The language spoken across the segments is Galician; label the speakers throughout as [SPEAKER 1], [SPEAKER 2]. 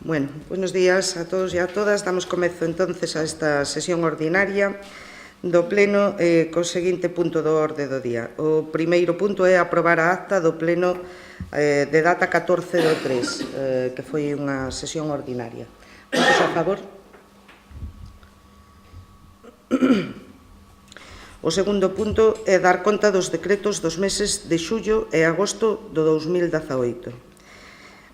[SPEAKER 1] Bueno, buenos días a todos e a todas. Damos comezo entonces a esta sesión ordinaria do Pleno co seguinte punto do orde do día. O primeiro punto é aprobar a acta do Pleno de data 14 do 3, que foi unha sesión ordinaria. Votos a favor? O segundo punto é dar conta dos decretos dos meses de xullo e agosto do 2018.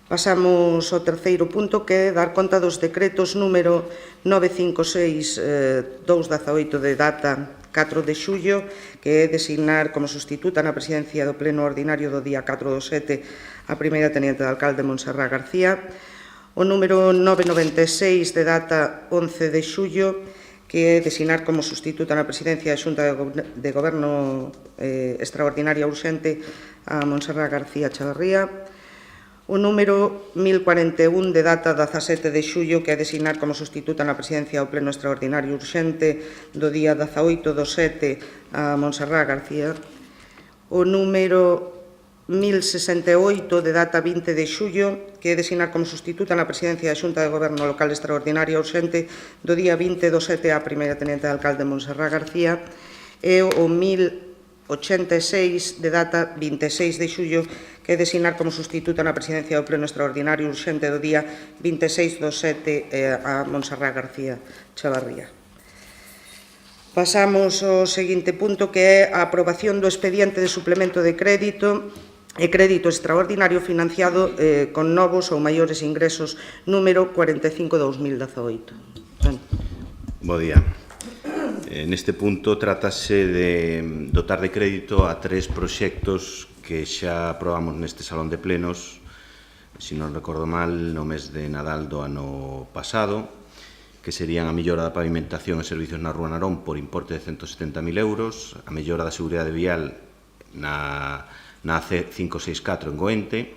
[SPEAKER 1] Pasamos ao terceiro punto, que é dar conta dos decretos número 956-2018 de data 4 de xullo, que é designar como sustituta na presidencia do Pleno Ordinario do día 4 do 7 a primeira teniente de alcalde Montserrat García, o número 996 de data 11 de xullo, que é designar como sustituta na presidencia da Xunta de Goberno extraordinaria urxente a Montserrat García Chavarría, o número 1041 de data 17 de xullo, que é designar como sustituta na presidencia do Pleno Extraordinario Urxente do día 18 do 7 a Montserrat García, o número 1068 de data 20 de xullo, que é designar como sustituta na presidencia da Xunta de Goberno Local Extraordinaria Urxente do día 20 do 7 a primeira tenente de alcalde Montserrat García, e o 1086 de data 26 de xullo, que é designar como sustituta na presidencia do Pleno Extraordinario Urxente do día 26 do 7 a Montserrat García Chavarría. Pasamos ao seguinte punto, que é a aprobación do expediente de suplemento de crédito e crédito extraordinario financiado con novos ou maiores ingresos número 45-2018.
[SPEAKER 2] Bo día. Neste punto trátase de dotar de crédito a 3 proxectos que xa aprobamos neste salón de plenos, se non recordo mal, no mes de Nadal do ano pasado, que serían a mellora da pavimentación e servicios na Rúa Narón por importe de 170.000 euros, a mellora da seguridade vial na AC564 en Goente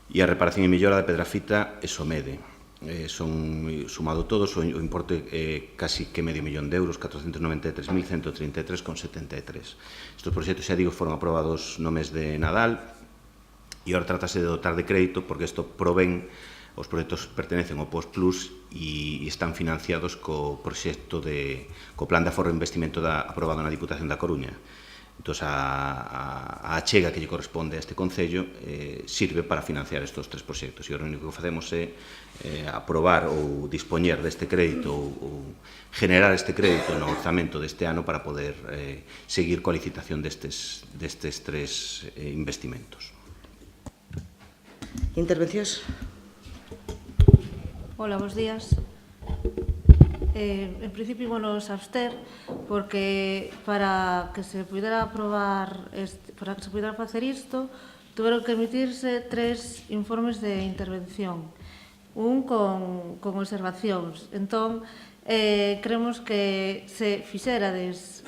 [SPEAKER 2] e a reparación e mellora da Pedrafita e Somede. Son, sumado todos, o importe casi que medio millón de euros, 493.133,73. Estes proxectos, xa digo, foron aprobados no mes de Nadal e agora trátase de dotar de crédito porque isto provén, os proxectos pertenecen ao POS Plus e están financiados co proxecto co plan de aforro e investimento aprobado na Diputación da Coruña. Entón, a achega que lle corresponde a este Concello sirve para financiar estes 3 proxectos. E o único que facemos é aprobar ou dispoñer deste crédito ou generar este crédito no orzamento deste ano para poder seguir coa licitación destes 3 investimentos.
[SPEAKER 1] Intervencións?
[SPEAKER 3] Hola, bons días. En principio, nos abster, porque para que se pudera aprobar, para que se pudera facer isto, tuveron que emitirse 3 informes de intervención, un con observacións. Entón, creemos que se fixerades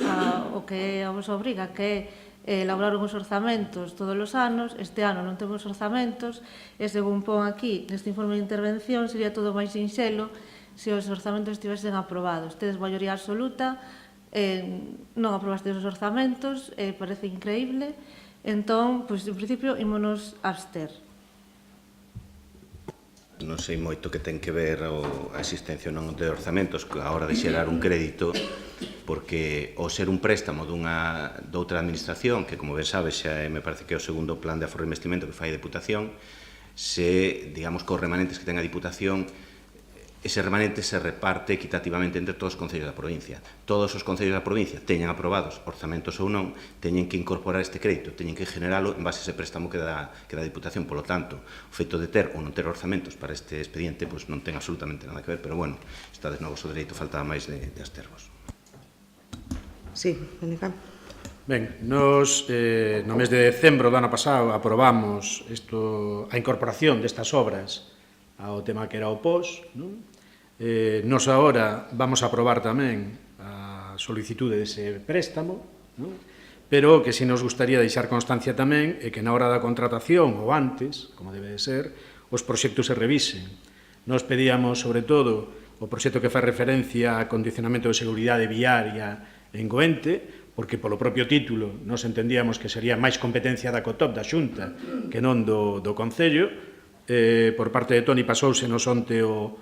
[SPEAKER 3] o que a vos obriga, que é elaborar uns orzamentos todos os anos. Este ano non temos orzamentos, e según pon aquí neste informe de intervención, sería todo máis sinxelo se os orzamentos estivesen aprobados. Tedes maioría absoluta, non aprobaste os orzamentos, parece increíble. Entón, en principio, ímonos abster.
[SPEAKER 2] Non sei moito que ten que ver a existencia non de orzamentos a hora de xerar un crédito, porque ao ser un préstamo doutra administración, que, como ben sabes, xa me parece que é o segundo plan de aforro e investimento que fai a Diputación, se, digamos, cos remanentes que ten a Diputación, ese remanente se reparte equitativamente entre todos os concellos da provincia. Todos os concellos da provincia teñen aprobados orzamentos ou non, teñen que incorporar este crédito, teñen que generalo en base a ese préstamo que dá a Diputación. Por lo tanto, o feito de ter ou non ter orzamentos para este expediente non ten absolutamente nada que ver, pero, bueno, estades no vosso dereito, faltaba máis de abstervos.
[SPEAKER 1] Sí, Benecam.
[SPEAKER 4] Ben, nos no mes de decembro do ano pasado aprobamos a incorporación destas obras ao tema que era o POS. Nos agora vamos a aprobar tamén a solicitude dese préstamo, pero que si nos gustaría deixar constancia tamén é que na hora da contratación ou antes, como debe de ser, os proxectos se revisen. Nos pedíamos, sobre todo, o proxecto que fai referencia a condicionamento de seguridade viaria en Goente, porque polo propio título nos entendíamos que sería máis competencia da COTOP, da Xunta, que non do Concello, por parte de Toni pasouse nos onte o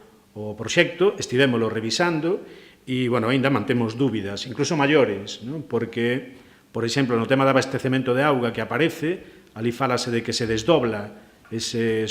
[SPEAKER 4] proxecto, estivémolo revisando e, bueno, ainda mantemos dúbidas, incluso maiores, non? Porque, por exemplo, no tema de abastecemento de auga que aparece, ali fálase de que se desdobla ese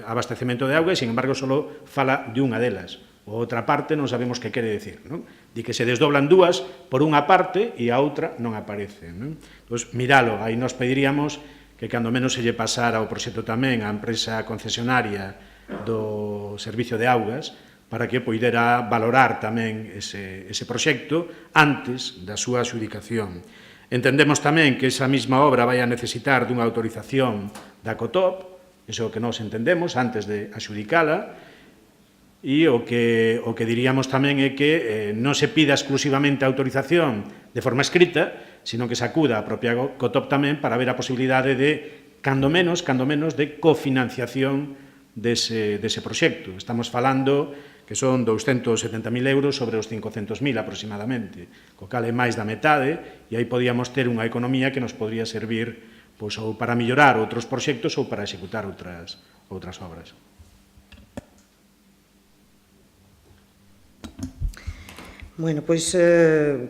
[SPEAKER 4] abastecemento de auga e, sin embargo, só fala de unha delas. O outra parte non sabemos que quere decir, non? Di que se desdoblan dúas por unha parte e a outra non aparece, non? Pois, miralo, aí nos pediríamos que cando menos se lle pasara o proxecto tamén á empresa concesionaria do Servicio de Augas para que poidera valorar tamén ese proxecto antes da súa adxudicación. Entendemos tamén que esa mesma obra vai a necesitar dunha autorización da COTOP, iso que nós entendemos antes de adxudicala, e o que diríamos tamén é que non se pida exclusivamente a autorización de forma escrita, sino que se acuda a propia COTOP tamén para ver a posibilidade de, cando menos, de cofinanciación dese proxecto. Estamos falando que son 270.000 euros sobre os 500.000 aproximadamente, co cal é máis da metade, e aí podíamos ter unha economía que nos podría servir pois, ou para mellorar outros proxectos ou para executar outras obras.
[SPEAKER 1] Bueno, pois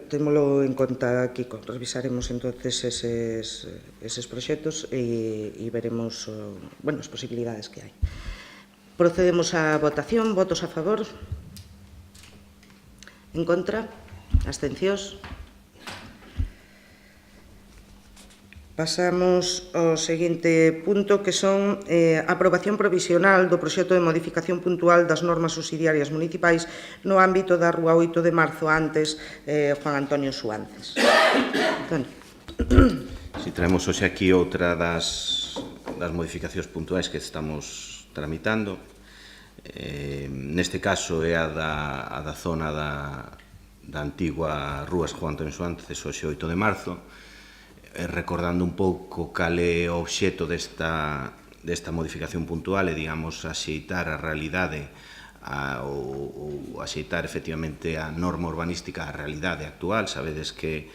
[SPEAKER 1] témolo en conta aquí, revisaremos entonces eses proxectos e veremos as posibilidades que hai. Procedemos á votación. Votos a favor? En contra? Abstencións? Pasamos ao seguinte punto, que son a aprobación provisional do proxecto de modificación puntual das normas subsidiarias municipais no ámbito da Rúa 8 de Marzo, antes Juan Antonio Suánces. Toni.
[SPEAKER 2] Si traemos hoxe aquí outra das modificacións puntuais que estamos tramitando. Neste caso é a da zona da antigua Rúa Juan Antonio Suánces, hoxe 8 de marzo, recordando un pouco cal é o obxecto desta modificación puntual e, digamos, axeitar a realidade ou axeitar efectivamente a norma urbanística á realidade actual. Sabedes que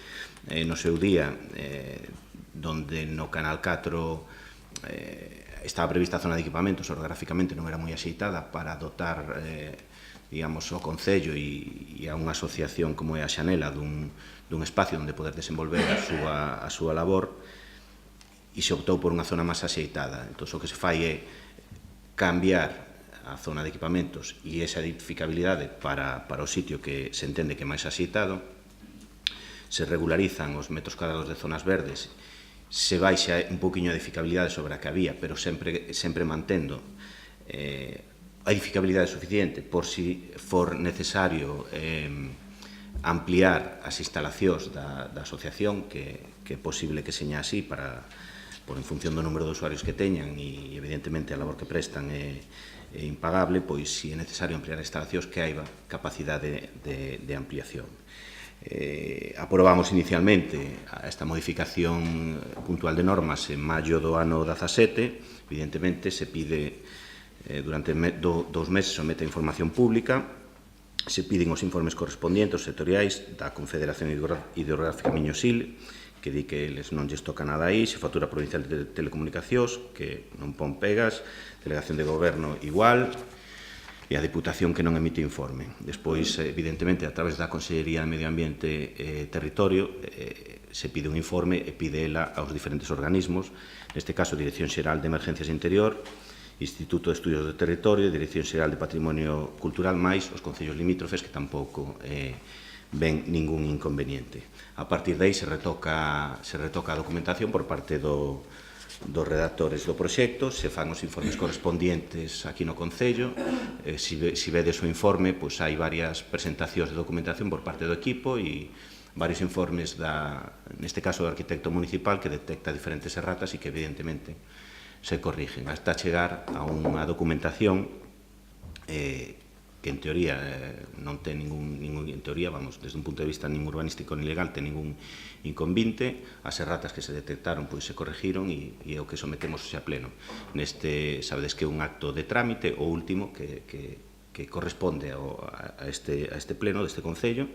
[SPEAKER 2] no seu día, donde no Canal 4 estaba prevista a zona de equipamentos, orográficamente non era moi axeitada para dotar, digamos, o Concello e a unha asociación como é a Xanela dun espacio onde poder desenvolver a súa labor, e se optou por unha zona máis axeitada. Entón, o que se fai é cambiar a zona de equipamentos e esa edificabilidade para o sitio que se entende que é máis axeitado, se regularizan os metros cuadrados de zonas verdes, se baixa un poquinho a edificabilidade sobre a que había, pero sempre mantendo a edificabilidade suficiente por si for necesario ampliar as instalacións da asociación, que é posible que seña así por en función do número de usuarios que teñan e evidentemente a labor que prestan é impagable, pois se é necesario ampliar as instalacións que haiba capacidade de ampliación. Aprobamos inicialmente esta modificación puntual de normas en maio do ano 17, evidentemente se pide durante 2 meses somete a información pública, se piden os informes correspondientes sectoriais da Confederación Hidrográfica Miño-Sil, que di que eles non lles toca nada aí, se fatura provincial de telecomunicacións, que non pon pegas, delegación de goberno igual, e a Diputación que non emite informe. Despois, evidentemente, a través da Consellería de Medio Ambiente e Territorio, se pide un informe e pide ela aos diferentes organismos, neste caso, Dirección Xeral de Emergencias Interior, Instituto de Estudios do Territorio, Dirección Xeral de Patrimonio Cultural, máis os concellos limítrofes, que tampouco ven ningún inconveniente. A partir de aí se retoca a documentación por parte dos redactores do proxecto, se fan os informes correspondientes aquí no Concello. Se vedes o informe, pois hai varias presentacións de documentación por parte do equipo e varios informes, neste caso do arquitecto municipal, que detecta diferentes erratas e que evidentemente se corrigen hasta chegar a unha documentación que en teoría non ten ningún en teoría, vamos, desde un punto de vista nin urbanístico nin legal, ten ningún inconvinte. As erratas que se detectaron pois se corregiron e é o que sometemos a pleno. Neste, sabedes que é un acto de trámite, o último que corresponde a este pleno deste Concello,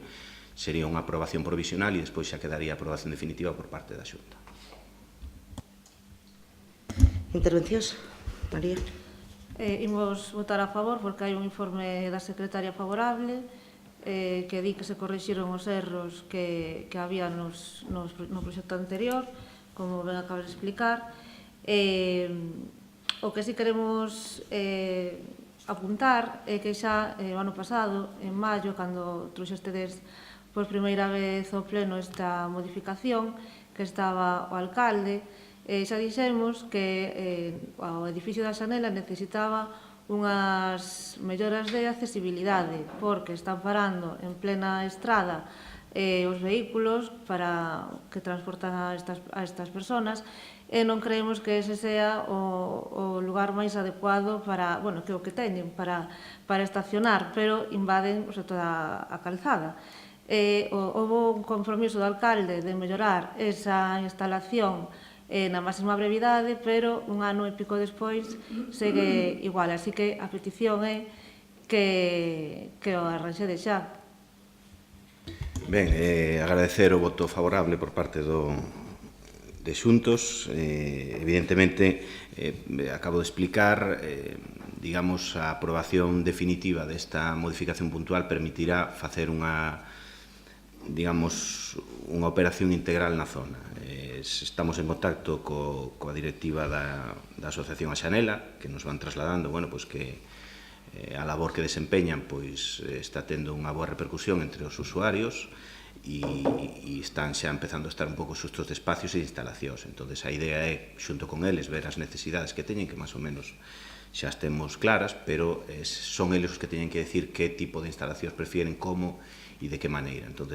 [SPEAKER 2] sería unha aprobación provisional e despois xa quedaría a aprobación definitiva por parte da Xunta.
[SPEAKER 1] Intervencións? María?
[SPEAKER 3] imos votar a favor porque hai un informe da secretaria favorable que di que se corrixiron os erros que había no proxecto anterior, como ben acabas de explicar. O que sí queremos apuntar é que xa o ano pasado, en maio, cando trouxestedes por primeira vez ao pleno esta modificación, que estaba o alcalde, xa dixemos que o edificio da Xanela necesitaba unhas melloras de accesibilidade, porque están parando en plena estrada os vehículos para que transportan a estas personas, e non creemos que ese sea o lugar máis adecuado para, bueno, que o que teñen para estacionar, pero invaden toda a calzada. Houve un compromiso do alcalde de mellorar esa instalación na máxima brevidade, pero un ano e pico despois segue igual, así que a petición é que o arranxede xa.
[SPEAKER 2] Ben, agradecer o voto favorable por parte de Xuntos. Evidentemente, acabo de explicar, digamos, a aprobación definitiva desta modificación puntual permitirá facer unha operación integral na zona. Estamos en contacto coa directiva da Asociación A Xanela, que nos van trasladando, que a labor que desempeñan está tendo unha boa repercusión entre os usuarios e están xa empezando a estar un pouco sustos de espacios e de instalacións. Entón, a idea é, xunto con eles, ver as necesidades que teñen, que máis ou menos xa estemos claras, pero son eles os que teñen que decir que tipo de instalacións prefieren, como e de que maneira. Entón,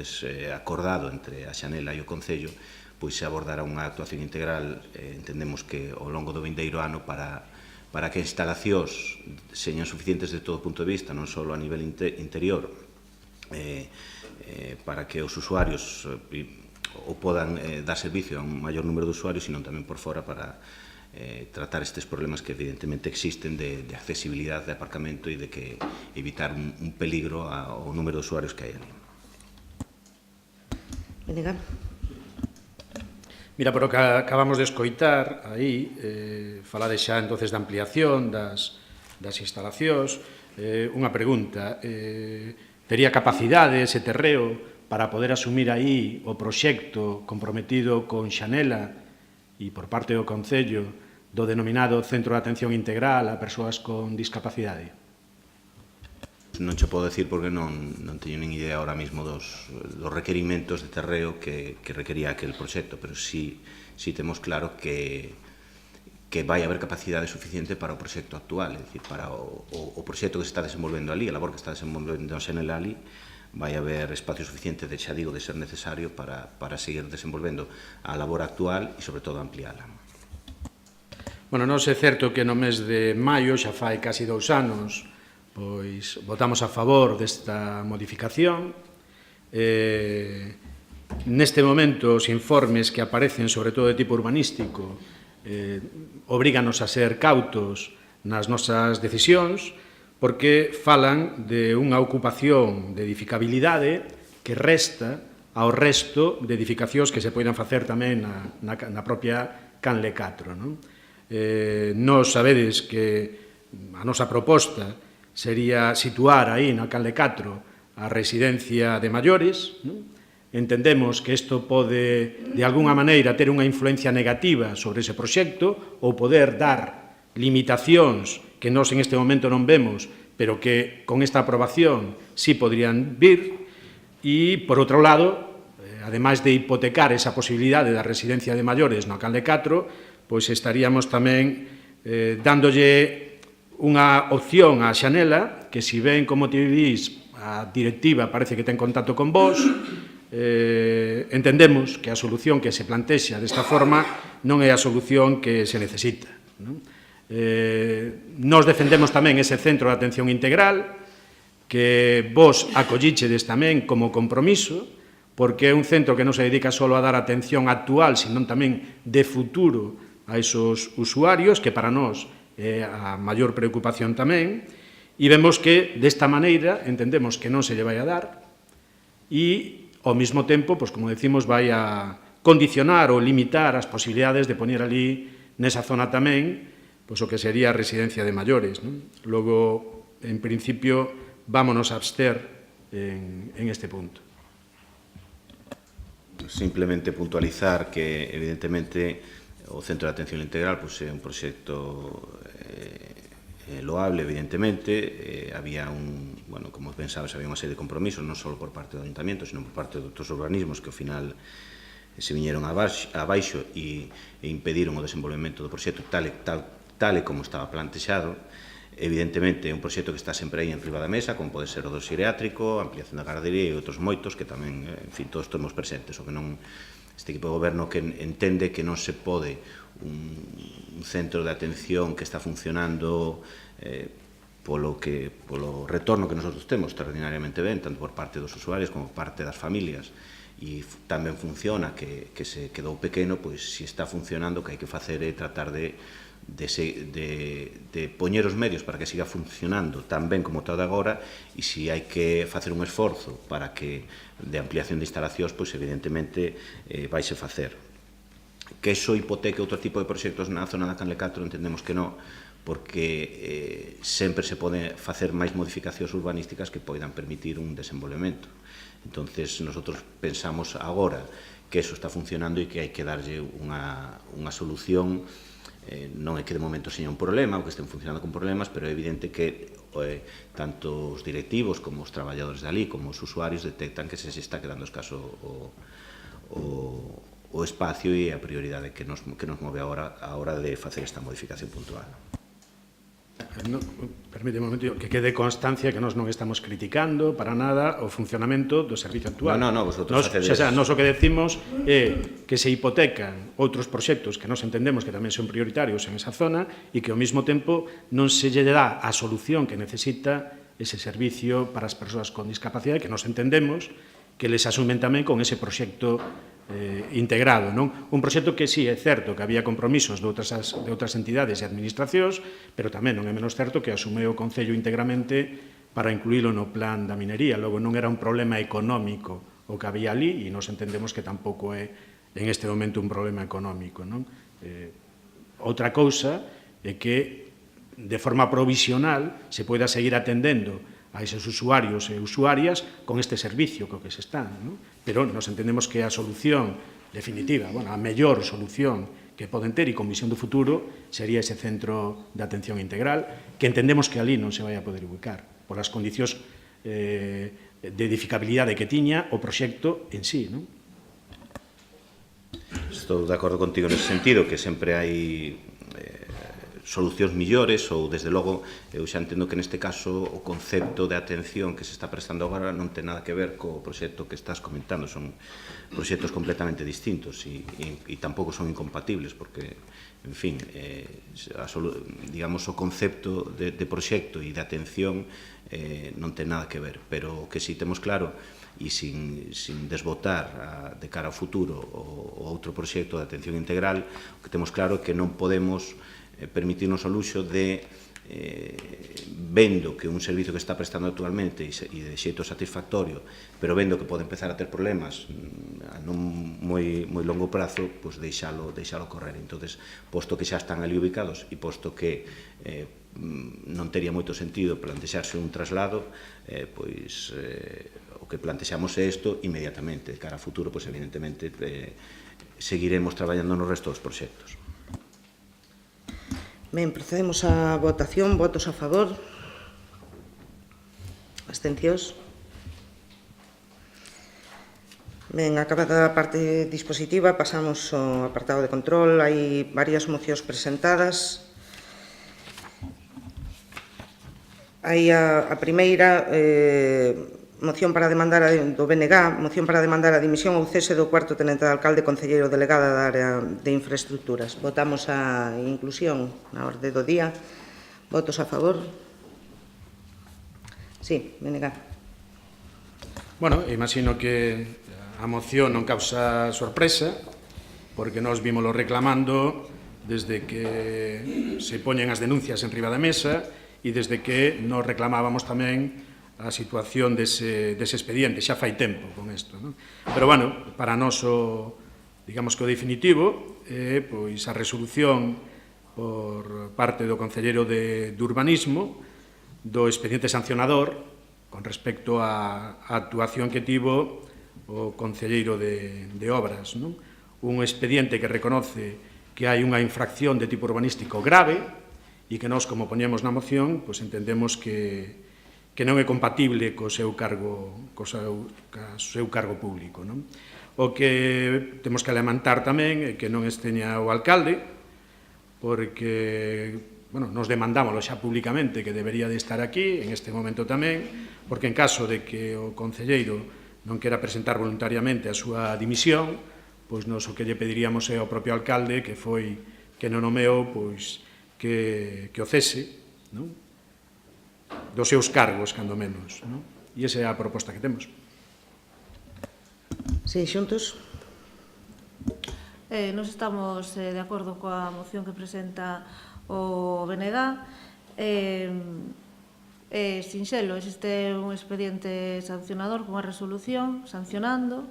[SPEAKER 2] acordado entre a Xanela e o Concello, se abordará unha actuación integral, entendemos que ao longo do vindeiro ano, para que instalacións señan suficientes de todo punto de vista, non só a nivel interior, para que os usuarios o podan dar servicio a un maior número de usuarios, sino tamén por fora para tratar estes problemas que evidentemente existen de accesibilidade, de aparcamento e de que evitar un peligro ao número de usuarios que hai ali.
[SPEAKER 1] Venegas.
[SPEAKER 4] Mira, por o que acabamos de escoitar aí, falade xa entonces da ampliación das instalacións. Unha pregunta, tería capacidade ese terreo para poder asumir aí o proxecto comprometido con Xanela e por parte do Concello do denominado Centro de Atención Integral a persoas con discapacidade?
[SPEAKER 2] Non che podo decir porque non teño nin idea ahora mismo dos requerimentos de terreo que requería aquel proxecto, pero sí temos claro que vai haber capacidade suficiente para o proxecto actual, é dicir, para o proxecto que se está desenvolvendo ali, a labor que está desenvolvendo a Xanela ali, vai haber espacio suficiente, xa digo, de ser necesario para seguir desenvolvendo a labor actual e, sobre todo, ampliála.
[SPEAKER 4] Bueno, non é certo que no mes de maio, xa fai casi 2 anos, pois votamos a favor desta modificación. Neste momento, os informes que aparecen, sobre todo de tipo urbanístico, obríganos a ser cautos nas nosas decisións, porque falan de unha ocupación de edificabilidade que resta ao resto de edificacións que se poidan facer tamén na propia Canle 4. Nos sabedes que a nosa proposta sería situar aí na Canle 4 a residencia de maiores. Entendemos que isto pode, de alguna maneira, ter unha influencia negativa sobre ese proxecto ou poder dar limitacións que nós en este momento non vemos, pero que con esta aprobación sí podrían vir. E, por outro lado, ademais de hipotecar esa posibilidade da residencia de maiores no Canle 4, pois estaríamos tamén dándolle unha opción á Xanela, que si ben, como te dís, a directiva parece que ten contacto con vos, entendemos que a solución que se plantexa desta forma non é a solución que se necesita. Nos defendemos tamén ese centro de atención integral, que vos acollichedes tamén como compromiso, porque é un centro que non se dedica só a dar atención actual, sino tamén de futuro a esos usuarios, que para nós é a maior preocupación tamén, e vemos que desta maneira entendemos que non se lle vai a dar e, ao mesmo tempo, pois, como decimos, vai a condicionar ou limitar as posibilidades de poñer ali nesa zona tamén pois o que sería a residencia de maiores, non? Logo, en principio, vámonos a abster en este punto.
[SPEAKER 2] Simplemente puntualizar que, evidentemente, o Centro de Atención Integral pois, é un proxecto loable, evidentemente. Había bueno, como ben sabes, había unha serie de compromisos, non só por parte do Ayuntamiento, sino por parte de outros organismos que, ao final, se viñeron abaixo e impediron o desenvolvemento do proxecto tal e como estaba plantexado. Evidentemente, é un proxecto que está sempre aí en riba da mesa, como pode ser o do xeriátrico, a ampliación da gardería e outros moitos que tamén, en fin, todos estamos presentes. O que non, este equipo de goberno que entende que non se pode un centro de atención que está funcionando polo retorno que nosotros temos extraordinariamente ben, tanto por parte dos usuarios como por parte das familias, e tamén funciona que se quedou pequeno, pois se está funcionando, que hai que facer é tratar de poñer os medios para que siga funcionando tan ben como todo agora, e se hai que facer un esforzo para que de ampliación de instalacións, pois evidentemente vaise facer. Que iso hipoteque outro tipo de proxectos na zona da Canle 4 entendemos que non, porque sempre se pode facer máis modificacións urbanísticas que poidan permitir un desenvolvemento. Entonces, nosotros pensamos agora que eso está funcionando e que hai que darlle unha solución. Non é que de momento seña un problema ou que estén funcionando con problemas, pero é evidente que tanto os directivos como os traballadores dali como os usuarios detectan que se está quedando escaso o espacio e a prioridade que nos move agora a hora de facer esta modificación puntual.
[SPEAKER 4] Permíteme un momento, que quede constancia que nós non estamos criticando para nada o funcionamento do servicio actual.
[SPEAKER 2] Non, vosotros facedes...
[SPEAKER 4] Nos o que decimos é que se hipotecan outros proxectos que nos entendemos que tamén son prioritarios en esa zona e que ao mesmo tempo non se lle dá a solución que necesita ese servicio para as persoas con discapacidade, que nos entendemos que les asumen tamén con ese proxecto integrado, non? Un proxecto que sí, é certo que había compromisos de outras entidades e administracións, pero tamén non é menos certo que asumeu o Concello íntegramente para incluílo no plan da minería. Logo, non era un problema económico o que había ali, e nos entendemos que tampouco é en este momento un problema económico, non? Outra cousa é que de forma provisional se poida seguir atendendo a eses usuarios e usuarias con este servicio co que se están, non? Pero nos entendemos que a solución definitiva, a mellor solución que poden ter e con visión do futuro sería ese centro de atención integral, que entendemos que ali non se vai a poder ubicar por as condicións de edificabilidade que tiña o proxecto en sí, non?
[SPEAKER 2] Estou de acordo contigo nese sentido, que sempre hai solucións millores, ou, desde logo, eu xa entendo que neste caso o concepto de atención que se está prestando agora non ten nada que ver co proxecto que estás comentando, son proxectos completamente distintos e tampouco son incompatibles, porque, en fin, digamos, o concepto de proxecto e de atención non ten nada que ver, pero que si temos claro, e sin desbotar de cara ao futuro o outro proxecto de atención integral, o que temos claro é que non podemos permitirnos o luxo de, vendo que un servicio que está prestando actualmente e de xeito satisfactorio, pero vendo que pode empezar a ter problemas a non moi longo prazo, pois deixalo correr. Entonces, posto que xa están ali ubicados e posto que non tería moito sentido plantexarse un traslado, pois o que plantexamos é isto inmediatamente. De cara a futuro, pois evidentemente seguiremos traballando no resto dos proxectos.
[SPEAKER 1] Ben, procedemos á votación. Votos a favor? Abstencións? Ben, acabada a parte dispositiva, pasamos ao apartado de control. Hai varias mocións presentadas. Hai a primeira, moción para demandar do BNG, moción para demandar a dimisión ou cese do cuarto tenente de alcalde concelleiro delegada da área de infraestructuras. Votamos a inclusión na orde do día. Votos a favor? Sí, BNG.
[SPEAKER 4] Bueno, imagino que a moción non causa sorpresa, porque nós vímoslo reclamando desde que se poñen as denuncias en riba da mesa e desde que nos reclamábamos tamén a situación dese expediente, xa fai tempo con isto, non? Pero, bueno, para nós, digamos que o definitivo, pois a resolución por parte do Concelleiro de Urbanismo do expediente sancionador con respecto á actuación que tivo o Concelleiro de Obras, non? Un expediente que reconoce que hai unha infracción de tipo urbanístico grave e que nós, como poñemos na moción, pois entendemos que non é compatible co seu cargo público, non? O que temos que lamentar tamén é que non esteña o alcalde, porque, bueno, nos demandámoslo xa públicamente que debería de estar aquí, en este momento tamén, porque en caso de que o concelleiro non quera presentar voluntariamente a súa dimisión, pois nos o que lle pediríamos é ao propio alcalde, que foi que non nomeou, pois que o cese, non? Dos seus cargos, cando menos, non? E esa é a proposta que temos.
[SPEAKER 1] Sí, xuntos.
[SPEAKER 3] Nos estamos de acordo coa moción que presenta o BNG. Sinxelo, existe un expediente sancionador con unha resolución sancionando.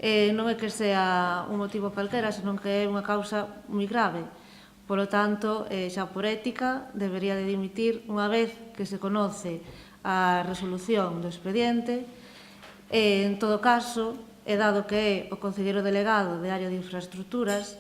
[SPEAKER 3] Non é que sea un motivo calquera, senón que é unha causa moi grave. Polo tanto, xa por ética, debería de dimitir unha vez que se conoce a resolución do expediente. En todo caso, e dado que é o concelleiro delegado de área de infraestructuras,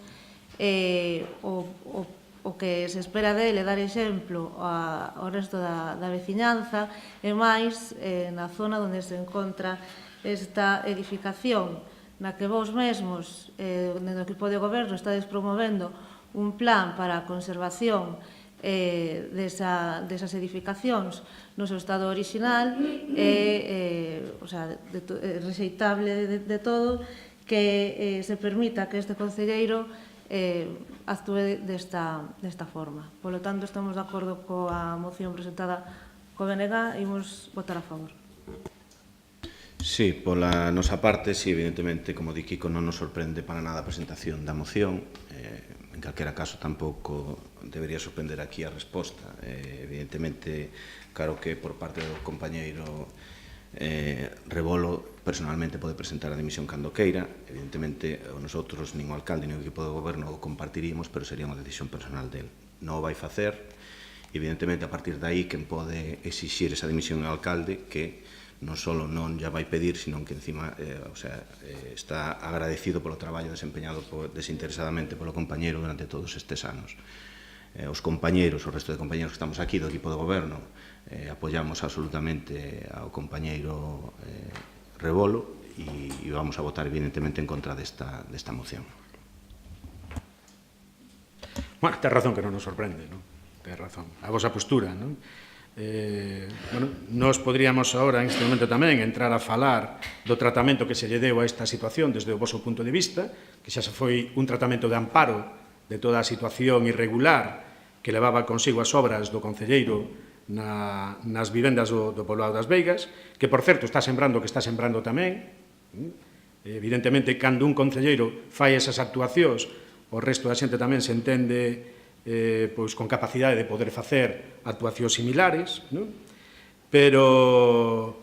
[SPEAKER 3] o que se espera dele dar exemplo ao resto da veciñanza, e máis na zona onde se encontra esta edificación, na que vos mesmos, no equipo de goberno, estades promovendo un plan para a conservación desas edificacións no seu estado original, rexeitable de todo que se permita que este concelleiro actúe desta forma. Polo tanto, estamos de acordo coa moción presentada co BNG e imos votar a favor.
[SPEAKER 2] Sí, pola nosa parte, sí, evidentemente, como di Kiko, non nos sorprende para nada a presentación da moción. En calquera caso, tampouco debería sorprender aquí a resposta. Evidentemente, claro que por parte do compañeiro Rebolo, personalmente pode presentar a dimisión cando queira. Evidentemente, nosotros, nin o alcalde, nin o equipo de goberno o compartiríamos, pero sería unha decisión personal del. Non o vai facer. Evidentemente, a partir de aí, quen pode exixir esa dimisión ao alcalde, que non só non ya vai pedir, sino que encima está agradecido polo traballo desempeñado desinteresadamente polo compañeiro durante todos estes anos. Os compañeiros, o resto de compañeiros que estamos aquí do equipo de goberno, apoiamos absolutamente ao compañeiro Rebolo e vamos a votar evidentemente en contra desta moción.
[SPEAKER 4] Bueno, ten razón que non nos sorprende, non? Ten razón. A vosa postura, non? Nos poderíamos agora, en este momento tamén, entrar a falar do tratamento que se lle deu a esta situación desde o voso punto de vista, que xa se foi un tratamento de amparo de toda a situación irregular que levaba consigo as obras do concelleiro nas vivendas do poboado das Veigas, que, por certo, está sembrando o que está sembrando tamén. Evidentemente, cando un concelleiro fai esas actuacións, o resto da xente tamén se entende pois con capacidade de poder facer actuacións similares, non? Pero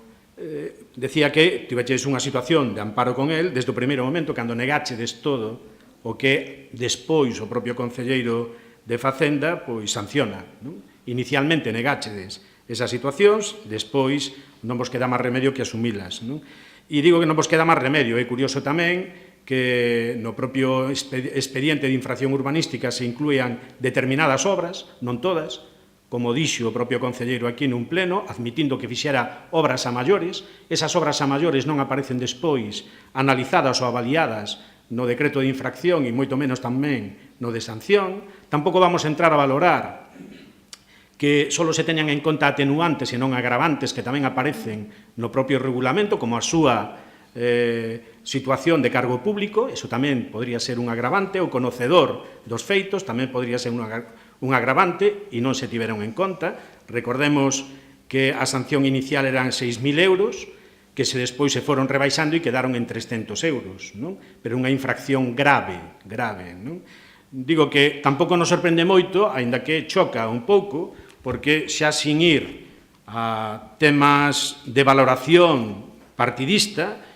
[SPEAKER 4] decía que tiveches unha situación de amparo con el desde o primeiro momento, cando negáchedes todo o que despois o propio concelleiro de Facenda pois sanciona, non? Inicialmente negáchedes esas situacións, despois non vos queda máis remedio que asumilas, non? E digo que non vos queda máis remedio, é curioso tamén que no propio expediente de infracción urbanística se incluían determinadas obras, non todas, como dixo o propio concelleiro aquí nun pleno, admitindo que fixera obras a maiores. Esas obras a maiores non aparecen despois analizadas ou avaliadas no decreto de infracción e moito menos tamén no de sanción. Tampouco vamos a entrar a valorar que só se teñan en conta atenuantes e non agravantes que tamén aparecen no propio regulamento, como a súa situación de cargo público. Eso tamén podría ser un agravante. O conocedor dos feitos tamén podría ser un agravante e non se tiveron en conta. Recordemos que a sanción inicial eran 6.000 euros, que despois se foron rebaixando e quedaron en 300 euros, non? Pero unha infracción grave, non? Digo que tampouco nos sorprende moito, aínda que choca un pouco, porque xa sin ir a temas de valoración partidista,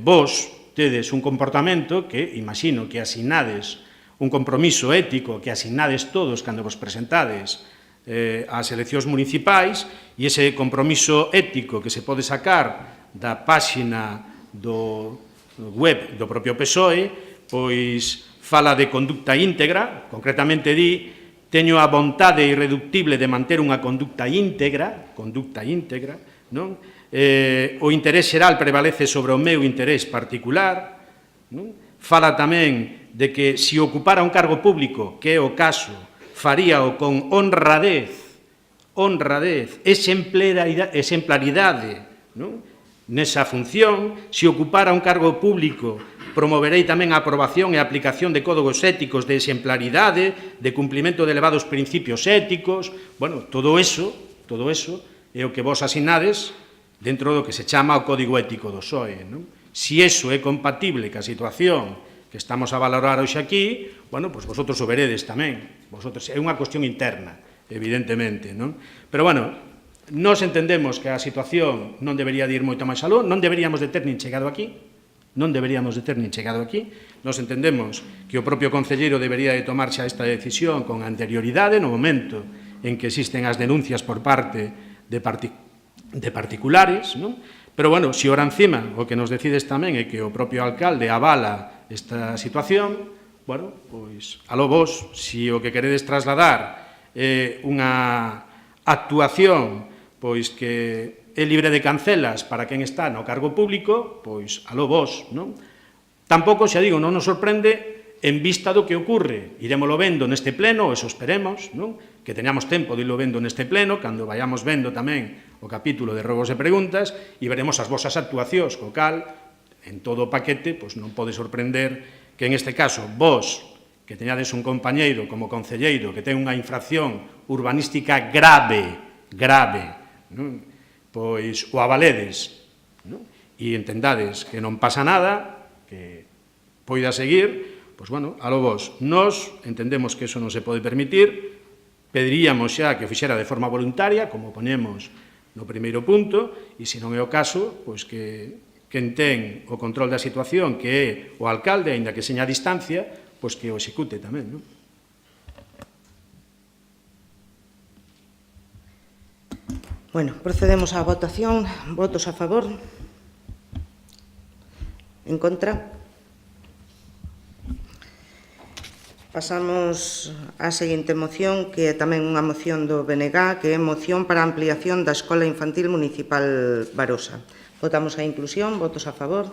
[SPEAKER 4] vos tedes un comportamento que imagino que asinades un compromiso ético que asignades todos cando vos presentades ás eleccións municipais, e ese compromiso ético que se pode sacar da páxina do web do propio PSOE, pois fala de conducta íntegra, concretamente di: teño a vontade irreductible de manter unha conducta íntegra, non? O interés xeral prevalece sobre o meu interés particular, non? Fala tamén de que se ocupara un cargo público, que é o caso, faríao con honradez, exemplaridade, non? Nesa función. Se ocupara un cargo público, promoverei tamén a aprobación e a aplicación de códigos éticos de exemplaridade, de cumplimento de elevados principios éticos. Bueno, todo eso é o que vos asignades dentro do que se chama o Código Ético do PSOE, non? Si eso é compatible ca situación que estamos a valorar hoxe aquí, bueno, pois vosotros o veredes tamén. É unha cuestión interna, evidentemente, non? Pero, bueno, nós entendemos que a situación non debería de ir moito máis aló, non deberíamos de ter nin chegado aquí, Nos entendemos que o propio concelleiro debería de tomar xa esta decisión con anterioridade no momento en que existen as denuncias por parte de particulares, non? Pero, bueno, se ora encima o que nos decides tamén é que o propio alcalde avala esta situación, bueno, pois, aló vos, se o que queredes trasladar é unha actuación pois que é libre de cancelas para quen está no cargo público, pois aló vos, non? Tampouco, xa digo, non nos sorprende en vista do que ocurre. Irémolo vendo neste pleno, eso esperemos, non? Que teñamos tempo de irlo vendo neste pleno, cando vayamos vendo tamén o capítulo de rogos e preguntas, e veremos as vosas actuacións, co cal, en todo o paquete, pois non pode sorprender que en este caso vos, que teñades un compañeiro como concelleiro que ten unha infracción urbanística grave, non? Pois o avaledes, non? E entendades que non pasa nada, que poida seguir, pois, bueno, aló vos. Nos entendemos que eso non se pode permitir, pediríamos xa que o fixera de forma voluntaria, como ponemos no primeiro punto, e se non é o caso, pois que quen ten o control da situación, que é o alcalde, aínda que seña a distancia, pois que o execute tamén, non?
[SPEAKER 1] Bueno, procedemos á votación. Votos a favor? En contra? Pasamos á seguinte moción, que é tamén unha moción do BNG, que é moción para a ampliación da Escola Infantil Municipal Barosa. Votamos a inclusión. Votos a favor?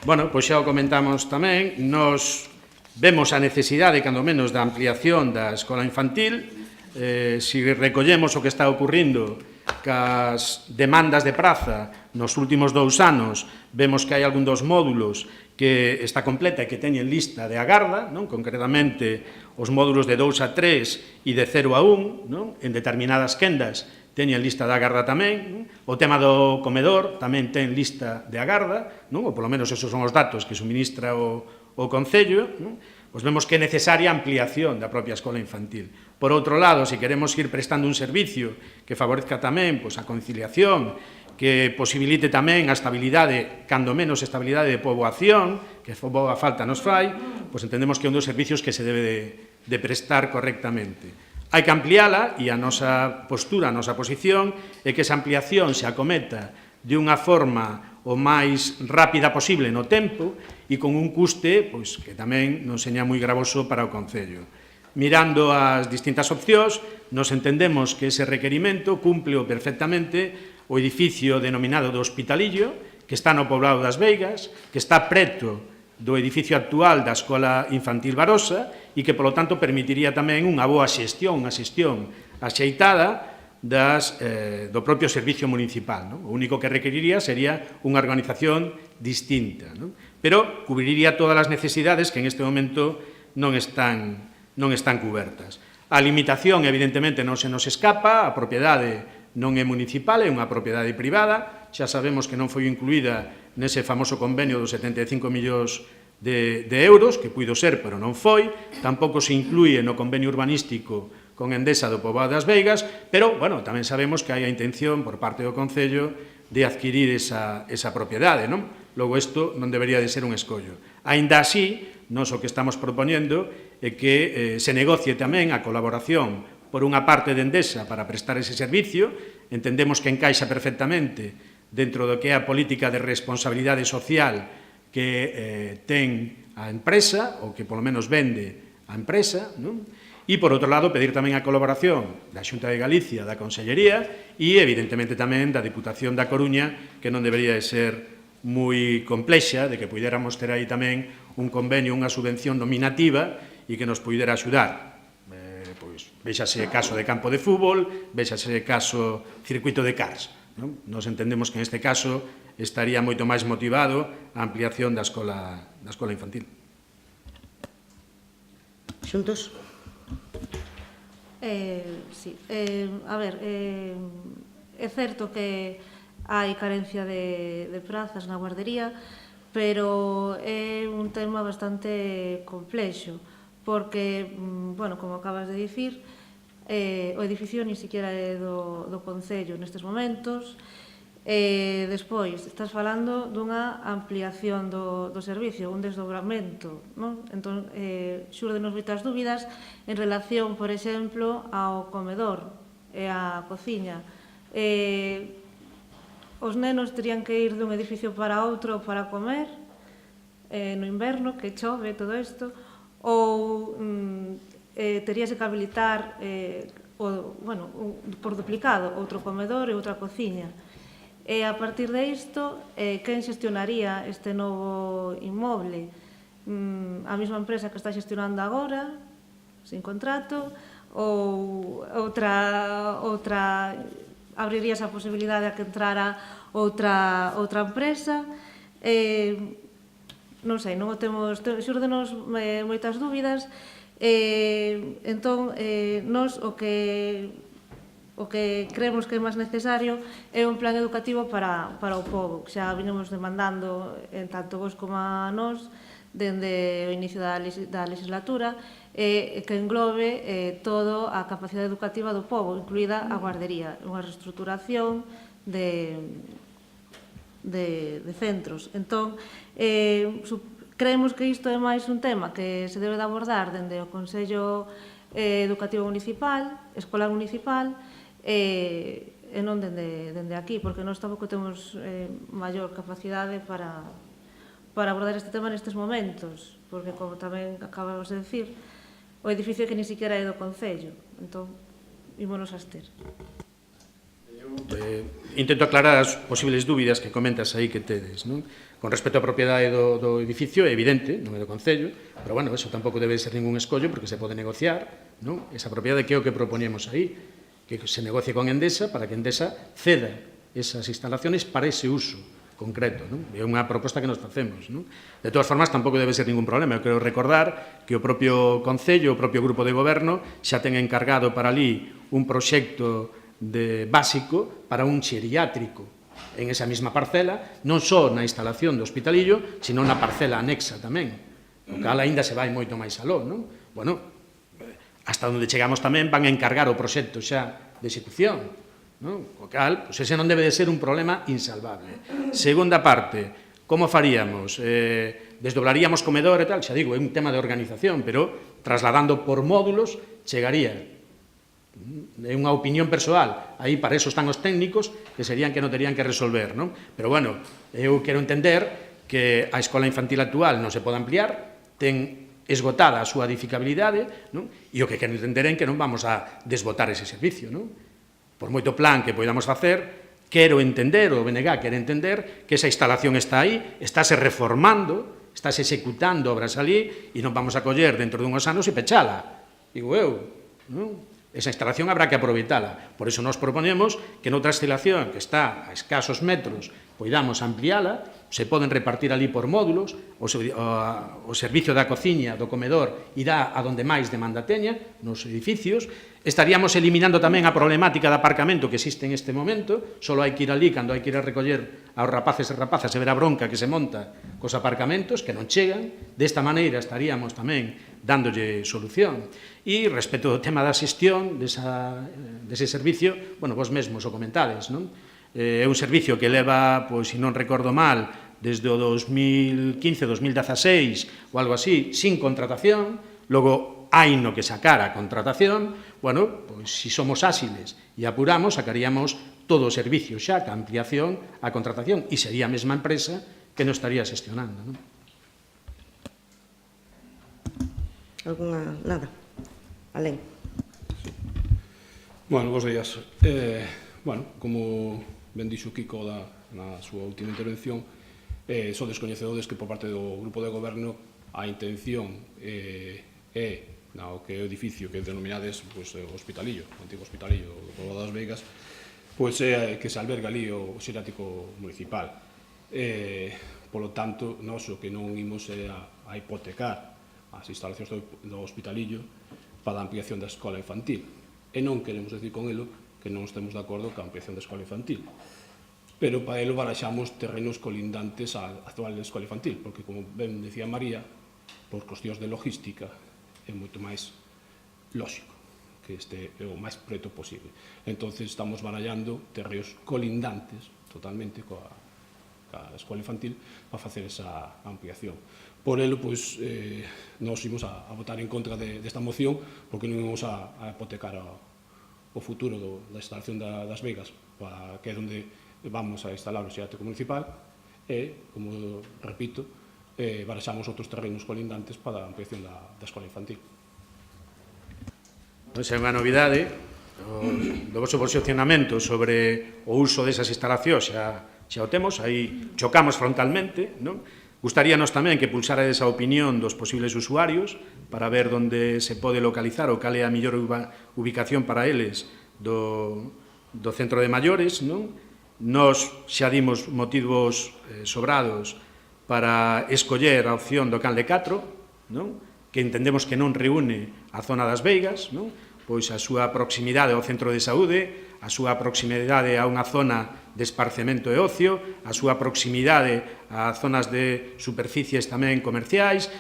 [SPEAKER 4] Bueno, pois xa o comentamos tamén. Nos vemos a necesidade, cando menos, da ampliación da escola infantil. Se recollemos o que está ocurrindo cas demandas de praza nos últimos 2 anos, vemos que hai algún dos módulos que está completa e que teñen lista de agarda, non? Concretamente os módulos de 2 a 3 e de 0 a 1, non? En determinadas quendas teñen lista de agarda tamén, non? O tema do comedor tamén ten lista de agarda, non? Ou polo menos esos son os datos que suministra o Concello, non? Pois vemos que é necesaria a ampliación da propia escola infantil. Por outro lado, se queremos ir prestando un servicio que favorezca tamén pois, a conciliación, que posibilite tamén a estabilidade, cando menos estabilidade de poboación, que boa falta nos fai, pois entendemos que é un dos servicios que se debe de prestar correctamente. Hai que ampliala e a nosa postura, a nosa posición, é que esa ampliación se acometa de unha forma o máis rápida posible no tempo e con un custe pois, que tamén non seña moi gravoso para o Concello. Mirando as distintas opcións, nos entendemos que ese requerimento cumple perfectamente o edificio denominado do Hospitalillo, que está no poblado das Veigas, que está preto do edificio actual da Escola Infantil Barosa e que, polo tanto, permitiría tamén unha boa xestión, unha xestión axeitada do propio servicio municipal. Non? O único que requeriría sería unha organización distinta, non? Pero cubriría todas as necesidades que en este momento non están cubertas. A limitación, evidentemente, non se nos escapa, a propiedade non é municipal, é unha propiedade privada, xa sabemos que non foi incluída nese famoso convenio dos 75 millóns de euros, que puido ser, pero non foi, tampouco se inclúe no convenio urbanístico con Endesa do Poboado das Veigas, pero, bueno, tamén sabemos que hai a intención por parte do Concello de adquirir esa propiedade, non? Logo, isto non debería de ser un escollo. Aínda así, nós o que estamos propoñendo é que se negocie tamén a colaboración por unha parte de Endesa para prestar ese servicio. Entendemos que encaixa perfectamente dentro do que é a política de responsabilidade social que ten a empresa, ou que polo menos vende a empresa, non? E, por outro lado, pedir tamén a colaboración da Xunta de Galicia, da Consellería e, evidentemente, tamén da Diputación da Coruña, que non debería de ser moi complexa, de que puidéramos ter aí tamén un convenio, unha subvención nominativa e que nos puidera axudar. Pois, véxase caso de campo de fútbol, véxase caso circuito de cars. Nos entendemos que, en este caso, estaría moito máis motivado a ampliación da escola infantil.
[SPEAKER 1] Xuntos?
[SPEAKER 3] Sí. A ver, é certo que hai carencia de prazas na guardería, pero é un tema bastante complexo, porque, bueno, como acabas de dicir, o edificio ni siquiera é do Concello nestes momentos. Despois, estás falando dunha ampliación do servicio, un desdobramento, non? Entón, xúrdenos moitas dúbidas en relación, por exemplo, ao comedor e á cociña. Os nenos terían que ir dun edificio para outro para comer no inverno, que chove, todo isto, ou teríase que habilitar, por duplicado, outro comedor e outra cociña. E a partir de isto, quen xestionaría este novo inmoble? A mesma empresa que está xestionando agora, sin contrato, ou outra abriríase a posibilidade de que entrara outra empresa? Non sei, non o temos, xúrdenos moitas dúbidas. Entón, nós o que creemos que é máis necesario é un plan educativo para o pobo, que xa viñemos demandando tanto vos como a nós dende o inicio da legislatura, que englobe todo a capacidade educativa do pobo, incluída a guardería, unha reestruturación de centros. Entón, creemos que isto é máis un tema que se debe de abordar dende o Consello Educativo Municipal, Escolar Municipal, e non dende aquí, porque nós tampouco temos maior capacidade para abordar este tema nestes momentos, porque, como tamén acabamos de decir, o edificio que ni siquiera é do Concello. Entón, ímonos a abster.
[SPEAKER 4] Intento aclarar as posibles dúbidas que comentas aí que tedes, non? Con respecto á propiedade do edificio, é evidente, non é do Concello, pero, bueno, eso tampouco debe ser ningún escollo, porque se pode negociar, non? Esa propiedade que é o que propoñemos aí, que se negocie con Endesa para que Endesa ceda esas instalaciones para ese uso concreto, non? É unha proposta que nos facemos, non? De todas formas, tampouco debe ser ningún problema. Eu quero recordar que o propio Concello, o propio Grupo de Goberno, xa ten encargado para ali un proxecto básico para un xeriátrico en esa mesma parcela, non só na instalación do hospitalillo, sino na parcela anexa tamén, o cal aínda se vai moito máis aló, non? Bueno, hasta onde chegamos tamén van a encargar o proxecto xa de execución, non? O cal, pois ese non debe de ser un problema insalvable. Segunda parte, como faríamos? Desdoblaríamos comedor e tal, xa digo, é un tema de organización, pero trasladando por módulos chegaría. É unha opinión persoal, aí para eso están os técnicos que serían que non terían que resolver, non? Pero, bueno, eu quero entender que a escola infantil actual non se pode ampliar, ten esgotada a súa edificabilidade, non? E o que quero entender é que non vamos a desbotar ese servicio, non? Por moito plan que podamos facer, quero entender, o BNG quere entender, que esa instalación está aí, estáse reformando, estáse executando obras ali, e non vamos a coller dentro dunhos anos e pechala. Digo eu, non? Esa instalación habrá que aproveitala. Por iso nos proponemos que noutra instalación que está a escasos metros poidamos ampliala, se poden repartir ali por módulos, o servicio da cociña, do comedor, irá a donde máis demanda teña, nos edificios. Estaríamos eliminando tamén a problemática de aparcamento que existe en este momento, só hai que ir ali cando hai que ir a recoller aos rapaces e rapazas e ver a bronca que se monta cos aparcamentos, que non chegan. Desta maneira estaríamos tamén dándolle solución. E respecto ao tema da xestión dese servicio, bueno, vos mesmos o comentades, non? É un servicio que leva, pois, se non recordo mal, desde o 2015, 2016 ou algo así, sin contratación, logo hai no que sacar a contratación, bueno, pois se somos áxiles e apuramos, sacaríamos todo o servicio xa, a ampliación, a contratación, e sería a mesma empresa que nos estaría xestionando, non?
[SPEAKER 1] Alguna... nada? Alén.
[SPEAKER 5] Bueno, bons días. Bueno, como ben dixo Kiko na súa última intervención, son descoñecedores que por parte do grupo de goberno a intención é no que é o edificio que denominades o Hospitalillo, o antigo Hospitalillo do Pobo das Veigas, pois é que se alberga ali o xeriátrico municipal. Polo tanto, nós o que non imos é a hipotecar as instalacións do Hospitalillo para a ampliación da escola infantil. E non queremos decir con elo que non estemos de acordo ca ampliación da escola infantil. Pero para elo baraxamos terrenos colindantes á actual escola infantil, porque, como ben decía María, por cuestións de logística, é moito máis lóxico que este é o máis preto posible. Entón, estamos barallando terreos colindantes totalmente coa escola infantil para facer esa ampliación. Por elo, pois, nós imos a votar en contra desta moción, porque non imos a hipotecar o futuro da instalación das Veigas, que é onde vamos a instalar o xeriátrico municipal, e, como repito, baraxamos outros terrenos colindantes para a ampliación da escola infantil.
[SPEAKER 4] Esa é unha novidade do vosso posicionamento sobre o uso desas instalacións, xa o temos, aí chocamos frontalmente, non? Gustaríanos tamén que pulsarades a opinión dos posibles usuarios para ver onde se pode localizar ou cal é a mellor ubicación para eles do centro de maiores, non? Nos xa dimos motivos sobrados para escoller a opción do Can de Catro, non? Que entendemos que non reúne a zona das Veigas, non? Pois a súa proximidade ao centro de saúde, a súa proximidade a unha zona de esparcemento e ocio, a súa proximidade a zonas de superficies tamén comerciais,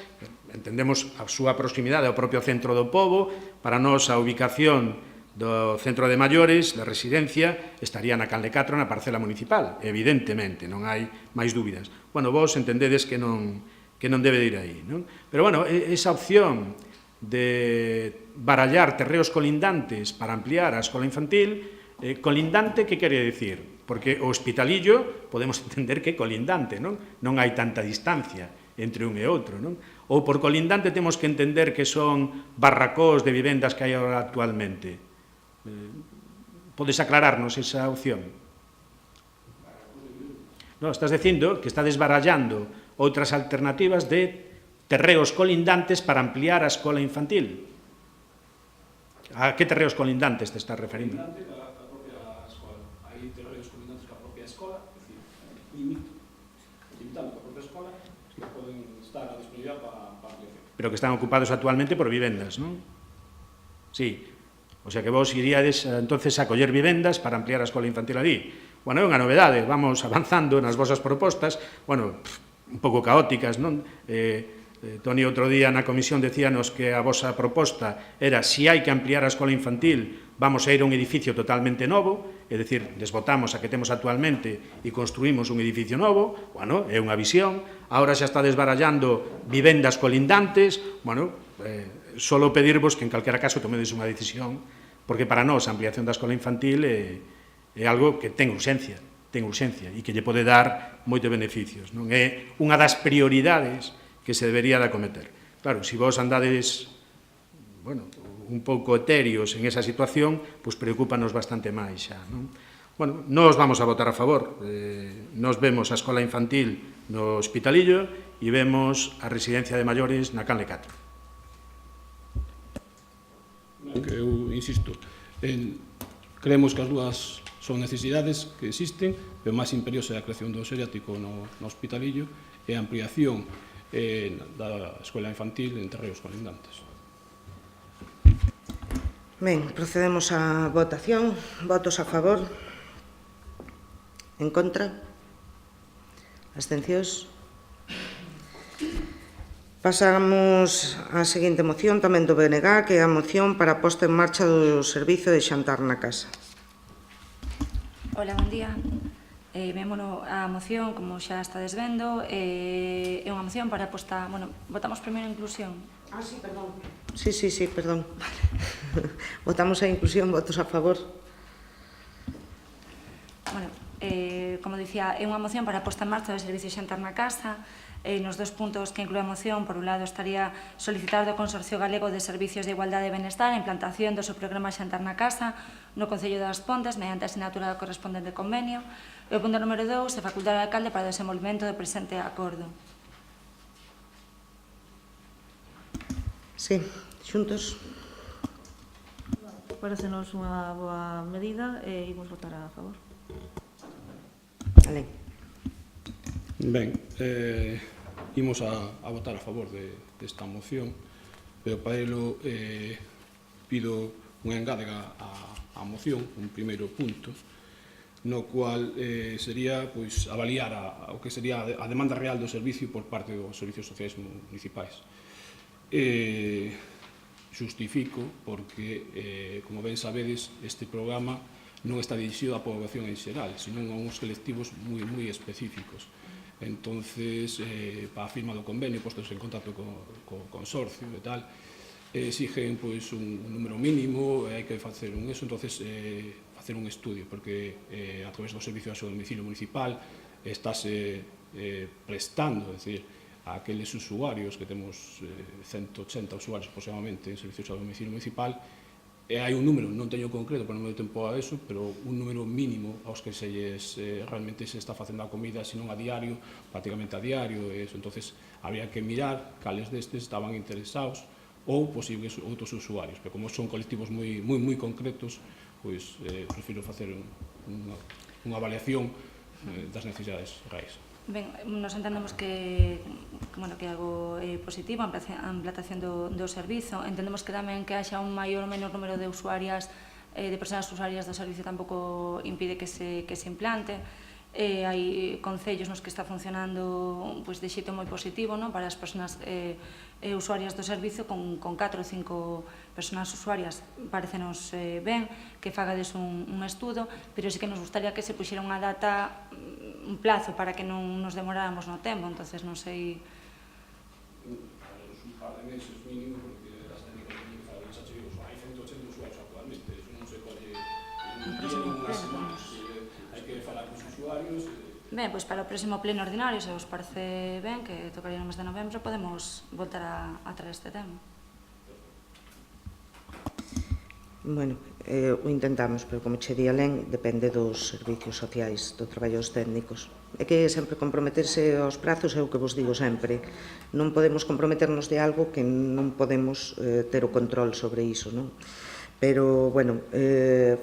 [SPEAKER 4] entendemos a súa proximidade ao propio centro do pobo. Para nós a ubicación do centro de maiores, da residencia, estaría na Can de Catro, na parcela municipal, evidentemente, non hai máis dúbidas. Bueno, vos entendedes que non debe de ir aí, non? Pero, bueno, esa opción de barallar terreos colindantes para ampliar a escola infantil, colindante, que quere dicir? Porque o Hospitalillo podemos entender que é colindante, non? Non hai tanta distancia entre un e outro, non? Ou por colindante temos que entender que son barracós de vivendas que hai agora actualmente. Podes aclararnos esa opción? No, estás dicindo que está desbarallando outras alternativas de terreos colindantes para ampliar a escola infantil. A que terreos colindantes te estás referindo?
[SPEAKER 5] Colindante ca propia escola. Hai terreos colindantes ca propia escola, é dicir, limitando ca propia escola, que poden estar a disponibilidade para ampliación.
[SPEAKER 4] Pero que están ocupados actualmente por vivendas, non? Sí. O sea que vos iríades entonces a coller vivendas para ampliar a escola infantil ali. Bueno, é unha novedade, vamos avanzando nas vosas propostas, bueno, un pouco caóticas, non? Toni outro día na comisión decíanos que a vosa proposta era se hai que ampliar a escola infantil vamos a ir a un edificio totalmente novo, é dicir, desbotamos a que temos actualmente e construímos un edificio novo. Bueno, é unha visión. Agora xa está desbarallando vivendas colindantes. Bueno, solo pedirvos que en calquera caso tomedes unha decisión, porque para nós a ampliación da escola infantil é algo que ten urxencia e que lle pode dar moitos beneficios, non? É unha das prioridades que se debería de acometer. Claro, se vos andades, bueno, un pouco etéreos en esa situación, pois preocúpanos bastante máis xa, non? Bueno, nós vamos a votar a favor. Nós vemos a escola infantil no Hospitalillo e vemos a residencia de maiores na Can de Catro.
[SPEAKER 5] Que eu insisto, creemos que as dúas son necesidades que existen, pero máis imperiosa é a creación do xeriátrico no Hospitalillo e a ampliación da escola infantil en terreos colindantes.
[SPEAKER 1] Ben, procedemos á votación. Votos a favor? En contra? Abstencións? Pasamos á seguinte moción, tamén do BNG, que é a moción para a posta en marcha do servizo de xantar na casa.
[SPEAKER 6] Hola, bon día. Vémonos a moción, como xa estades vendo, é unha moción para posta... Bueno, votamos primeiro a inclusión.
[SPEAKER 1] Sí, perdón. Sí, perdón. Votamos a inclusión, votos a favor.
[SPEAKER 6] Bueno, como dicía, é unha moción para a posta en marcha do servicio xantar na casa. Nos dos puntos que inclúe a moción, por un lado, estaría solicitar do Consorcio Galego de Servicios de Igualdade e Benestar a implantación do seu programa Xantar na Casa no Concello das Pontes mediante a asinatura do correspondente convenio. E o punto número 2 é facultar ao alcalde para o desenvolvemento do presente acordo.
[SPEAKER 1] Sí, xuntos.
[SPEAKER 3] Parecenos unha boa medida e imos votar a favor.
[SPEAKER 1] Alén.
[SPEAKER 5] Ben, imos a votar a favor desta moción, pero para elo pido unha engádega á moción, un primeiro punto, no cual sería avaliar o que sería a demanda real do servicio por parte dos servicios sociais municipais. Justifico porque, como ben sabedes, este programa non está dirixido á poboación en xeral, senón a uns colectivos moi específicos. Entonces, para a firma do convenio, postos en contacto co consorcio e tal, exigen un número mínimo, hai que facer entonces facer un estudio, porque a través do servicio de domicilio municipal estáse prestando, é dicir, a aqueles usuarios que temos 180 usuarios aproximadamente en servicios de domicilio municipal, e hai un número, non teño concreto, pero non me dou tempo a eso, pero un número mínimo aos que realmente se está facendo a comida, senón a diario, prácticamente a diario, e eso. Entonces, habría que mirar cales destes estaban interesados ou posibles outros usuarios, pero como son colectivos moi concretos, pois prefiro facer unha avaliación das necesidades reais.
[SPEAKER 6] Ben, nos entendemos que é algo positivo a implantación do servizo. Entendemos que tamén que haxa un maior ou menor número de usuarias, de persoas usuarias do servicio tampouco impide que se implante. Hai concellos nos que está funcionando de xeito moi positivo para as persoas usuarias do servicio, con 4 ou 5 persoas usuarias parecenos ben que fagades un estudo, pero sí que nos gustaría que se puxera unha data, un plazo para que non nos demoráramos no tempo. Entonces non sei...
[SPEAKER 5] Un par de meses mínimo, porque as técnicas de minimizar xa che digo, hai 180 usuarios actualmente, eso non se pode unhas semanas, hai que falar cos usuarios.
[SPEAKER 6] Ben, pois para o próximo pleno ordinario, se vos parece ben, que tocaría no mes de novembro, podemos voltar a traer este tema.
[SPEAKER 1] Bueno, o intentamos, pero como che di Alén, depende dos servicios sociais, dos traballos técnicos. É que sempre comprometerse aos prazos é o que vos digo sempre. Non podemos comprometernos de algo que non podemos ter o control sobre iso, non? Pero, bueno,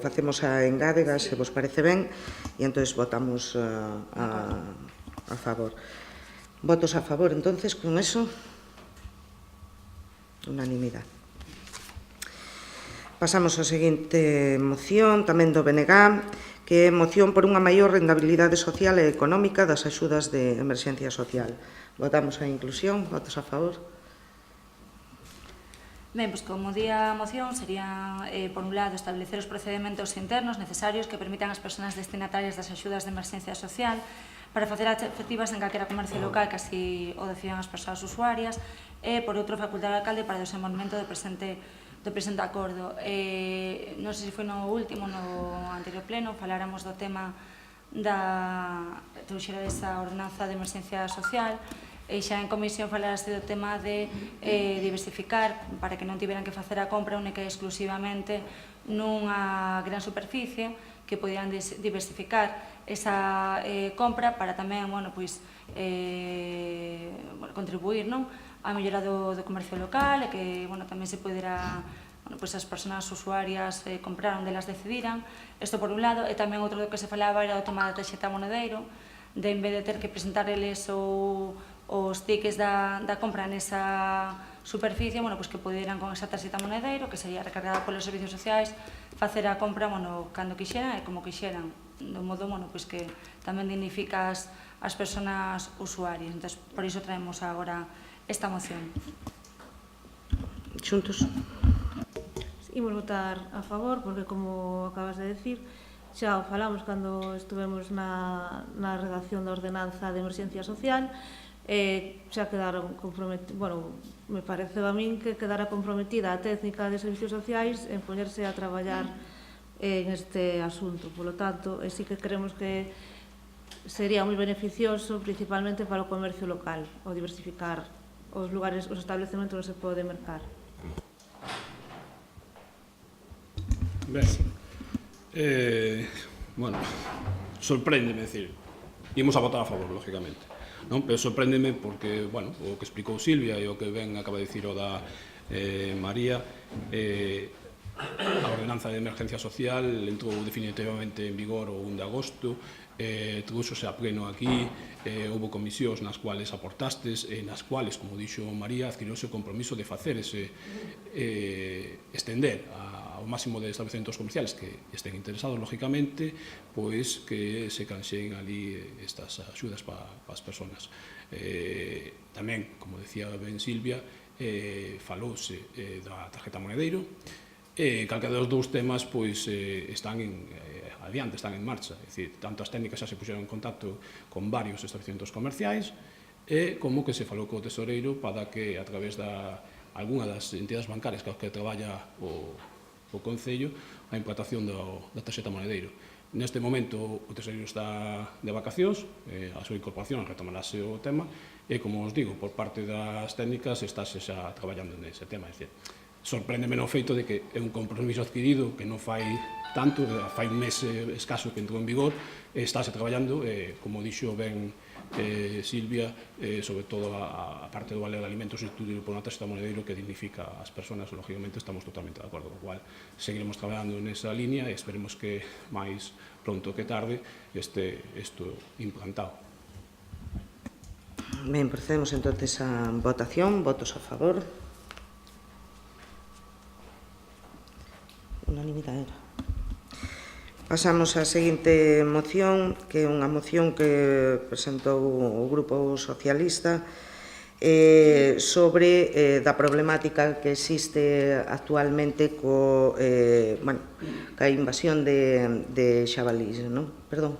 [SPEAKER 1] facemos a engádega, se vos parece ben, e entón votamos a favor. Votos a favor, entonces, con eso, unanimidade. Pasamos á seguinte moción, tamén do BNG, que é moción por unha maior rendabilidade social e económica das axudas de emerxencia social. Votamos a inclusión, votos a favor.
[SPEAKER 6] Ben, pois como di a moción, sería, por un lado, establecer os procedementos internos necesarios que permitan ás persoas destinatarias das axudas de emerxencia social para facer efectivas en calquera comercio local que así o decidan as persoas usuarias, e, por outro, facultar ao alcalde para o desenvolvemento do presente acordo. Non sei se foi no último, no anterior pleno, faláramos do tema da trouxera desa ordenanza de emerxencia social, e xa en comisión falarase do tema de diversificar para que non tiveran que facer a compra única e exclusivamente nunha gran superficie, que podían diversificar esa compra para tamén contribuir a mellora do comercio local, e que tamén se podera as persoas usuarias comprar onde las decidiran. Isto por un lado, e tamén outro do que se falaba era o tema da tarxeta monedeiro, de en vez de ter que presentar eles os tickets da compra nesa superficie, que pudieran con esa tarxeta monedeiro, que sería recargada polos servicios sociais, facer a compra cando quixeran e como quixeran, do modo que tamén dignifica as persoas usuarias. Entón, por iso traemos agora esta moción.
[SPEAKER 1] Xuntos.
[SPEAKER 3] Imos votar a favor, porque, como acabas de decir, xa o falamos cando estuvemos na redacción da ordenanza de emerxencia social, xa quedaron comprometidos, bueno, me pareceu a min que quedara comprometida a técnica de servicios sociais en poñerse a traballar en este asunto. Polo tanto, sí que creemos que sería moi beneficioso, principalmente para o comercio local, o diversificar os lugares, os establecementos onde se pode mercar.
[SPEAKER 5] Ben, bueno, sorpréndeme, decir, imos a votar a favor, lógicamente, non? Pero sorpréndeme porque, bueno, o que explicou Silvia e o que ben acaba de dicir o da María, a ordenanza de emergencia social entrou definitivamente en vigor o 1 de agosto, trouxose a pleno aquí, houve comisións nas cuales aportastes, nas cuales, como dixo María, adquiriuse o compromiso de facer ese estender ao máximo de establecementos comerciales que estén interesados, lógicamente, pois que se canxeen ali estas axudas para as persoas. Tamén, como decía ben Silvia, falouse da tarjeta monedeiro, calquera dos dous temas pois están adiante, están en marcha, é dicir, tanto as técnicas xa se puxeron en contacto con varios establecementos comerciais como que se falou co tesoreiro para que a través da algunha das entidades bancarias que traballa o Concello a implantación da tarxeta monedeiro. Neste momento o tesoreiro está de vacacións, a súa incorporación retomarase o tema e, como os digo, por parte das técnicas estáse xa traballando nese tema. É dicir, sorpréndeme no feito de que é un compromiso adquirido que non fai tanto, fai un mes escaso que entrou en vigor, estáse traballando, como dixo ben Silvia, sobre todo a parte do vale de alimentos sustituído por unha tarxeta monedeiro que dignifica as persoas, lógicamente estamos totalmente de acordo, con o cual seguiremos traballando nesa línea e esperemos que máis pronto que tarde este isto implantado.
[SPEAKER 1] Ben, procedemos entonces a votación. Votos a favor. Unanimidade. Pasamos á seguinte moción, que é unha moción que presentou o Grupo Socialista sobre da problemática que existe actualmente coa invasión de xabalís, non? Perdón.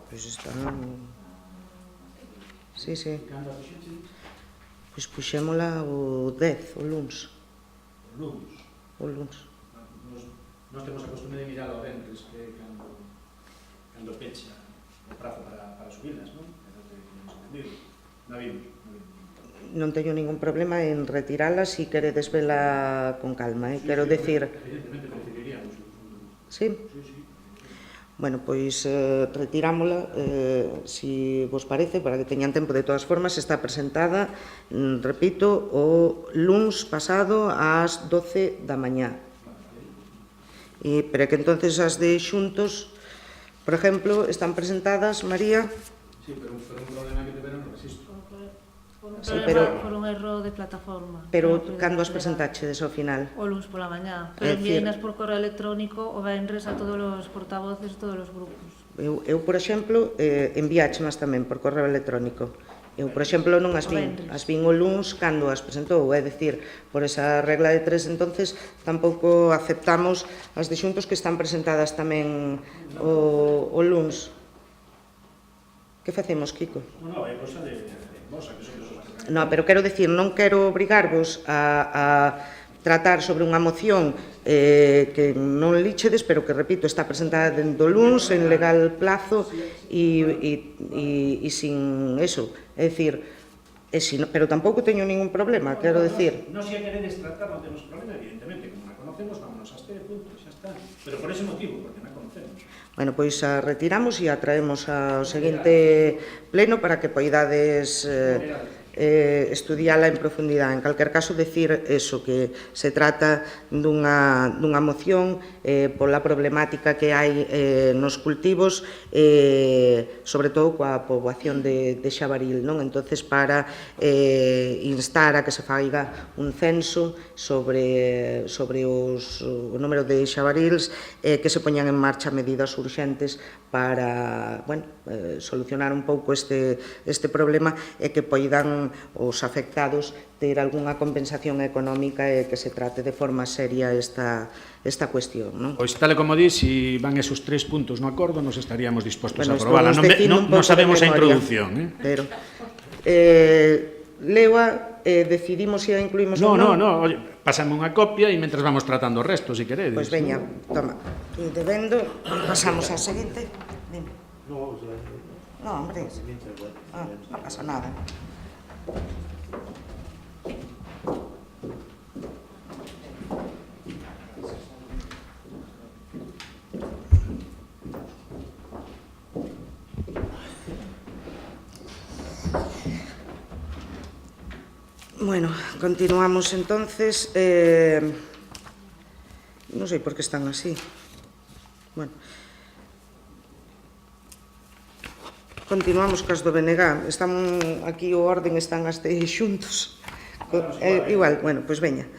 [SPEAKER 1] Pois está... Sí. Pois puxémola o 10, o luns. O luns.
[SPEAKER 4] Nós temos a costume de mirar ao ventres que cando pecha o prazo para subilas, non?
[SPEAKER 1] Non teño ningún problema en retirala se queredes vela con calma, quero decir...
[SPEAKER 4] Evidentemente preferiríamos.
[SPEAKER 1] Sí? Bueno, pois retirámola, se vos parece, para que teñan tempo. De todas formas, está presentada, repito, o luns pasado ás 12 da mañá. Pero que entonces as de xuntos, por exemplo, están presentadas, María...
[SPEAKER 4] Sí, pero un problema que tiveron no registro.
[SPEAKER 3] Por un erro de plataforma.
[SPEAKER 1] Pero cando as presentachedes ao final?
[SPEAKER 3] O luns pola mañá. Pero envíenas por correo electrónico o venres a todos os portavoces, todos os grupos.
[SPEAKER 1] Eu por exemplo, enviáchemas tamén por correo electrónico. Eu, por exemplo, non as vin o luns cando as presentou, é dicir, por esa regla de 3, entonces, tampouco aceptamos as de xuntos que están presentadas tamén o luns. Que facemos, Kiko?
[SPEAKER 4] Non, é cosa de vos, que son os...
[SPEAKER 1] Non, pero quero dicir, non quero obrigarvos a tratar sobre unha moción que non lichedes, pero que, repito, está presentada dentro do luns, en legal plazo e sin eso. É dicir, pero tampouco teño ningún problema, quero dicir.
[SPEAKER 4] Non se a queredes tratar, non temos problema, evidentemente, como a conocemos, vámonos a este punto, xa está. Pero por ese motivo, porque non conocemos.
[SPEAKER 1] Bueno, pois a retiramos e a traemos ao seguinte pleno para que poidades estudiala en profundidade. En calquer caso, decir eso, que se trata dunha moción pola problemática que hai nos cultivos, sobre todo coa poboación de xabaril, non? Entonces, para instar a que se faiga un censo sobre o número de xabarils, que se poñan en marcha medidas urxentes para solucionar un pouco este problema e que poidan poidan os afectados ter algunha compensación económica e que se trate de forma seria esta cuestión, non?
[SPEAKER 4] Pois tal e como di, se van esos 3 puntos no acordo, nos estaríamos dispostos a
[SPEAKER 1] Bueno,
[SPEAKER 4] aprobarla. Non sabemos a introducción,
[SPEAKER 1] pero leva, decidimos se a incluímos ou non.
[SPEAKER 4] No, oye, pásame unha copia e mentres vamos tratando o resto, se queredes.
[SPEAKER 1] Pois veña, toma, debendo, pasamos á seguinte. Dime. No, hombre, non pasa nada. Bueno, continuamos entonces. Non sei por que están así. Bueno. Continuamos cas do BNG. Estamos aquí, o orden están as xuntos. Igual, bueno, pois veña.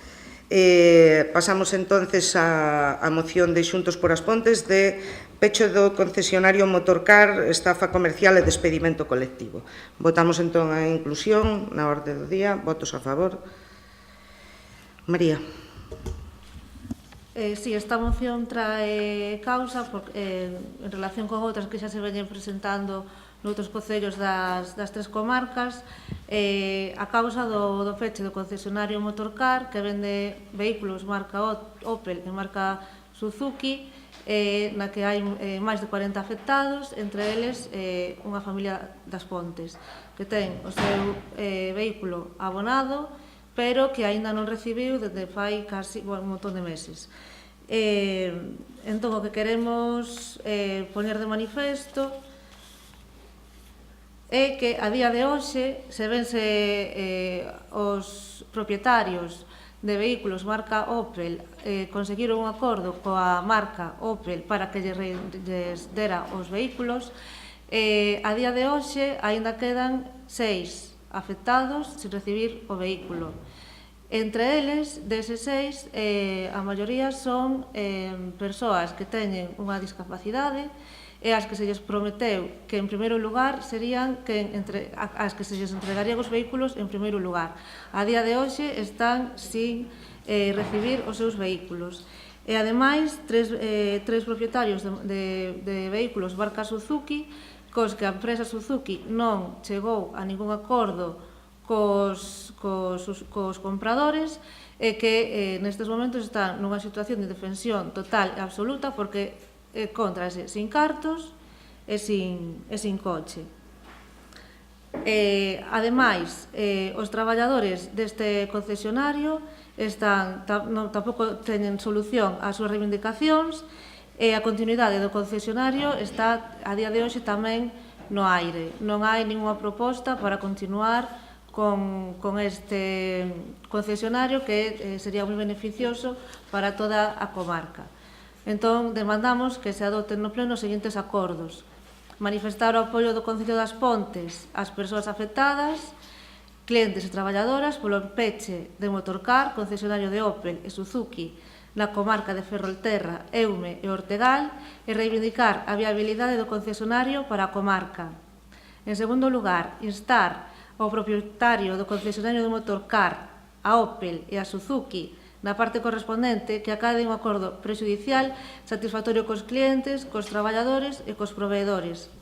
[SPEAKER 1] Pasamos entonces a moción de Xuntos por as Pontes de pecho do concesionario Motorcar, estafa comercial e despedimento colectivo. Votamos entón a inclusión na orde do día. Votos a favor. María.
[SPEAKER 3] Sí, esta moción trae causa en relación con outras que xa se veñen presentando noutros concellos das 3 comarcas, a causa do feche do concesionario Motorcar, que vende vehículos marca Opel e marca Suzuki, na que hai máis de 40 afectados, entre eles unha familia das Pontes, que ten o seu vehículo abonado, pero que aínda non recibiu desde fai casi un montón de meses. Entón, o que queremos poñer de manifesto é que a día de hoxe se vense os propietarios de vehículos marca Opel conseguiron un acordo coa marca Opel para que lles dera os vehículos. A día de hoxe aínda quedan 6 afectados sin recibir o vehículo. Entre eles, deses 6, a maioría son persoas que teñen unha discapacidade e as que se lles prometeu que en primeiro lugar serían as que se lles entregarían os vehículos en primeiro lugar. A día de hoxe están sin recibir os seus vehículos. E ademais, tres propietarios de vehículos marca Suzuki, cos que a empresa Suzuki non chegou a ningún acordo cos compradores e que nestes momentos están nunha situación de indefensión total e absoluta porque contrase sin cartos e sin coche. Ademais, os traballadores deste concesionario tampouco teñen solución ás súas reivindicacións e a continuidade do concesionario está a día de hoxe tamén no aire. Non hai ninguna proposta para continuar con este concesionario que sería moi beneficioso para toda a comarca. Entón, demandamos que se adopten no pleno os seguintes acordos. Manifestar o apoio do Concello das Pontes ás persoas afectadas, clientes e traballadoras polo peche de Motorcar, concesionario de Opel e Suzuki na comarca de Ferrolterra, Eume e Ortegal, e reivindicar a viabilidade do concesionario para a comarca. En segundo lugar, instar ao propietario do concesionario de Motorcar, a Opel e a Suzuki, na parte correspondente, que acaden un acordo prexudicial satisfactorio cos clientes, cos traballadores e cos proveedores.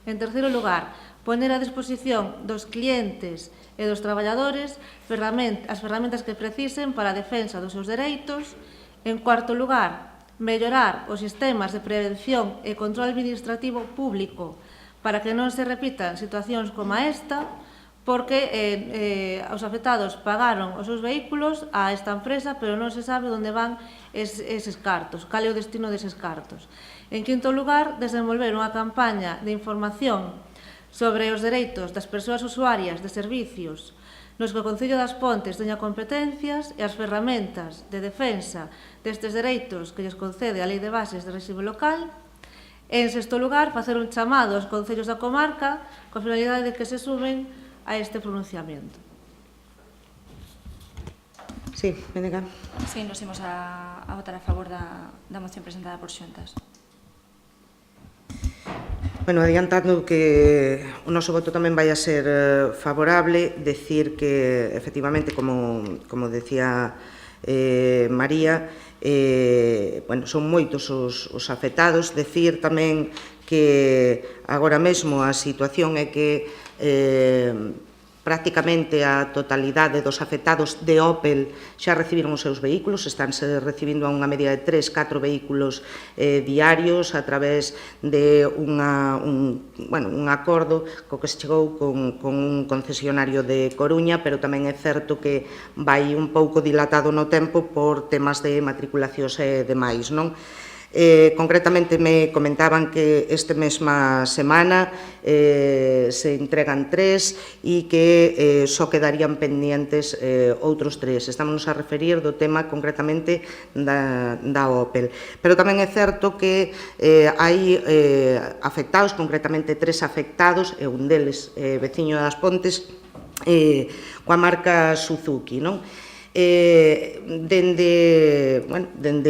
[SPEAKER 3] En terceiro lugar, poner a disposición dos clientes e dos traballadores as ferramentas que precisen para a defensa dos seus dereitos. En cuarto lugar, mellorar os sistemas de prevención e control administrativo público para que non se repitan situacións como esta, porque os afectados pagaron os seus vehículos a esta empresa, pero non se sabe onde van eses cartos, cal é o destino deses cartos. En quinto lugar, desenvolver unha campaña de información sobre os dereitos das persoas usuarias de servicios nos que o Concello das Pontes teña competencias e as ferramentas de defensa destes dereitos que lles concede a Lei de Bases de Réxime Local. En sexto lugar, facer un chamado aos concellos da comarca coa finalidade de que se sumen a este pronunciamento.
[SPEAKER 1] Sí, Benega.
[SPEAKER 6] Sí, nos imos a votar a favor da moción presentada por Xuntas.
[SPEAKER 1] Bueno, adiantando que o noso voto tamén vai a ser favorable, decir que, efectivamente, como decía María, bueno, son moitos os afectados. Decir tamén que agora mesmo a situación é que prácticamente a totalidade dos afectados de Opel xa recibiron os seus vehículos, estánse recibindo a unha media de 3-4 vehículos diarios a través de un acordo co que se chegou con un concesionario de Coruña, pero tamén é certo que vai un pouco dilatado no tempo por temas de matriculacións e demais, non? Concretamente me comentaban que esta mesma semana se entregan 3 e que só quedarían pendientes outros 3. Estamos a referir do tema concretamente da Opel. Pero tamén é certo que hai afectados, concretamente 3 afectados, e un deles veciño das Pontes, coa marca Suzuki, non? Dende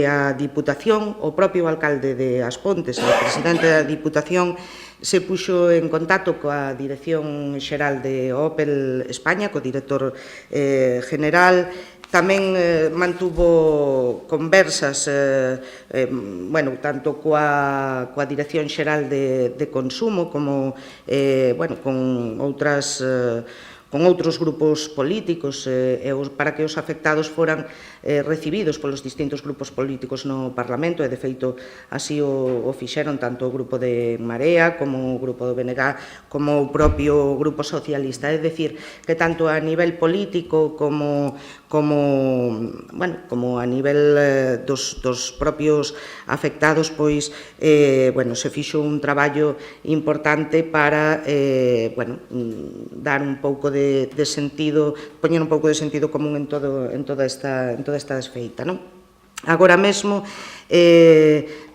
[SPEAKER 1] a Diputación, o propio alcalde de As Pontes, o presidente da Diputación, se puxo en contacto coa Dirección Xeral de Opel España, co director general. Tamén mantuvo conversas tanto coa Dirección Xeral de Consumo como con outros grupos políticos para que os afectados foran recibidos polos distintos grupos políticos no Parlamento, e de feito así o fixeron tanto o grupo de Marea como o grupo do BNG como o propio grupo socialista. É dicir, que tanto a nivel político como a nivel dos propios afectados, pois se fixo un traballo importante para dar un pouco de sentido, poñer un pouco de sentido común en toda esta desfeita, non? Agora mesmo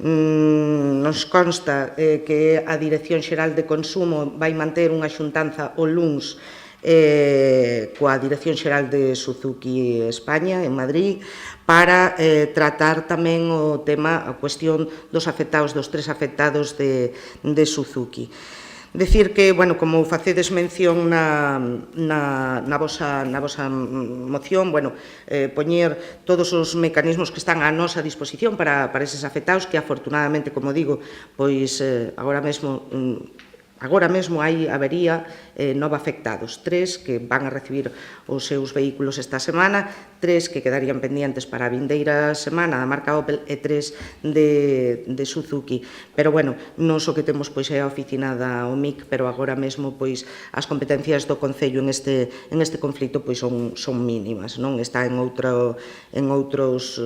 [SPEAKER 1] nos consta que a Dirección Xeral de Consumo vai manter unha xuntanza o luns coa Dirección Xeral de Suzuki España en Madrid para tratar tamén o tema, a cuestión dos afectados, dos 3 afectados de Suzuki. Decir que, como facedes mención na vosa moción, poñer todos os mecanismos que están á nosa disposición para eses afectados, que afortunadamente, como digo, pois agora mesmo habería 9 afectados, 3 que van a recibir os seus vehículos esta semana, 3 que quedarían pendientes para a vindeira semana da marca Opel e 3 de Suzuki. Pero, non o que temos pois é a oficina da OMIC, pero agora mesmo pois as competencias do Concello en este conflito pois son mínimas, non? Está en outros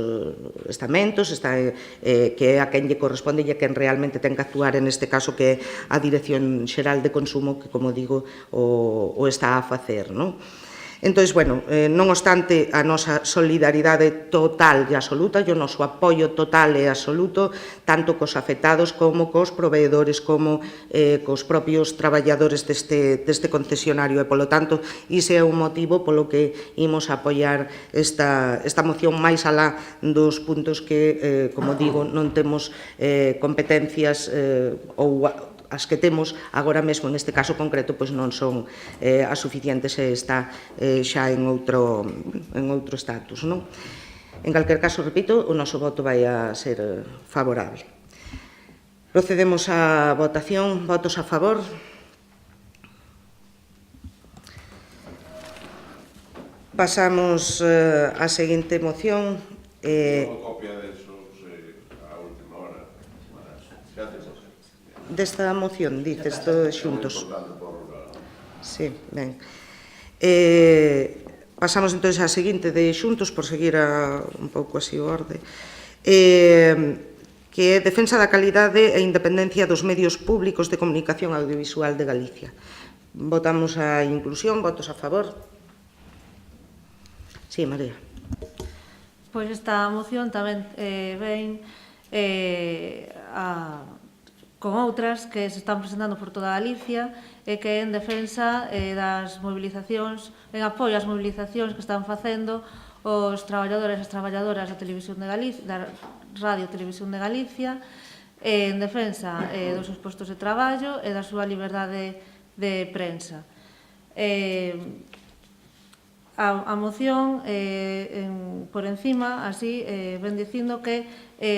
[SPEAKER 1] estamentos, está que é a quen lle corresponde e a quen realmente ten que actuar, en este caso que é a Dirección Xeral de Consumo, que, como digo, o está a facer, non? Entón, non obstante, a nosa solidaridade total e absoluta, e o noso apoio total e absoluto, tanto cos afectados como cos proveedores, como cos propios traballadores deste concesionario, e, polo tanto, ese é un motivo polo que imos apoiar esta moción máis alá dos puntos que, como digo, non temos competencias ou as que temos agora mesmo neste caso concreto pois non son as suficientes e está xa en outro estatus, non? En calquer caso, repito, o noso voto vai a ser favorable. Procedemos á votación. Votos a favor? Pasamos á seguinte moción.
[SPEAKER 7] Copia de esos a última hora.
[SPEAKER 1] Desta moción, dices, todos xuntos. Sí, ben. Pasamos, entón, á seguinte de xuntos, por seguir un pouco así o orde, que é defensa da calidade e independencia dos medios públicos de comunicación audiovisual de Galicia. Votamos a inclusión, votos a favor. Sí, María.
[SPEAKER 3] Pois esta moción tamén ven con outras que se están presentando por toda Galicia e que en defensa das movilizacións, en apoio ás movilizacións que están facendo os traballadores e as traballadoras da Televisión de Galicia, da Radio Televisión de Galicia, en defensa dos seus postos de traballo e da súa liberdade de prensa. A moción, por encima, así, ven dicindo que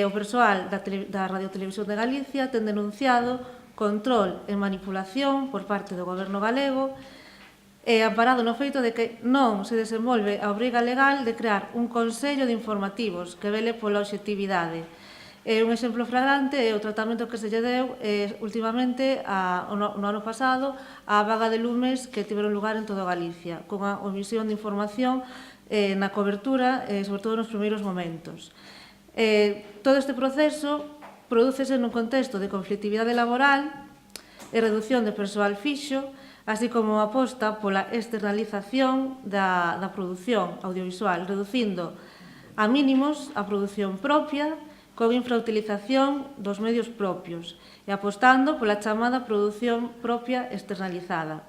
[SPEAKER 3] o persoal da Radio Televisión de Galicia ten denunciado control e manipulación por parte do Goberno galego amparado no feito de que non se desenvolve a obriga legal de crear un Consello de Informativos que vele pola obxectividade. Un exemplo flagrante é o tratamento que se lle deu últimamente, no ano pasado, á vaga de lumes que tiveron lugar en toda Galicia, con a omisión de información na cobertura, sobre todo nos primeiros momentos. Todo este proceso prodúcese nun contexto de conflictividade laboral e reducción de persoal fixo, así como a aposta pola externalización da produción audiovisual, reducindo a mínimos a produción propia, con infrautilización dos medios propios e apostando pola chamada produción propia externalizada.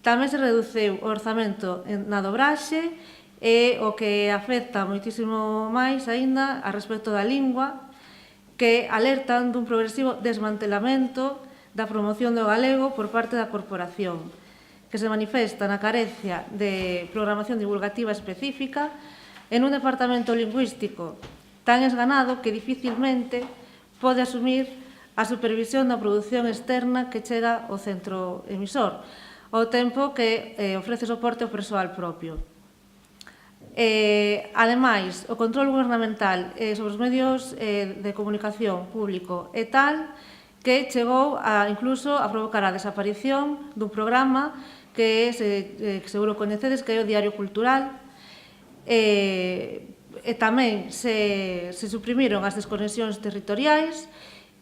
[SPEAKER 3] Tamén se reduceu o orzamento na dobraxe e o que afecta moitísimo máis aínda a respecto da lingua, que alertan dun progresivo desmantelamento da promoción do galego por parte da corporación, que se manifesta na carencia de programación divulgativa específica en un departamento lingüístico tan esganado que dificilmente pode asumir a supervisión da produción externa que chega ao centro emisor, ao tempo que ofrece soporte ao persoal propio. Ademais, o control gubernamental sobre os medios de comunicación público é tal que chegou incluso a provocar a desaparición dun programa que seguro coñecedes, que é o Diario Cultural, e tamén se suprimiron as desconexións territoriais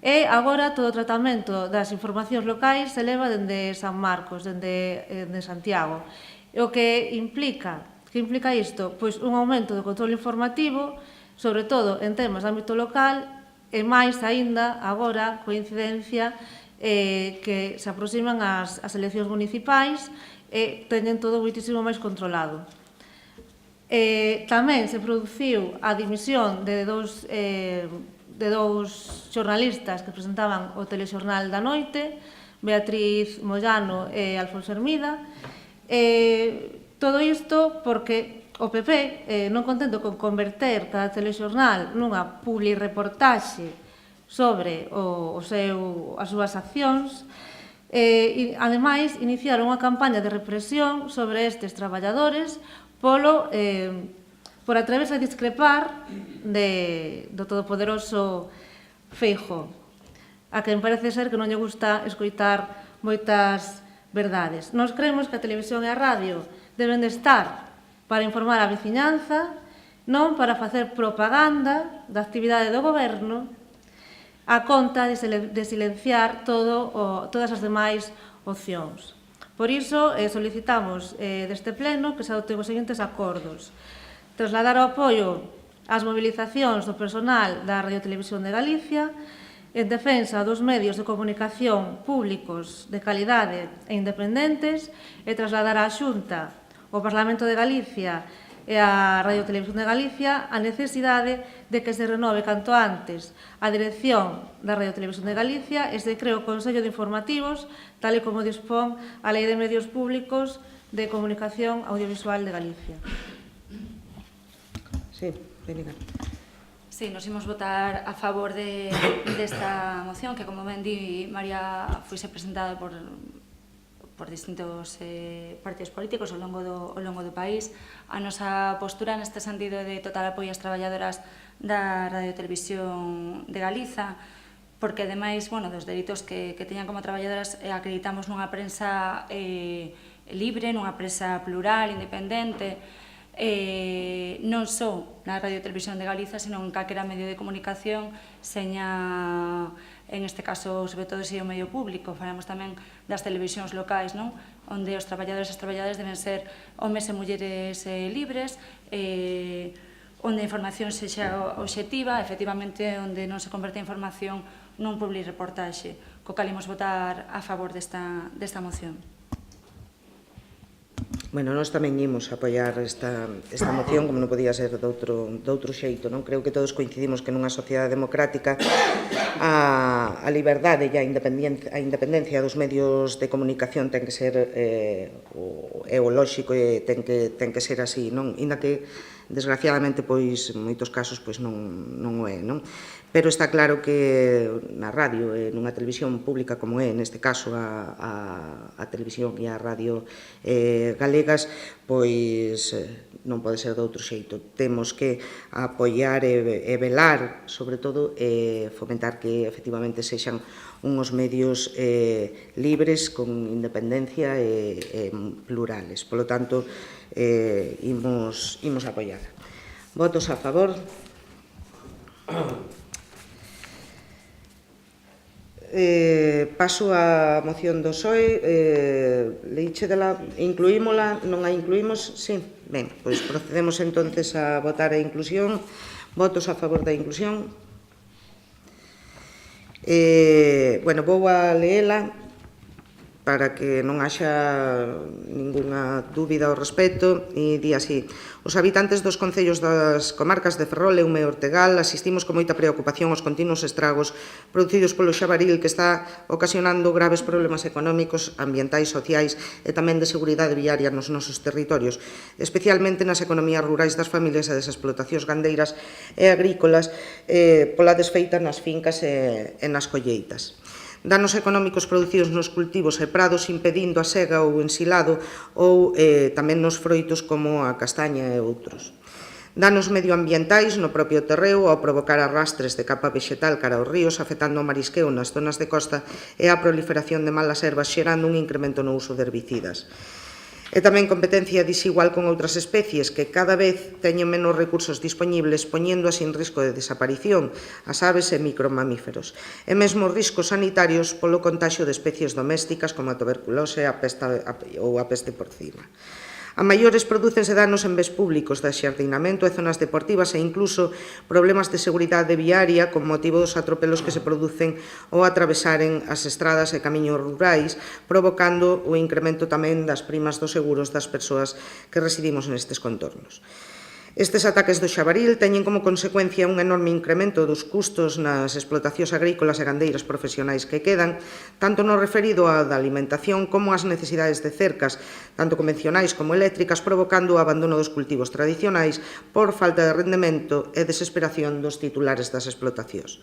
[SPEAKER 3] e agora todo o tratamento das informacións locais se leva dende San Marcos, dende Santiago. O que implica isto? Pois un aumento do control informativo, sobre todo en temas de ámbito local, e máis aínda agora, coincidencia, que se aproximan as eleccións municipais e teñen todo moitísimo máis controlado. Tamén se produciu a dimisión de dous xornalistas que presentaban o telexornal da noite, Beatriz Moyano e Alfonso Hermida. Todo isto porque o PP, non contento con converter cada telexornal nunha publireportaxe sobre as súas accións, ademais iniciaron unha campaña de represión sobre estes traballadores por atreverse a discrepar do todopoderoso Feijóo, a quen parece ser que non lle gusta escoitar moitas verdades. Nós creemos que a televisión e a radio deben de estar para informar a veciñanza, non para facer propaganda da actividade do goberno a conta de silenciar todas as demais opcións. Por iso, solicitamos deste pleno que se adopten os seguintes acordos. Trasladar o apoio ás mobilizacións do personal da Radio Televisión de Galicia en defensa dos medios de comunicación públicos de calidade e independentes e trasladar á Xunta, ao Parlamento de Galicia e á Radio Televisión de Galicia a necesidade de que se renove canto antes a dirección da Radio Televisión de Galicia e se cree o Consello de Informativos, tal e como dispón a Lei de Medios Públicos de Comunicación Audiovisual de Galicia.
[SPEAKER 1] Sí, Benega.
[SPEAKER 6] Sí, nos imos votar a favor desta moción que, como ben di María, foise presentada por distintos partidos políticos ao longo do país. A nosa postura neste sentido de total apoio ás traballadoras da Radio Televisión de Galiza, porque ademais, dos dereitos que teñan como traballadoras, acreditamos nunha prensa libre, nunha prensa plural, independente, non só na Radio Televisión de Galiza, sino en calquera medio de comunicación, seña, en este caso, sobre todo, se é o medio público. Falamos tamén das televisións locais, non? Onde os traballadores e as traballadoras deben ser homes e mulleres libres, onde a información sexa obxectiva, efectivamente, onde non se converte a información nun publireportaxe, co cal imos votar a favor desta moción.
[SPEAKER 1] Bueno, nós tamén imos apoiar esta moción, como non podía ser doutro xeito, non? Creo que todos coincidimos que nunha sociedade democrática a liberdade e a independencia dos medios de comunicación ten que ser o lóxico e ten que ser así, non? Inda que desgraciadamente pois en moitos casos pois non o é, non? Pero está claro que na radio e nunha televisión pública como é, neste caso a televisión e a radio galegas, pois non pode ser de outro xeito. Temos que apoiar e velar, sobre todo, e fomentar que efectivamente sexan uns medios libres, con independencia e plurales. Por lo tanto, imos apoiar. Votos a favor. Paso á moción do PSOE. Leiche dela, incluímola, non a incluímos? Sí, ben, pois procedemos entonces a votar a inclusión. Votos a favor da inclusión. Bueno, vou a leela para que non haxa ningunha dúbida ao respecto, e di así: os habitantes dos concellos das comarcas de Ferrol, Eume e Ortegal asistimos con moita preocupación aos continuos estragos producidos polo xabaril, que está ocasionando graves problemas económicos, ambientais, sociais e tamén de seguridade viaria nos nosos territorios, especialmente nas economías rurais das familias e das explotacións gandeiras e agrícolas pola desfeita nas fincas e nas colleitas. Danos económicos producidos nos cultivos e prados, impedindo a sega ou o ensilado, ou tamén nos froitos como a castaña e outros. Danos medioambientais no propio terreo ao provocar arrastres de capa vexetal cara aos ríos, afectando o marisqueo nas zonas de costa e a proliferación de malas ervas, xerando un incremento no uso de herbicidas. E tamén competencia desigual con outras especies que cada vez teñen menos recursos disponibles, poñéndoas en risco de desaparición, as aves e micromamíferos, e mesmo riscos sanitarios polo contagio de especies domésticas como a tuberculose ou a peste porcina. A maiores prodúcense danos en bens públicos de xardinamento e zonas deportivas e incluso problemas de seguridade viaria con motivo dos atropelos que se producen ao atravesaren as estradas e camiños rurais, provocando o incremento tamén das primas dos seguros das persoas que residimos nestes contornos. Estes ataques do xabaril teñen como consecuencia un enorme incremento dos custos nas explotacións agrícolas e gandeiras profesionais que quedan, tanto no referido á da alimentación como ás necesidades de cercas, tanto convencionais como eléctricas, provocando o abandono dos cultivos tradicionais por falta de rendemento e desesperación dos titulares das explotacións.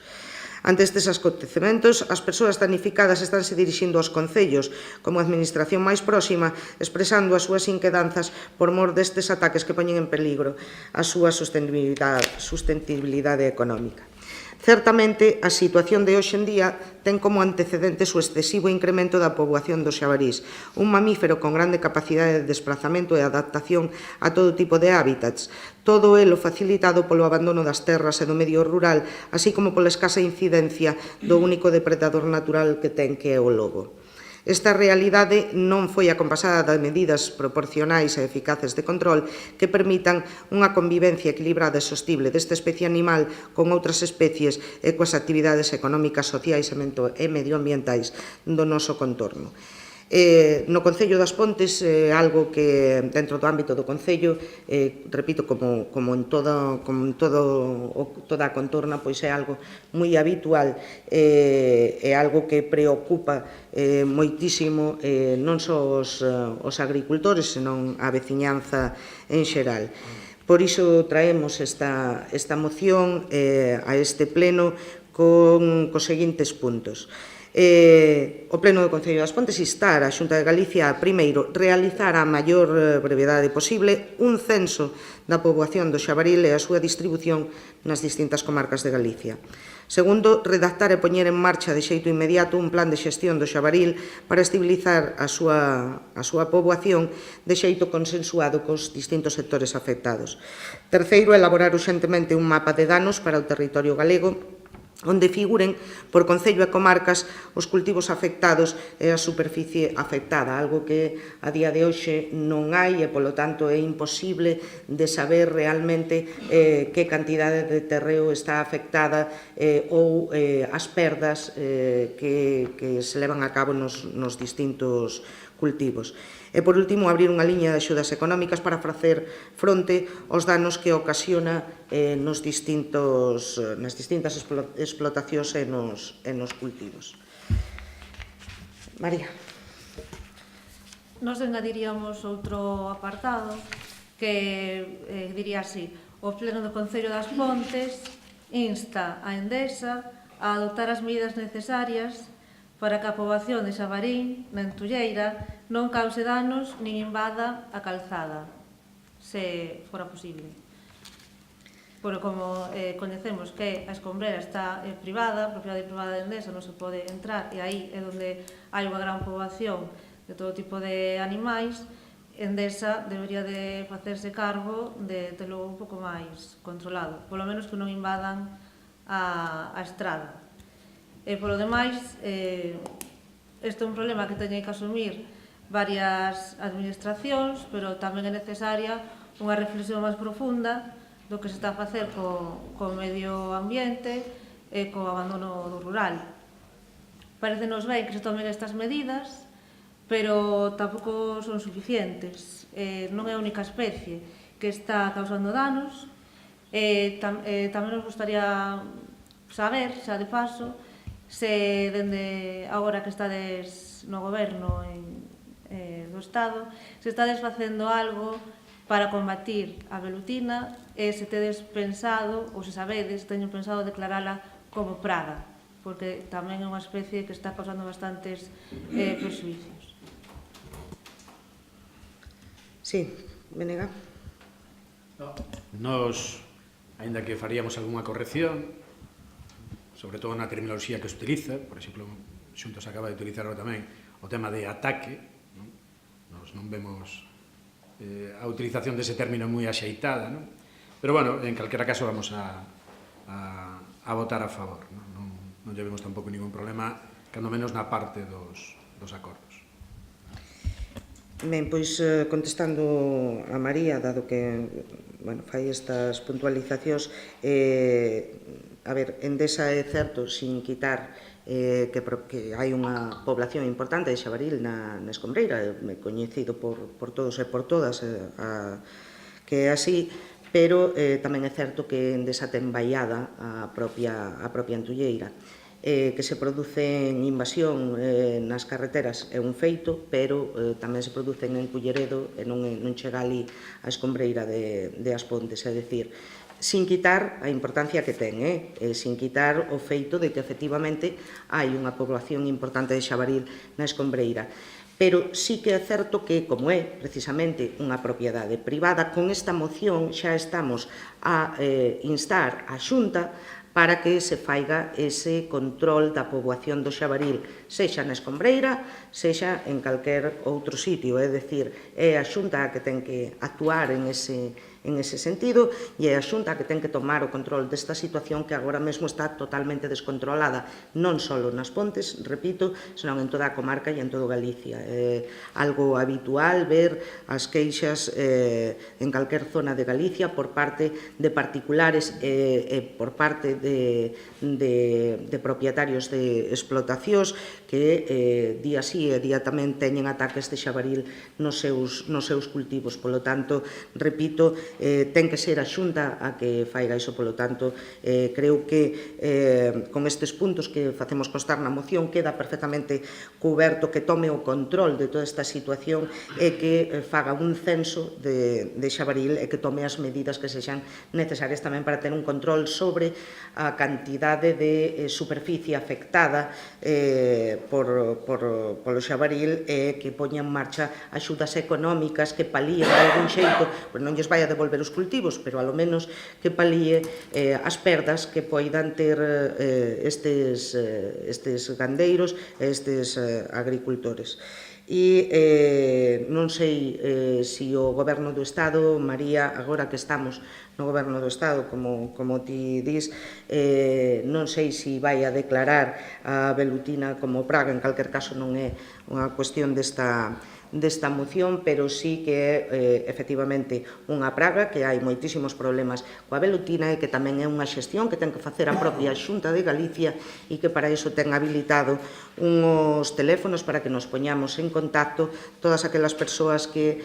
[SPEAKER 1] Ante estes acontecementos, as persoas danificadas estánse dirixindo aos concellos como a administración máis próxima, expresando as súas inquedanzas por mor destes ataques que poñen en peligro a súa sustentabilidade económica. Certamente, a situación de hoxe en día ten como antecedentes o excesivo incremento da poboación dos xabarís, un mamífero con grande capacidade de desplazamento e adaptación a todo tipo de hábitats, todo elo facilitado polo abandono das terras e do medio rural, así como pola escasa incidencia do único depredador natural que ten, que é o lobo. Esta realidade non foi acompasada de medidas proporcionais e eficaces de control que permitan unha convivencia equilibrada e sostible desta especie animal con outras especies e coas actividades económicas, sociais e medioambientais do noso contorno. No Concello das Pontes, algo que dentro do ámbito do Concello, repito, como en toda a contorna, pois é algo moi habitual, é algo que preocupa moitísimo non só os agricultores, senón a veciñanza en xeral. Por iso traemos esta moción a este pleno cos seguintes puntos. O Pleno do Concello das Pontes instar a Xunta de Galicia a, primeiro, realizar a maior brevedade posible un censo da poboación do xabaril e a súa distribución nas distintas comarcas de Galicia. Segundo, redactar e poñer en marcha de xeito inmediato un plan de xestión do xabaril para estabilizar a súa poboación de xeito consensuado cos distintos sectores afectados. Terceiro, elaborar urxentemente un mapa de danos para o territorio galego onde figuren por concello e comarcas os cultivos afectados e a superficie afectada, algo que a día de hoxe non hai e, polo tanto, é imposible de saber realmente que cantidade de terreo está afectada ou as perdas que se levan a cabo nos distintos cultivos. E, por último, abrir unha liña de axudas económicas para facer fronte aos danos que ocasiona nas distintas explotacións e nos cultivos. María.
[SPEAKER 3] Nos engadiríamos outro apartado que diría así: o Pleno do Concello das Pontes insta a Endesa a adoptar as medidas necesarias para que a poboación de Xabarín, na Entulleira, non cause danos nin invada a calzada, se fora posible. Porque como coñecemos que a escombrera está privada, propiedade privada de Endesa, non se pode entrar, e aí é onde hai unha gran poboación de todo tipo de animais, Endesa debería de facerse cargo de telo un pouco máis controlado, polo menos que non invadan a estrada. E polo demais, este é un problema que teñen que asumir varias administracións, pero tamén é necesaria unha reflexión máis profunda do que se está a facer co medio ambiente e co abandono do rural. Parecenos ben que se tomen estas medidas, pero tampouco son suficientes. Non é a única especie que está causando danos. Tamén nos gustaría saber, xa de paso, se dende agora que estades no goberno do Estado, se estades facendo algo para combatir a velutina e se tedes pensado, ou se sabedes, teñen pensado declarala como praga, porque tamén é unha especie que está causando bastantes perxuicios.
[SPEAKER 1] Sí, Venega.
[SPEAKER 4] Nos, aínda que faríamos algunha corrección, sobre todo na terminoloxía que se utiliza, por exemplo, Xuntos acaba de utilizar tamén o tema de ataque, nos non vemos a utilización dese término moi axeitada, non? Pero, bueno, en calquera caso vamos a votar a favor, non llevemos tampouco ningún problema, cando menos na parte dos acordos.
[SPEAKER 1] Ben, pois contestando a María, dado que fai estas puntualizacións, a ver, Endesa é certo, sin quitar que hai unha población importante de xabaril na escombreira, é coñecido por todos e por todas que é así, pero tamén é certo que Endesa ten vaiada a propia Entulleira. Que se produce en invasión nas carreteras é un feito, pero tamén se producen en Culleredo e non chega ali a escombreira de As Pontes, é dicir, sin quitar a importancia que ten, sin quitar o feito de que efectivamente hai unha población importante de xabaril na escombreira. Pero sí que é certo que, como é precisamente unha propiedade privada, con esta moción xa estamos a instar a Xunta para que se faiga ese control da poboación do xabaril, sexa na escombreira, sexa en calquer outro sitio, é dicir, é a Xunta que ten que actuar en ese sentido e é a Xunta que ten que tomar o control desta situación que agora mesmo está totalmente descontrolada, non só nas Pontes, repito, senón en toda a comarca e en todo Galicia. É algo habitual ver as queixas en calquer zona de Galicia por parte de particulares e por parte de propietarios de explotacións que día sí e día tamén teñen ataques de xabaril nos seus cultivos. Polo tanto, repito, ten que ser a Xunta a que faiga iso. Polo tanto, creo que con estes puntos que facemos constar na moción queda perfectamente cuberto que tome o control de toda esta situación e que faga un censo de xabaril e que tome as medidas que sexan necesarias tamén para ter un control sobre a cantidade de superficie afectada polo xabaril e que poña en marcha axudas económicas que palíen de algún xeito, pois non lles vai a devolver os cultivos, pero alo menos que palíe as perdas que poidan ter estes gandeiros e estes agricultores. E non sei se o Goberno do Estado, María, agora que estamos no Goberno do Estado, como ti dis, non sei se vai a declarar a velutina como praga, en calquer caso non é unha cuestión desta desta moción, pero sí que é efectivamente unha praga, que hai moitísimos problemas coa velutina e que tamén é unha xestión que ten que facer a propia Xunta de Galicia e que para iso ten habilitado uns teléfonos para que nos poñamos en contacto todas aquelas persoas que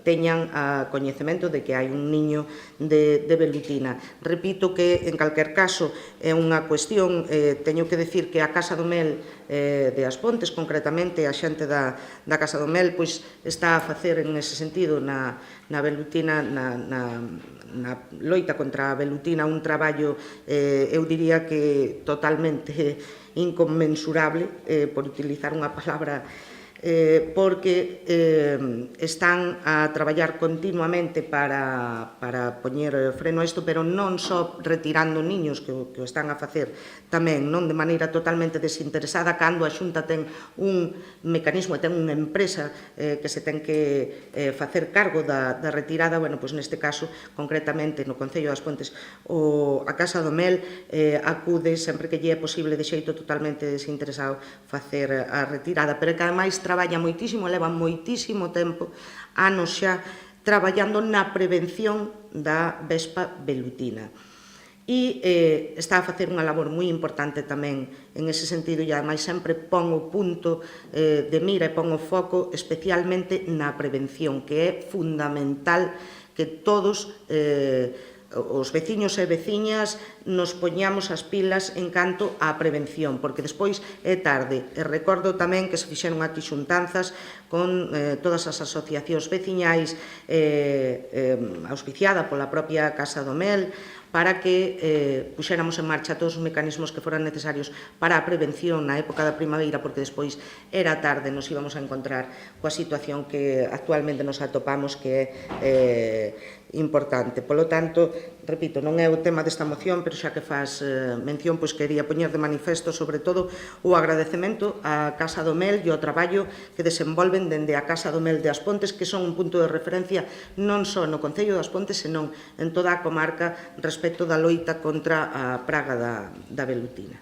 [SPEAKER 1] teñan a coñecemento de que hai un niño de velutina. Repito que, en calquer caso, é unha cuestión, teño que decir que a Casa do Mel de As Pontes, concretamente, a xente da Casa do Mel, pois está a facer en ese sentido na velutina, na loita contra a velutina, un traballo, eu diría que totalmente inconmensurable, por utilizar unha palabra, porque están a traballar continuamente para poñer freno a isto, pero non só retirando niños que o están a facer tamén, non de maneira totalmente desinteresada, cando a Xunta ten un mecanismo e ten unha empresa que se ten que facer cargo da retirada. Bueno, pois neste caso, concretamente no Concello das Pontes, a Casa do Mel acude sempre que lle é posible de xeito totalmente desinteresado facer a retirada, pero que ademais traballa moitísimo, leva moitísimo tempo, anos xa, traballando na prevención da vespa velutina. E está a facer unha labor moi importante tamén en ese sentido, e ademais sempre pon o punto de mira e pon o foco especialmente na prevención, que é fundamental que todos os veciños e veciñas nos poñamos as pilas en canto á prevención, porque despois é tarde. E recordo tamén que se fixeron aquí xuntanzas con todas as asociacións veciñais auspiciada pola propia Casa do Mel, para que puxéramos en marcha todos os mecanismos que foran necesarios para a prevención na época da primavera, porque despois era tarde, nos íbamos a encontrar coa situación que actualmente nos atopamos, que é importante. Polo tanto, repito, non é o tema desta moción, pero xa que faz mención, pois quería poñer de manifesto, sobre todo, o agradecemento á Casa do Mel e ao traballo que desenvolven dende a Casa do Mel de As Pontes, que son un punto de referencia non só no Concello das Pontes, senón en toda a comarca respecto da loita contra a praga da velutina.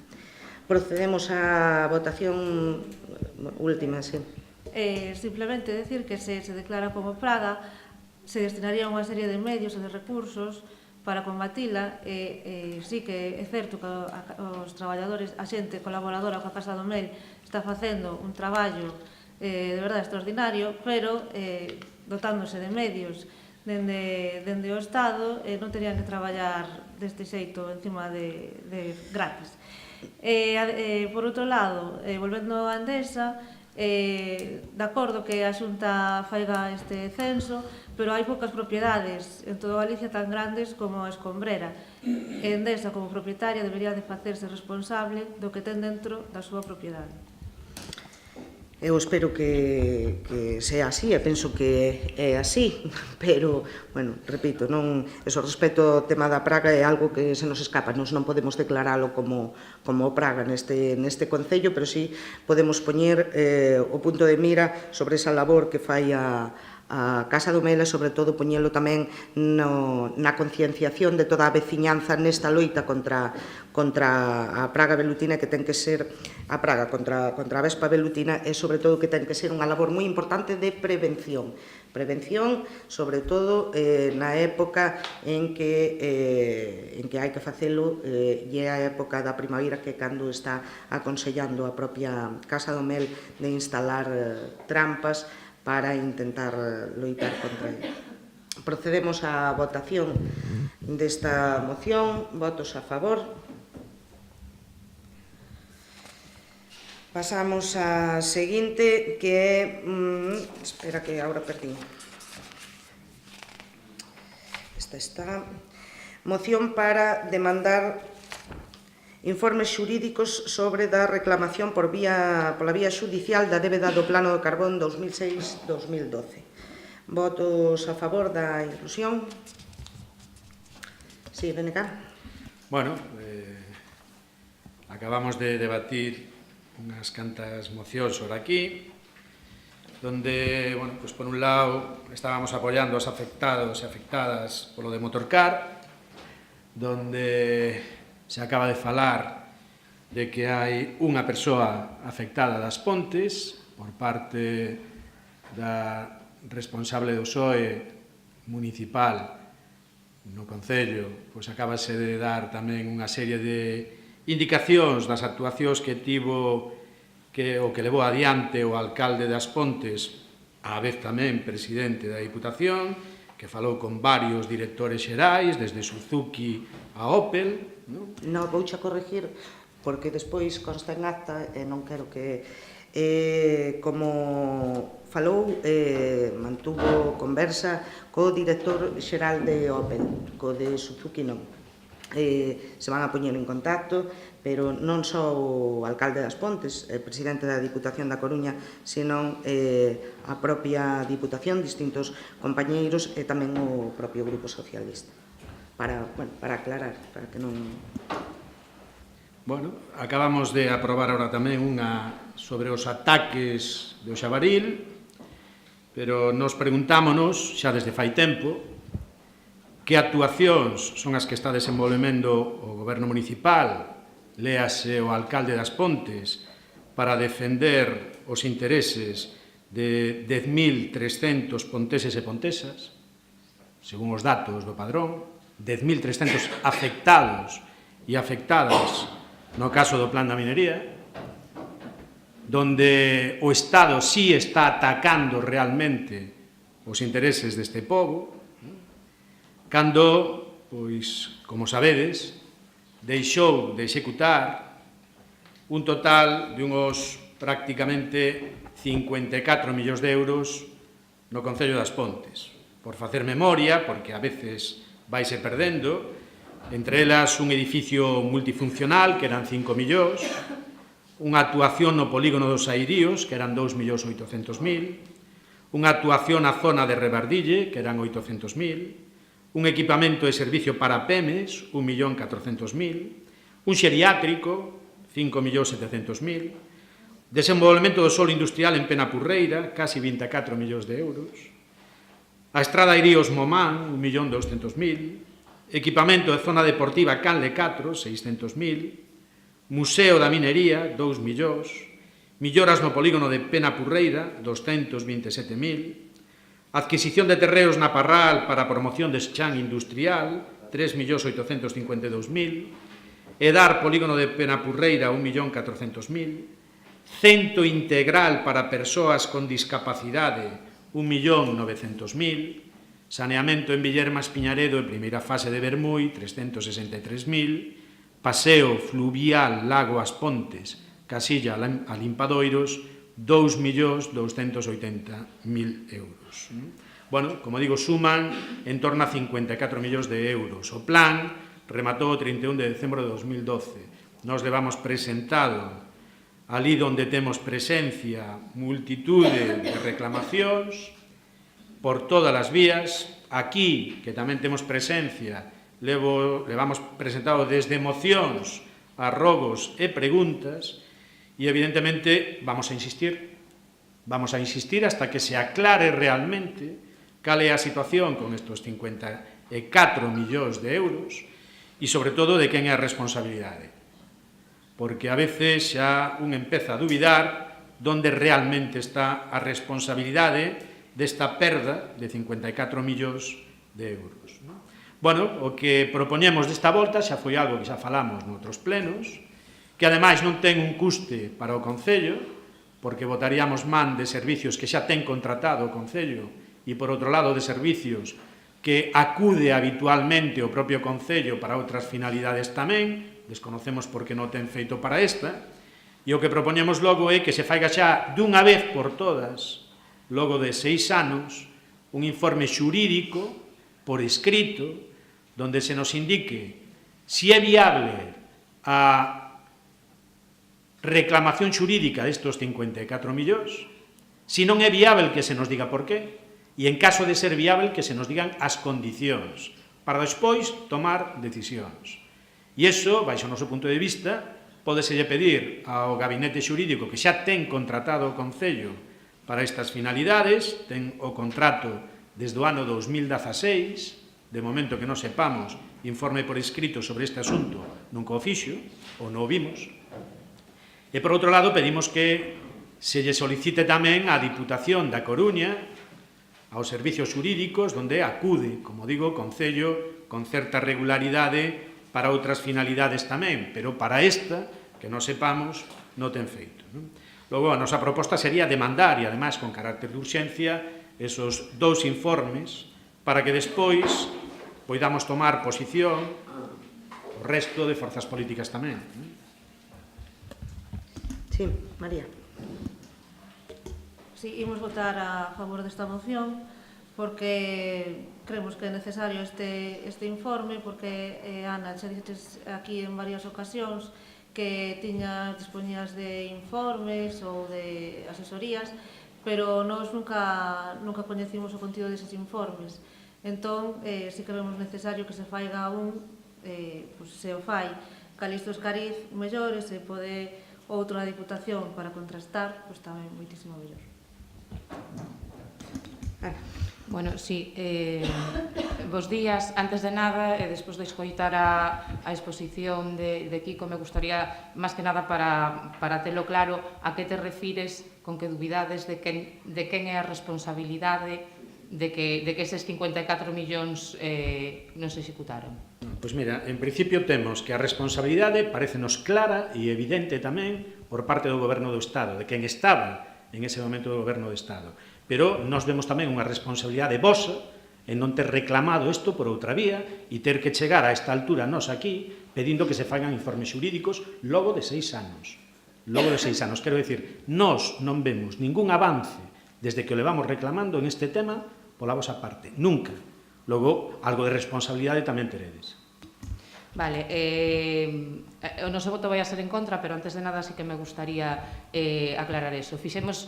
[SPEAKER 1] Procedemos á votación última, sí.
[SPEAKER 3] Simplemente decir que se declara como praga, se destinaría unha serie de medios e de recursos para combatila, e sí que é certo que os traballadores, a xente colaboradora coa Casa do Mel está facendo un traballo de verdade extraordinario, pero dotándose de medios dende o Estado, non terían que traballar deste xeito encima de gratis. Por outro lado, volvendo a Endesa, de acordo que a Xunta faiga este censo, pero hai poucas propiedades en toda Galicia tan grandes como a Escombrera. Endesa, como propietaria, debería de facerse responsable do que ten dentro da súa propiedade.
[SPEAKER 1] Eu espero que sea así, e penso que é así, pero, bueno, repito, non, eso respecto ao tema da praga é algo que se nos escapa, nos non podemos declaralo como praga neste Concello, pero sí podemos poñer o punto de mira sobre esa labor que fai a Casa do Mel, e sobre todo poñelo tamén na concienciación de toda a veciñanza nesta loita contra a praga velutina, que ten que ser a praga contra a vespa velutina, e sobre todo que ten que ser unha labor moi importante de prevención, sobre todo na época en que hai que facelo, e é a época da primavera, que cando está aconsellando a propia Casa do Mel de instalar trampas para intentar loitar contra ele. Procedemos á votación desta moción. Votos a favor. Pasamos á seguinte, que é... espera que agora perdí. Esta está. Moción para demandar informes xurídicos sobre da reclamación pola vía xudicial da débeda do Plano do Carbón 2006-2012. Votos a favor da inclusión. Sí, BNK.
[SPEAKER 4] Bueno, acabamos de debatir unhas cantas mocións sobre aquí, donde, bueno, pues por un lado estábamos apoiando aos afectados e afectadas polo de Motorcar, donde se acaba de falar de que hai unha persoa afectada das Pontes por parte da responsable do PSOE municipal no Concello, pois acabase de dar tamén unha serie de indicacións das actuacións que tivo o que levou adiante o alcalde das Pontes, á vez tamén presidente da Diputación, que falou con varios directores xerais, desde Suzuki a Opel.
[SPEAKER 1] Non, vouche a corregir, porque despois consta en acta e non quero que... como falou, mantuvo conversa co director xeral de Opel, co de Suzuki non. Se van a poñer en contacto, pero non só o alcalde das Pontes, o presidente da Diputación da Coruña, senón a propia Diputación, distintos compañeiros e tamén o propio Grupo Socialista. Para aclarar, para que non...
[SPEAKER 4] Bueno, acabamos de aprobar ahora tamén unha sobre os ataques do Xabaril, pero nos preguntámonos, xa desde fai tempo, que actuacións son as que está desenvolvendo o goberno municipal, léase o alcalde das Pontes, para defender os intereses de 10.300 ponteses e pontesas, según os datos do Padrón, 10.300 afectados e afectadas no caso do plan da minería, donde o Estado sí está atacando realmente os intereses deste pobo, cando, pois, como sabedes, deixou de executar un total de uns prácticamente 54 millóns de euros no Concello das Pontes. Por facer memoria, porque a veces vaise perdendo, entre elas un edificio multifuncional, que eran 5 millóns, unha actuación no polígono dos Airíos, que eran 2.800.000, unha actuación na zona de Rebardille, que eran 800.000, un equipamento de servicio para PEMES, 1.400.000, un xeriátrico, 5.700.000, desenvolvemento do solo industrial en Penapurreira, casi 24 millóns de euros, a estrada Iríos Momán, 1.200.000, equipamento de zona deportiva Canle 4, 600.000, museo da minería, 2 millóns, melloras no polígono de Penapurreira, 227.000, adquisición de terreos na Parral para a promoción de chan industrial, 3.852.000, EDAR polígono de Penapurreira, 1.400.000, centro integral para persoas con discapacidade, 1.900.000, saneamento en Villermas Piñaredo e primeira fase de Bermui, 363.000, paseo fluvial Lago As Pontes, Casilla a Limpadoiros, 2.280.000 euros. Bueno, como digo, suman en torno a 54 millóns de euros. O plan rematou o 31 de decembro de 2012. Nos levamos presentado ali onde temos presencia multitude de reclamacións por todas as vías. Aquí, que tamén temos presencia, levamos presentado desde mocións a rogos e preguntas. E, evidentemente, vamos a insistir hasta que se aclare realmente cal é a situación con estes 54 millóns de euros e, sobre todo, de quen é a responsabilidade. Porque a veces xa un empeza a dubidar onde realmente está a responsabilidade desta perda de 54 millóns de euros. Bueno, o que propoñemos desta volta xa foi algo que xa falamos noutros plenos, que ademais non ten un custe para o Concello, porque botaríamos man de servicios que xa ten contratado o Concello e, por outro lado, de servicios que acude habitualmente o propio Concello para outras finalidades tamén, desconocemos por que non ten feito para esta, e o que propoñemos logo é que se faiga xa dunha vez por todas, logo de 6 anos, un informe xurídico por escrito, donde se nos indique si é viable a reclamación xurídica destos 54 millóns, si non é viável que se nos diga por qué, e en caso de ser viável que se nos digan as condicións, para despois tomar decisións. E iso, baixo o noso punto de vista, pódeselle pedir ao gabinete xurídico que xa ten contratado o Concello para estas finalidades, ten o contrato desde o ano 2016, de momento que non sepamos, informe por escrito sobre este asunto, nunca o fixo, ou non o vimos. E, por outro lado, pedimos que se lle solicite tamén á Diputación da Coruña, aos servicios xurídicos, donde acude, como digo, o Concello con certa regularidade para outras finalidades tamén, pero para esta, que non sepamos, non ten feito. Logo, a nosa proposta sería demandar, e ademais con carácter de urxencia, esos 2 informes para que despois poidamos tomar posición o resto de forzas políticas tamén.
[SPEAKER 1] Sí, María.
[SPEAKER 3] Sí, imos votar a favor desta moción porque creemos que é necesario este informe porque, Ana, xa dixetes aquí en varias ocasións que dispoñías de informes ou de asesorías, pero nós nunca coñecimos o contido deses informes. Entón, si que vemos necesario que se faiga se o fai Calixto Escariz mellor e se pode outra Diputación para contrastar, pois tamén moitísimo mellor.
[SPEAKER 8] Bueno, sí, bos días. Antes de nada, e despois de escoitar a exposición de Kiko, me gustaría, máis que nada, para telo claro, a que te refires con que dubidades de quen é a responsabilidade de que eses 54 millóns non se executaron.
[SPEAKER 4] Pois mira, en principio temos que a responsabilidade parecenos clara e evidente tamén por parte do Goberno do Estado, de quen estaba en ese momento do Goberno do Estado. Pero nós vemos tamén unha responsabilidade vosa en non ter reclamado isto por outra vía e ter que chegar a esta altura nós aquí pedindo que se fagan informes xurídicos logo de 6 anos. Logo de 6 anos. Quero dicir, nós non vemos ningún avance desde que o levamos reclamando en este tema pola vosa parte. Nunca. Logo, algo de responsabilidade tamén teredes.
[SPEAKER 8] Vale, o noso voto vai a ser en contra, pero antes de nada sí que me gustaría aclarar eso. Fixemos,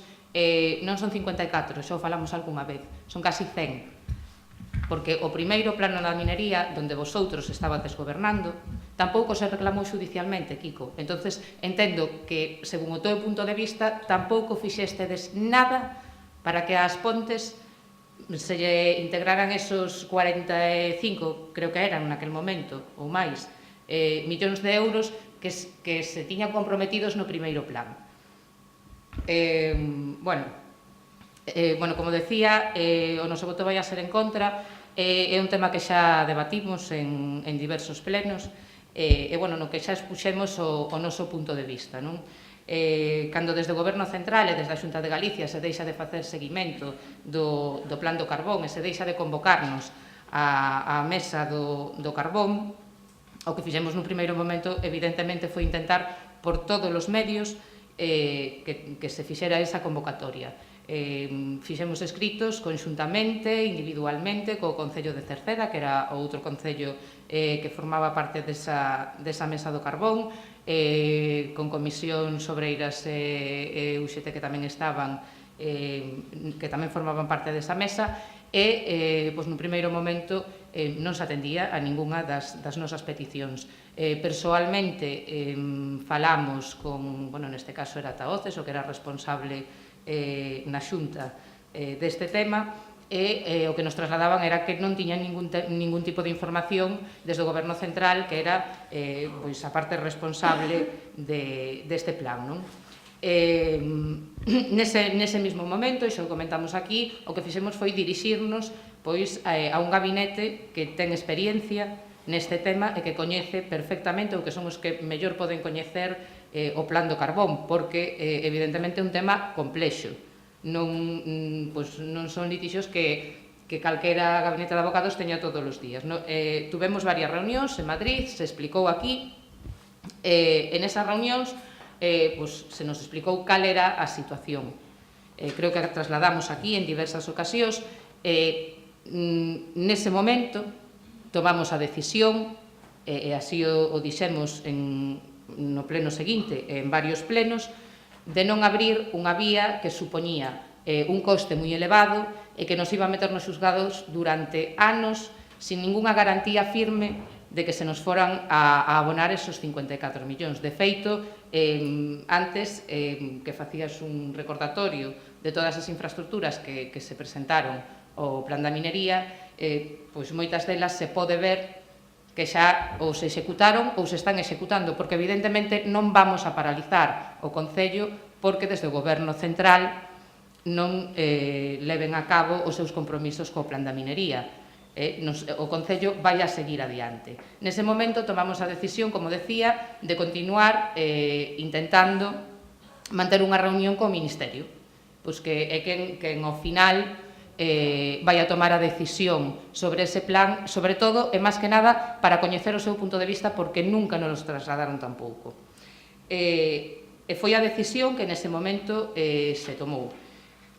[SPEAKER 8] non son 54, xa o falamos algunha vez, son casi 100. Porque o primeiro plano da minería, donde vosotros estabades gobernando, tampouco se reclamou judicialmente, Kiko. Entonces, entendo que, según o teu punto de vista, tampouco fixestedes nada para que as Pontes se lle integraran esos 45, creo que eran naquel momento, ou máis, millóns de euros que se tiñan comprometidos no primeiro plan. Bueno, como decía, o noso voto vai a ser en contra, é un tema que xa debatimos en diversos plenos, e, no que xa expuxemos o noso punto de vista, non? Cando desde o Goberno Central e desde a Xunta de Galicia se deixa de facer seguimento do plan do carbón e se deixa de convocarnos á mesa do carbón, o que fixemos nun primeiro momento evidentemente foi intentar por todos os medios que se fixera esa convocatoria. Fixemos escritos conxuntamente, individualmente, co Concello de Cerceda, que era o outro concello que formaba parte desa mesa do carbón, con comisións obreiras e UXT que tamén estaban, que tamén formaban parte desa mesa, e nun primeiro momento non se atendía a ningunha das nosas peticións. Persoalmente falamos con, neste caso era Taoces, o que era responsable na Xunta deste tema, e o que nos trasladaban era que non tiñan ningún tipo de información desde o Goberno Central, que era a parte responsable deste plan, non? Nese mesmo momento, e xa o comentamos aquí, o que fixemos foi dirixirnos a un gabinete que ten experiencia neste tema e que coñece perfectamente, ou que son os que mellor poden coñecer o plan do carbón, porque evidentemente é un tema complexo. Non son litixios que calquera gabinete de abogados teña todos os días. Tuvemos varias reunións en Madrid, se explicou aquí, en esas reunións se nos explicou cal era a situación. Creo que a trasladamos aquí en diversas ocasións. Nese momento tomamos a decisión, e así o dixemos no pleno seguinte, en varios plenos, de non abrir unha vía que supoñía un coste moi elevado e que nos iba a meter nos xuzgados durante anos sin ningunha garantía firme de que se nos foran a abonar esos 54 millóns. De feito, antes que facías un recordatorio de todas as infraestructuras que se presentaron ao plan da minería, moitas delas se pode ver que xa ou se executaron ou se están executando, porque evidentemente non vamos a paralizar o Concello porque desde o Goberno central non leven a cabo os seus compromisos co plan da minería. O Concello vai a seguir adiante. Nese momento tomamos a decisión, como decía, de continuar intentando manter unha reunión co Ministerio, pois que é quen ao final vai a tomar a decisión sobre ese plan, sobre todo, e máis que nada, para coñecer o seu punto de vista, porque nunca nos los trasladaron tampouco. E foi a decisión que nese momento se tomou.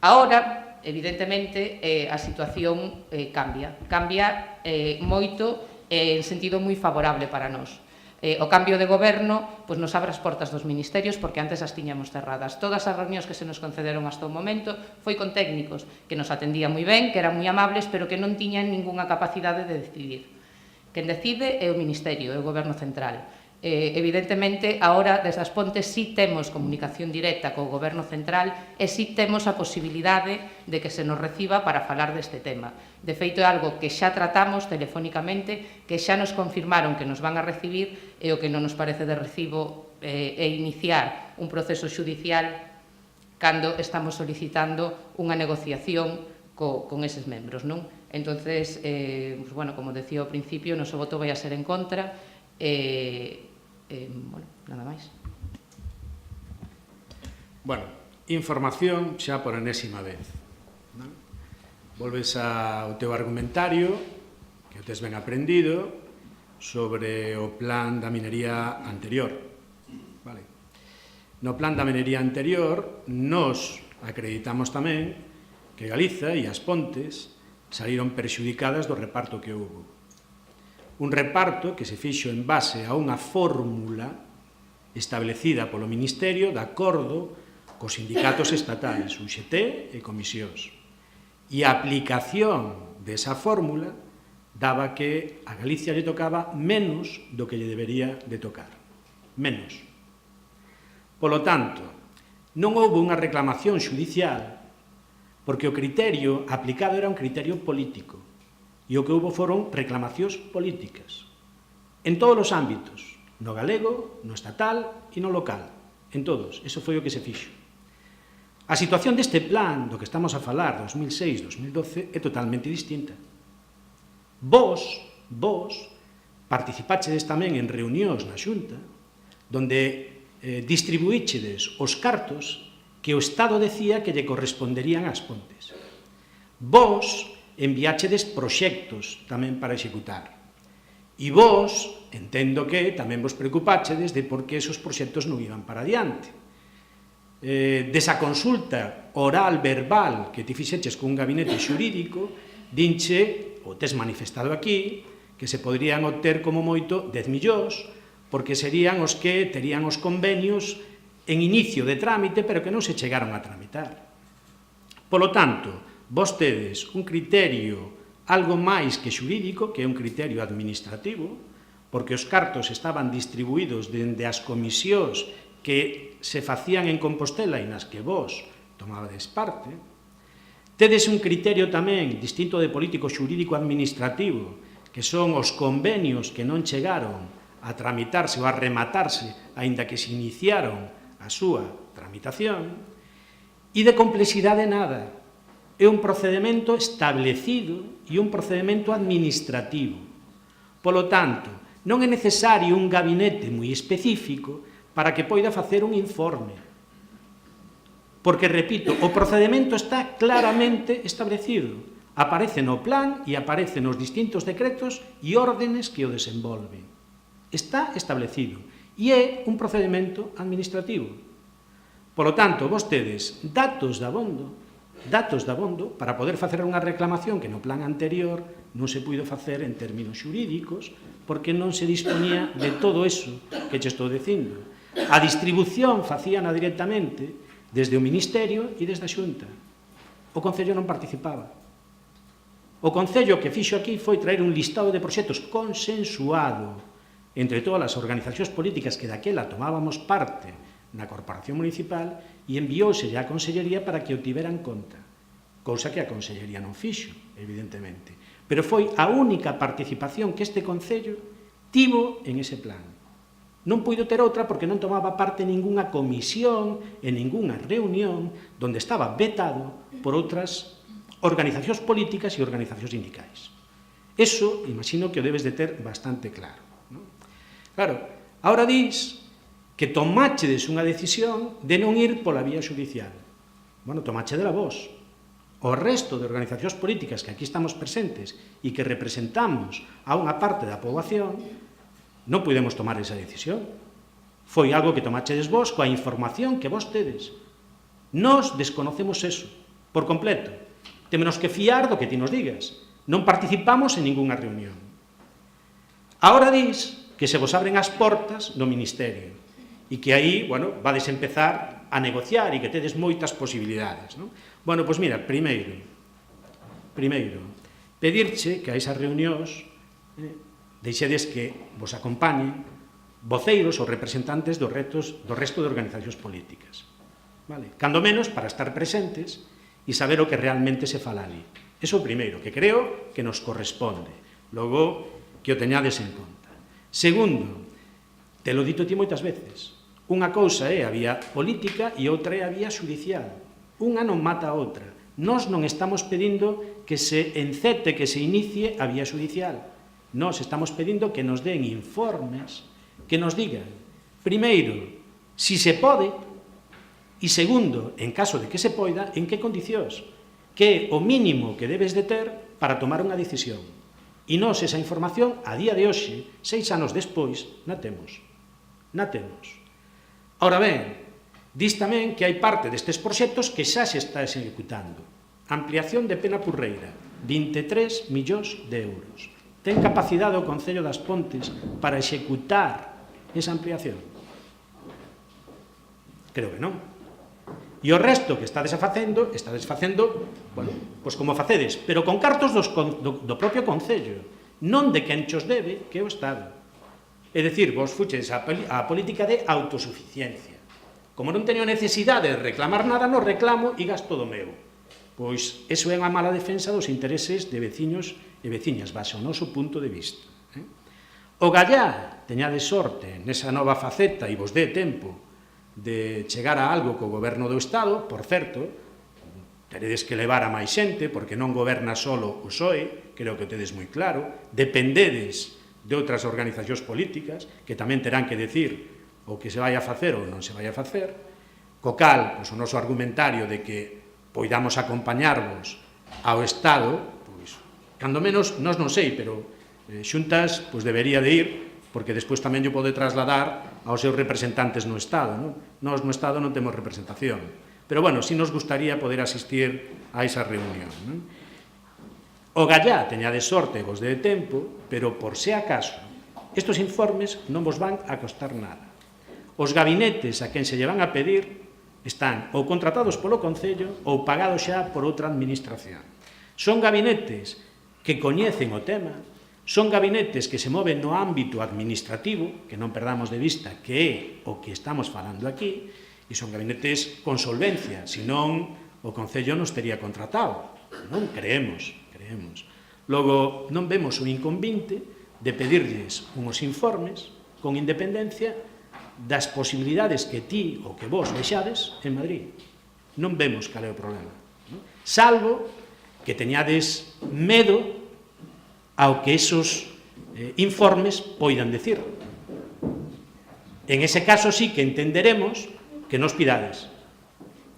[SPEAKER 8] Ahora, evidentemente, a situación cambia moito en sentido moi favorable para nós. O cambio de goberno nos abre as portas dos ministerios, porque antes as tiñamos cerradas. Todas as reunións que se nos concederon hasta o momento foi con técnicos que nos atendían moi ben, que eran moi amables, pero que non tiñan ningunha capacidade de decidir. Quen decide é o Ministerio, é o Goberno Central. Evidentemente, agora, desde as Pontes, sí temos comunicación directa co Goberno Central e sí temos a posibilidade de que se nos reciba para falar deste tema. De feito, é algo que xa tratamos telefónicamente, que xa nos confirmaron que nos van a recibir, e o que non nos parece de recibo é iniciar un proceso xudicial cando estamos solicitando unha negociación con eses membros, non? Entonces, como decía ao principio, o noso voto vai a ser en contra. Nada máis.
[SPEAKER 4] Bueno, información xa por enésima vez. Volves ao teu argumentario, que tes ben aprendido, sobre o plan da minería anterior. No plan da minería anterior, nos acreditamos tamén que Galiza e as Pontes saíron perxudicadas do reparto que houve. Un reparto que se fixo en base a unha fórmula establecida polo Ministerio de acordo cos sindicatos estatais, UGT e comisións. E a aplicación desa fórmula daba que a Galicia lle tocaba menos do que lle debería de tocar. Menos. Polo tanto, non houve unha reclamación xudicial porque o criterio aplicado era un criterio político. E o que houve foron reclamacións políticas. En todos os ámbitos, no galego, no estatal e no local. En todos. Eso foi o que se fixo. A situación deste plan, do que estamos a falar, 2006-2012, é totalmente distinta. Vos participáchedes tamén en reunións na Xunta, donde distribuíchedes os cartos que o Estado decía que lle corresponderían ás Pontes. Vos enviáchedes proxectos tamén para executar. E vos, entendo que tamén vos preocupáchedes de por que esos proxectos non iban para adiante. Desa consulta oral, verbal, que ti fixeches cun gabinete xurídico, dinche, ou tes manifestado aquí, que se poderían obter como moito 10 millóns, porque serían os que terían os convenios en inicio de trámite, pero que non se chegaron a tramitar. Polo tanto, vos tedes un criterio algo máis que xurídico, que é un criterio administrativo, porque os cartos estaban distribuídos dende as comisións que se facían en Compostela e nas que vos tomabades parte. Tedes un criterio tamén distinto de político xurídico administrativo, que son os convenios que non chegaron a tramitarse ou a rematarse, aínda que se iniciaron a súa tramitación, e de complexidade nada. É un procedimento establecido e un procedimento administrativo. Polo tanto, non é necesario un gabinete moi específico para que poida facer un informe. Porque, repito, o procedimento está claramente establecido. Aparece no plan e aparece nos distintos decretos e órdenes que o desenvolven. Está establecido. E é un procedimento administrativo. Polo tanto, vos tedes datos de abondo para poder facer unha reclamación que no plan anterior non se puido facer en términos xurídicos porque non se disponía de todo eso que che estou dicindo. A distribución facíana directamente desde o Ministerio e desde a Xunta. O Concello non participaba. O Concello que fixo aquí foi traer un listado de proxectos consensuado entre todas as organizacións políticas que daquela tomábamos parte na Corporación Municipal e envióselle á Consellería para que o tiveran conta, cousa que a Consellería non fixo, evidentemente. Pero foi a única participación que este Concello tivo en ese plan. Non puido ter outra porque non tomaba parte en ninguna comisión, en ninguna reunión, donde estaba vetado por outras organizacións políticas e organizacións sindicais. Eso, imagino que o debes de ter bastante claro. Claro, ahora dis que tomáchedes unha decisión de non ir pola vía judicial. Bueno, tomáchedela vos. O resto de organizacións políticas que aquí estamos presentes e que representamos a unha parte da poboación, non podemos tomar esa decisión. Foi algo que tomachedes vos coa información que vos tedes. Nos desconocemos eso, por completo. Témonos que fiar do que ti nos digas. Non participamos en ningunha reunión. Ahora dis que se vos abren as portas no Ministerio e que aí, bueno, vades empezar a negociar e que tedes moitas posibilidades, non? Bueno, pois mira, primeiro, pedirche que a esas reunións deixedes que vos acompañen voceiros ou representantes do resto de organizacións políticas. Vale? Cando menos para estar presentes e saber o que realmente se fala ali. Eso é o primeiro, que creo que nos corresponde. Logo, que o teñades en conta. Segundo, te lo dito ti moitas veces, unha cousa é a vía política e outra é a vía judicial. Unha non mata a outra. Nós non estamos pedindo que se encete, que se inicie a vía judicial. Nós estamos pedindo que nos den informes, que nos digan, primeiro, si se pode, e segundo, en caso de que se poida, en que condicións, que é o mínimo que debes de ter para tomar unha decisión. E nós esa información, a día de hoxe, 6 anos despois, na temos. Ahora ben, dis tamén que hai parte destes proxectos que xa se está executando. Ampliación de Pena Purreira, 23 millóns de euros. Ten capacidade o Concello das Pontes para executar esa ampliación? Creo que non. E o resto que estades facendo, bueno, pois como facedes, pero con cartos do propio Concello, non de quen chos debe, que é o Estado. É dicir, vos fuches a política de autosuficiencia. Como non teño necesidade de reclamar nada, non reclamo e gasto do meu. Pois eso é unha mala defensa dos intereses de veciños e veciñas, base ao noso punto de vista. O gallá, teñades sorte nesa nova faceta e vos dé tempo de chegar a algo co goberno do Estado, por certo, teredes que levar a máis xente, porque non goberna solo o PSOE, creo que o tedes moi claro, dependedes de outras organizacións políticas, que tamén terán que decir o que se vai a facer ou non se vai a facer, co cal, pois, o noso argumentario de que poidamos acompañarvos ao Estado, pois, cando menos, nós non sei, pero Xuntas, pois, debería de ir, porque despois tamén lle pode trasladar aos seus representantes no Estado, non? Nós no Estado non temos representación, pero, bueno, si nos gustaría poder asistir a esa reunión, non? O gallá, teñades sorte, vos de tempo, pero, por se acaso, estes informes non vos van a costar nada. Os gabinetes a quen se lle van a pedir están ou contratados polo Concello ou pagados xa por outra administración. Son gabinetes que coñecen o tema, son gabinetes que se moven no ámbito administrativo, que non perdamos de vista que é o que estamos falando aquí, e son gabinetes con solvencia, senón o Concello nos tería contratado. Non creemos. Logo, non vemos o inconvinte de pedirlles unhos informes con independencia das posibilidades que ti ou que vos vexades en Madrid. Non vemos cal é o problema. Salvo que teñades medo ao que esos informes poidan decir. En ese caso sí que entenderemos que nos pidades.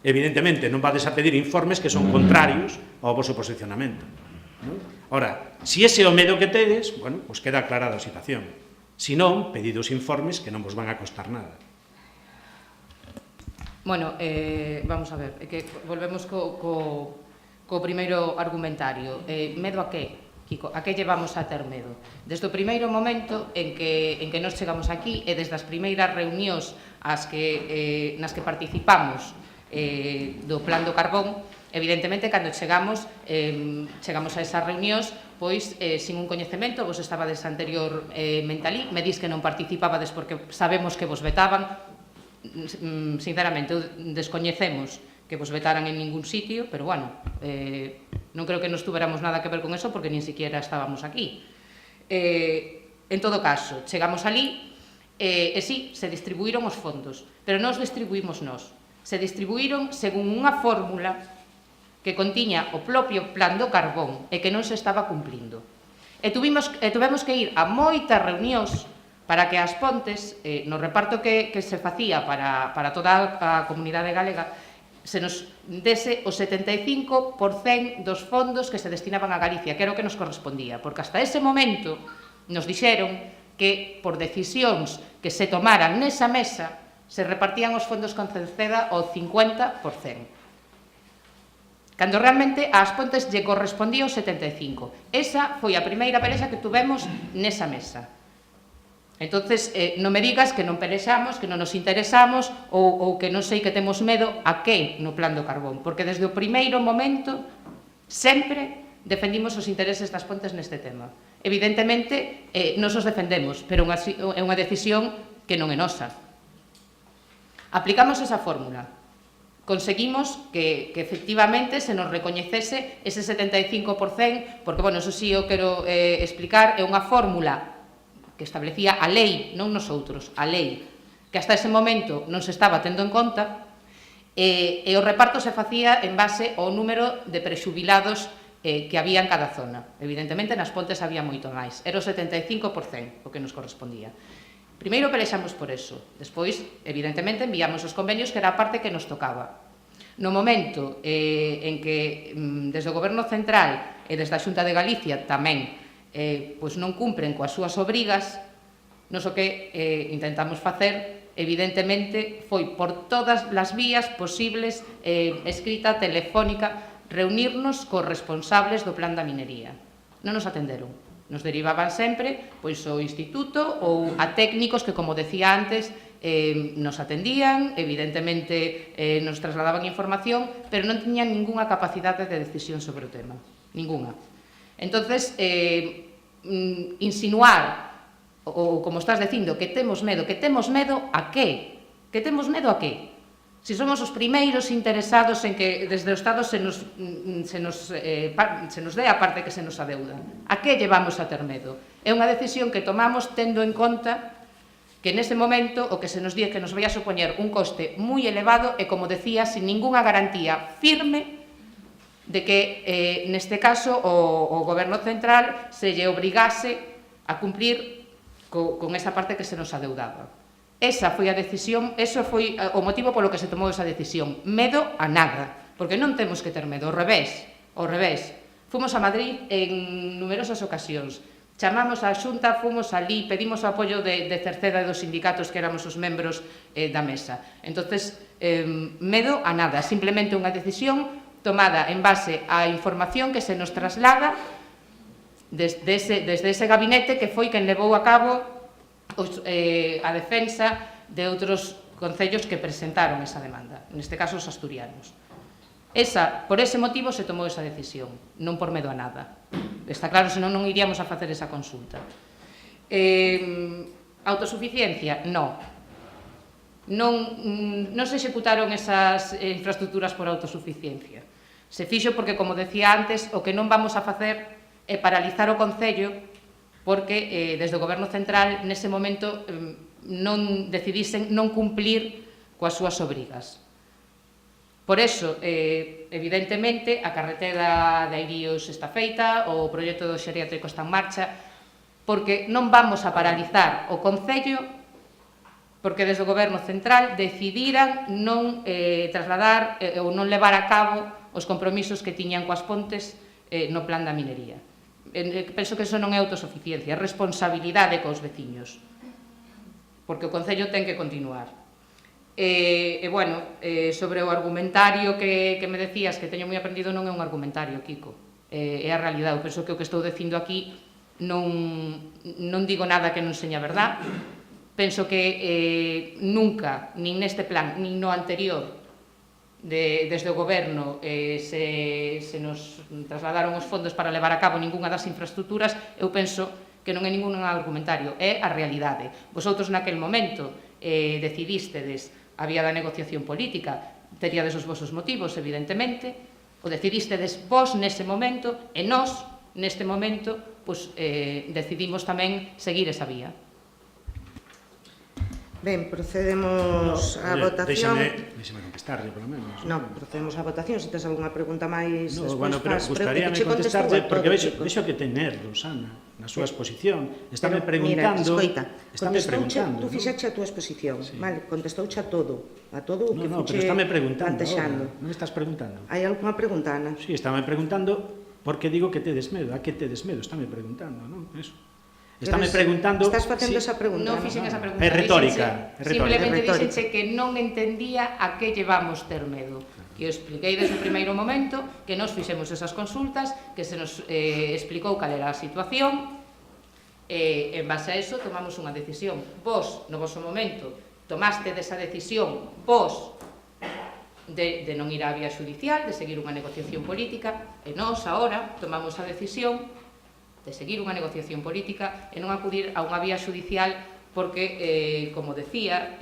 [SPEAKER 4] Evidentemente, non vades a pedir informes que son contrarios ao vosso posicionamento. Ora, se ese é o medo que tedes, bueno, pois queda aclarada a situación. Se non, pedidos informes que non vos van a costar nada.
[SPEAKER 8] Bueno, vamos a ver, que volvemos co primeiro argumentario. Medo a que, Kiko? A que llevamos a ter medo? Desde o primeiro momento en que nos chegamos aquí e desde as primeiras reunións nas que participamos do Plan do Carbón, evidentemente, cando chegamos a esas reunións, pois, sin un coñecemento, vos estabades anteriormente ali, me dis que non participabades porque sabemos que vos vetaban, sinceramente, descoñecemos que vos vetaran en ningún sitio, pero, bueno, non creo que nos tuveramos nada que ver con eso porque nin siquiera estábamos aquí. En todo caso, chegamos ali E sí, se distribuíron os fondos, pero non os distribuímos nós. Se distribuíron según unha fórmula que contiña o propio plan do carbón e que non se estaba cumplindo. E tuvemos que ir a moitas reunións para que as Pontes, no reparto que se facía para toda a comunidade galega, se nos dese o 75% dos fondos que se destinaban a Galicia, que era o que nos correspondía, porque hasta ese momento nos dixeron que por decisións que se tomaran nesa mesa se repartían os fondos con Cerceda ao 50%. Cando realmente ás Pontes lle correspondía o 75%. Esa foi a primeira pelexa que tuvemos nesa mesa. Entonces, non me digas que non pelexamos, que non nos interesamos ou que non sei que temos medo a que no plan do carbón, porque desde o primeiro momento sempre defendimos os intereses das Pontes neste tema. Evidentemente, nos os defendemos, pero é unha decisión que non é nosa. Aplicamos esa fórmula. Conseguimos que efectivamente se nos recoñecese ese 75%, porque, bueno, eso sí eu quero explicar, é unha fórmula que establecía a lei, non nosoutros, a lei, que hasta ese momento non se estaba tendo en conta, e o reparto se facía en base ao número de prexubilados que había en cada zona. Evidentemente, nas Pontes había moito máis. Era o 75% o que nos correspondía. Primeiro pelexamos por eso. Despois, evidentemente, enviamos os convenios, que era a parte que nos tocaba. No momento en que, desde o Goberno Central e desde a Xunta de Galicia tamén, pois non cumpren coas súas obrigas, nos o que intentamos facer, evidentemente, foi por todas as vías posibles, escrita, telefónica, reunirnos cos responsables do plan da minería. Non nos atenderon. Nos derivaban sempre pois ao instituto ou a técnicos que, como decía antes, nos atendían, evidentemente nos trasladaban información, pero non tiñan ningunha capacidade de decisión sobre o tema. Ningunha. Entonces, insinuar, ou como estás dicindo, que temos medo a que? Que temos medo a que? Si somos os primeiros interesados en que desde o Estado se nos dé a parte que se nos adeuda. A que llevamos a ter medo? É unha decisión que tomamos tendo en conta que nese momento o que se nos di que nos vai a supoñer un coste moi elevado e, como decía, sin ningunha garantía firme de que, neste caso, o Goberno Central se lle obrigase a cumplir con esa parte que se nos adeudaba. Esa foi a decisión, eso foi o motivo polo que se tomou esa decisión. Medo a nada, porque non temos que ter medo, ao revés. Fomos a Madrid en numerosas ocasións, chamamos á Xunta, fomos ali, pedimos o apoio de Cerceda e dos sindicatos que éramos os membros da mesa. Entonces, medo a nada, simplemente unha decisión tomada en base á información que se nos traslada desde ese gabinete que foi quen levou a cabo a defensa de outros concellos que presentaron esa demanda, neste caso os asturianos. Por ese motivo se tomou esa decisión, non por medo a nada. Está claro, senón non iríamos a facer esa consulta. Autosuficiencia? Non. Non se executaron esas infraestructuras por autosuficiencia. Se fixo porque, como decía antes, o que non vamos a facer é paralizar o Concello porque desde o Goberno Central nese momento non decidisen non cumplir coas súas obrigas. Por eso, evidentemente, a carretera de Airíos está feita, o proxecto do xeriátrico está en marcha, porque non vamos a paralizar o Concello porque desde o Goberno Central decidiran non trasladar ou non levar a cabo os compromisos que tiñan coas Pontes no plan da minería. Penso que iso non é autosuficiencia, é responsabilidade cos veciños, porque o Concello ten que continuar. Sobre o argumentario que me decías, que teño moi aprendido, non é un argumentario, Kiko, é a realidade. Eu penso que o que estou dicindo aquí non digo nada que non seña verdad. Penso que nunca, nin neste plan, nin no anterior, desde o Goberno se nos trasladaron os fondos para levar a cabo ningunha das infraestructuras. Eu penso que non é ningún argumentario, é a realidade. Vosotros naquel momento decidistedes a vía da negociación política, teríades os vosos motivos, evidentemente, o decidistedes vos nese momento e nós, neste momento, decidimos tamén seguir esa vía.
[SPEAKER 1] Ben, procedemos á votación.
[SPEAKER 4] Déxame contestarlle, polo menos.
[SPEAKER 1] Non, procedemos á votación. Se tens algunha pregunta máis,
[SPEAKER 4] No, bueno, pero gustaríame contestarlle, porque vexo que ten nervios, Ana, na súa exposición. Estame preguntando...
[SPEAKER 1] Mira, escoita,
[SPEAKER 4] Estame preguntando,
[SPEAKER 1] tú fixache a túa exposición, vale, contestouche a todo o que
[SPEAKER 4] No, pero
[SPEAKER 1] fuche
[SPEAKER 4] estame preguntando
[SPEAKER 1] plantexando.
[SPEAKER 4] ahora. Non me estás preguntando?
[SPEAKER 1] Hai algunha pregunta, Ana?
[SPEAKER 4] Sí, estame preguntando porque digo que tedes medo. A que tedes medo? Estame preguntando, non? Eso. Estame preguntando...
[SPEAKER 1] Estás facendo esa pregunta,
[SPEAKER 8] Non fixen esa pregunta.
[SPEAKER 4] É retórica,
[SPEAKER 8] Simplemente
[SPEAKER 1] retórica.
[SPEAKER 8] dixenche que non entendía a que llevamos ter medo. Que eu expliquei desde o primeiro momento que nos fixemos esas consultas, que se nos explicou cal era a situación, e en base a eso tomamos unha decisión. Vos, no vosso momento, tomaste desa decisión, vos, de non ir á vía judicial, de seguir unha negociación política, e nós, agora, tomamos a decisión de seguir unha negociación política e non acudir a unha vía judicial porque, como decía,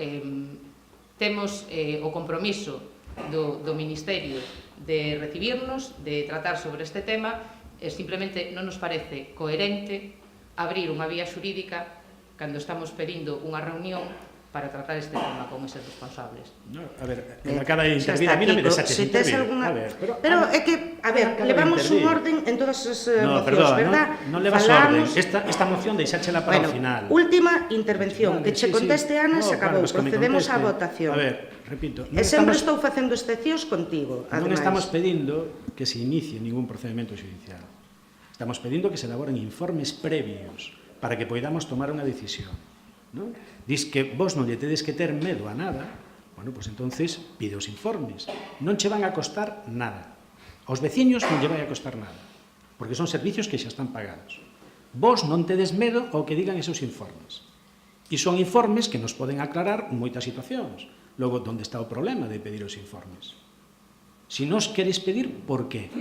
[SPEAKER 8] temos o compromiso do Ministerio de recibirnos, de tratar sobre este tema, e simplemente non nos parece coherente abrir unha vía xurídica cando estamos pedindo unha reunión para tratar este tema con eses responsables.
[SPEAKER 4] No, a ver, acaba de intervir, a mí non me desaches
[SPEAKER 1] se tes
[SPEAKER 4] intervir.
[SPEAKER 1] alguna...
[SPEAKER 4] A ver,
[SPEAKER 1] pero é que, a ver, levamos un orden en todas as
[SPEAKER 4] No,
[SPEAKER 1] mocións,
[SPEAKER 4] perdón,
[SPEAKER 1] verdad?
[SPEAKER 4] non levas orden. Esta moción deixáchela para o final.
[SPEAKER 1] Última intervención,
[SPEAKER 4] Vale,
[SPEAKER 1] que che
[SPEAKER 4] sí,
[SPEAKER 1] conteste Ana, se acabou.
[SPEAKER 4] pues que me
[SPEAKER 1] Procedemos á
[SPEAKER 4] conteste.
[SPEAKER 1] votación.
[SPEAKER 4] A ver, repito,
[SPEAKER 1] E sempre estou facendo excepcións contigo,
[SPEAKER 4] non
[SPEAKER 1] ademais.
[SPEAKER 4] estamos pedindo que se inicie ningún procedimento judicial. Estamos pedindo que se elaboren informes previos para que poidamos tomar unha decisión. ¿No? Dis que vos non lle tedes que ter medo a nada, bueno, pois entonces pide os informes. Non che van a costar nada. Aos veciños non lle vai a costar nada, porque son servicios que xa están pagados. Vos non tedes medo ao que digan esos informes. E son informes que nos poden aclarar moitas situacións. Logo, onde está o problema de pedir os informes? Si nos queres pedir, por qué?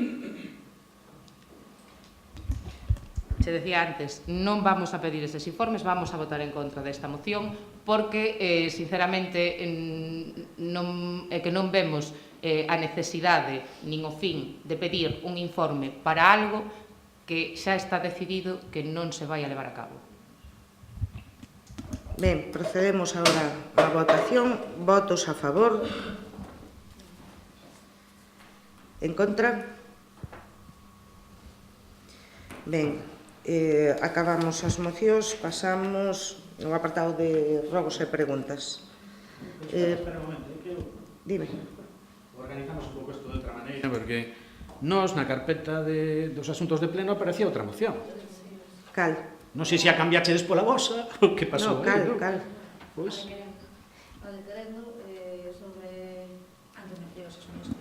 [SPEAKER 8] Se decía antes, non vamos a pedir eses informes, vamos a votar en contra desta moción, porque, sinceramente, é que non vemos a necesidade nin o fin de pedir un informe para algo que xa está decidido que non se vai a levar a cabo.
[SPEAKER 1] Ben, procedemos agora á votación. Votos a favor. En contra. Ben, acabamos as mocións, pasamos ao apartado de rogos e preguntas.
[SPEAKER 4] Espera un momento,
[SPEAKER 1] Dime.
[SPEAKER 4] Organizamos un pouco isto de outra maneira, porque nos na carpeta dos asuntos de pleno aparecía outra moción.
[SPEAKER 1] Cal?
[SPEAKER 4] Non sei se a cambiachedes pola vosa ou que pasou.
[SPEAKER 1] No, cal.
[SPEAKER 4] Pois,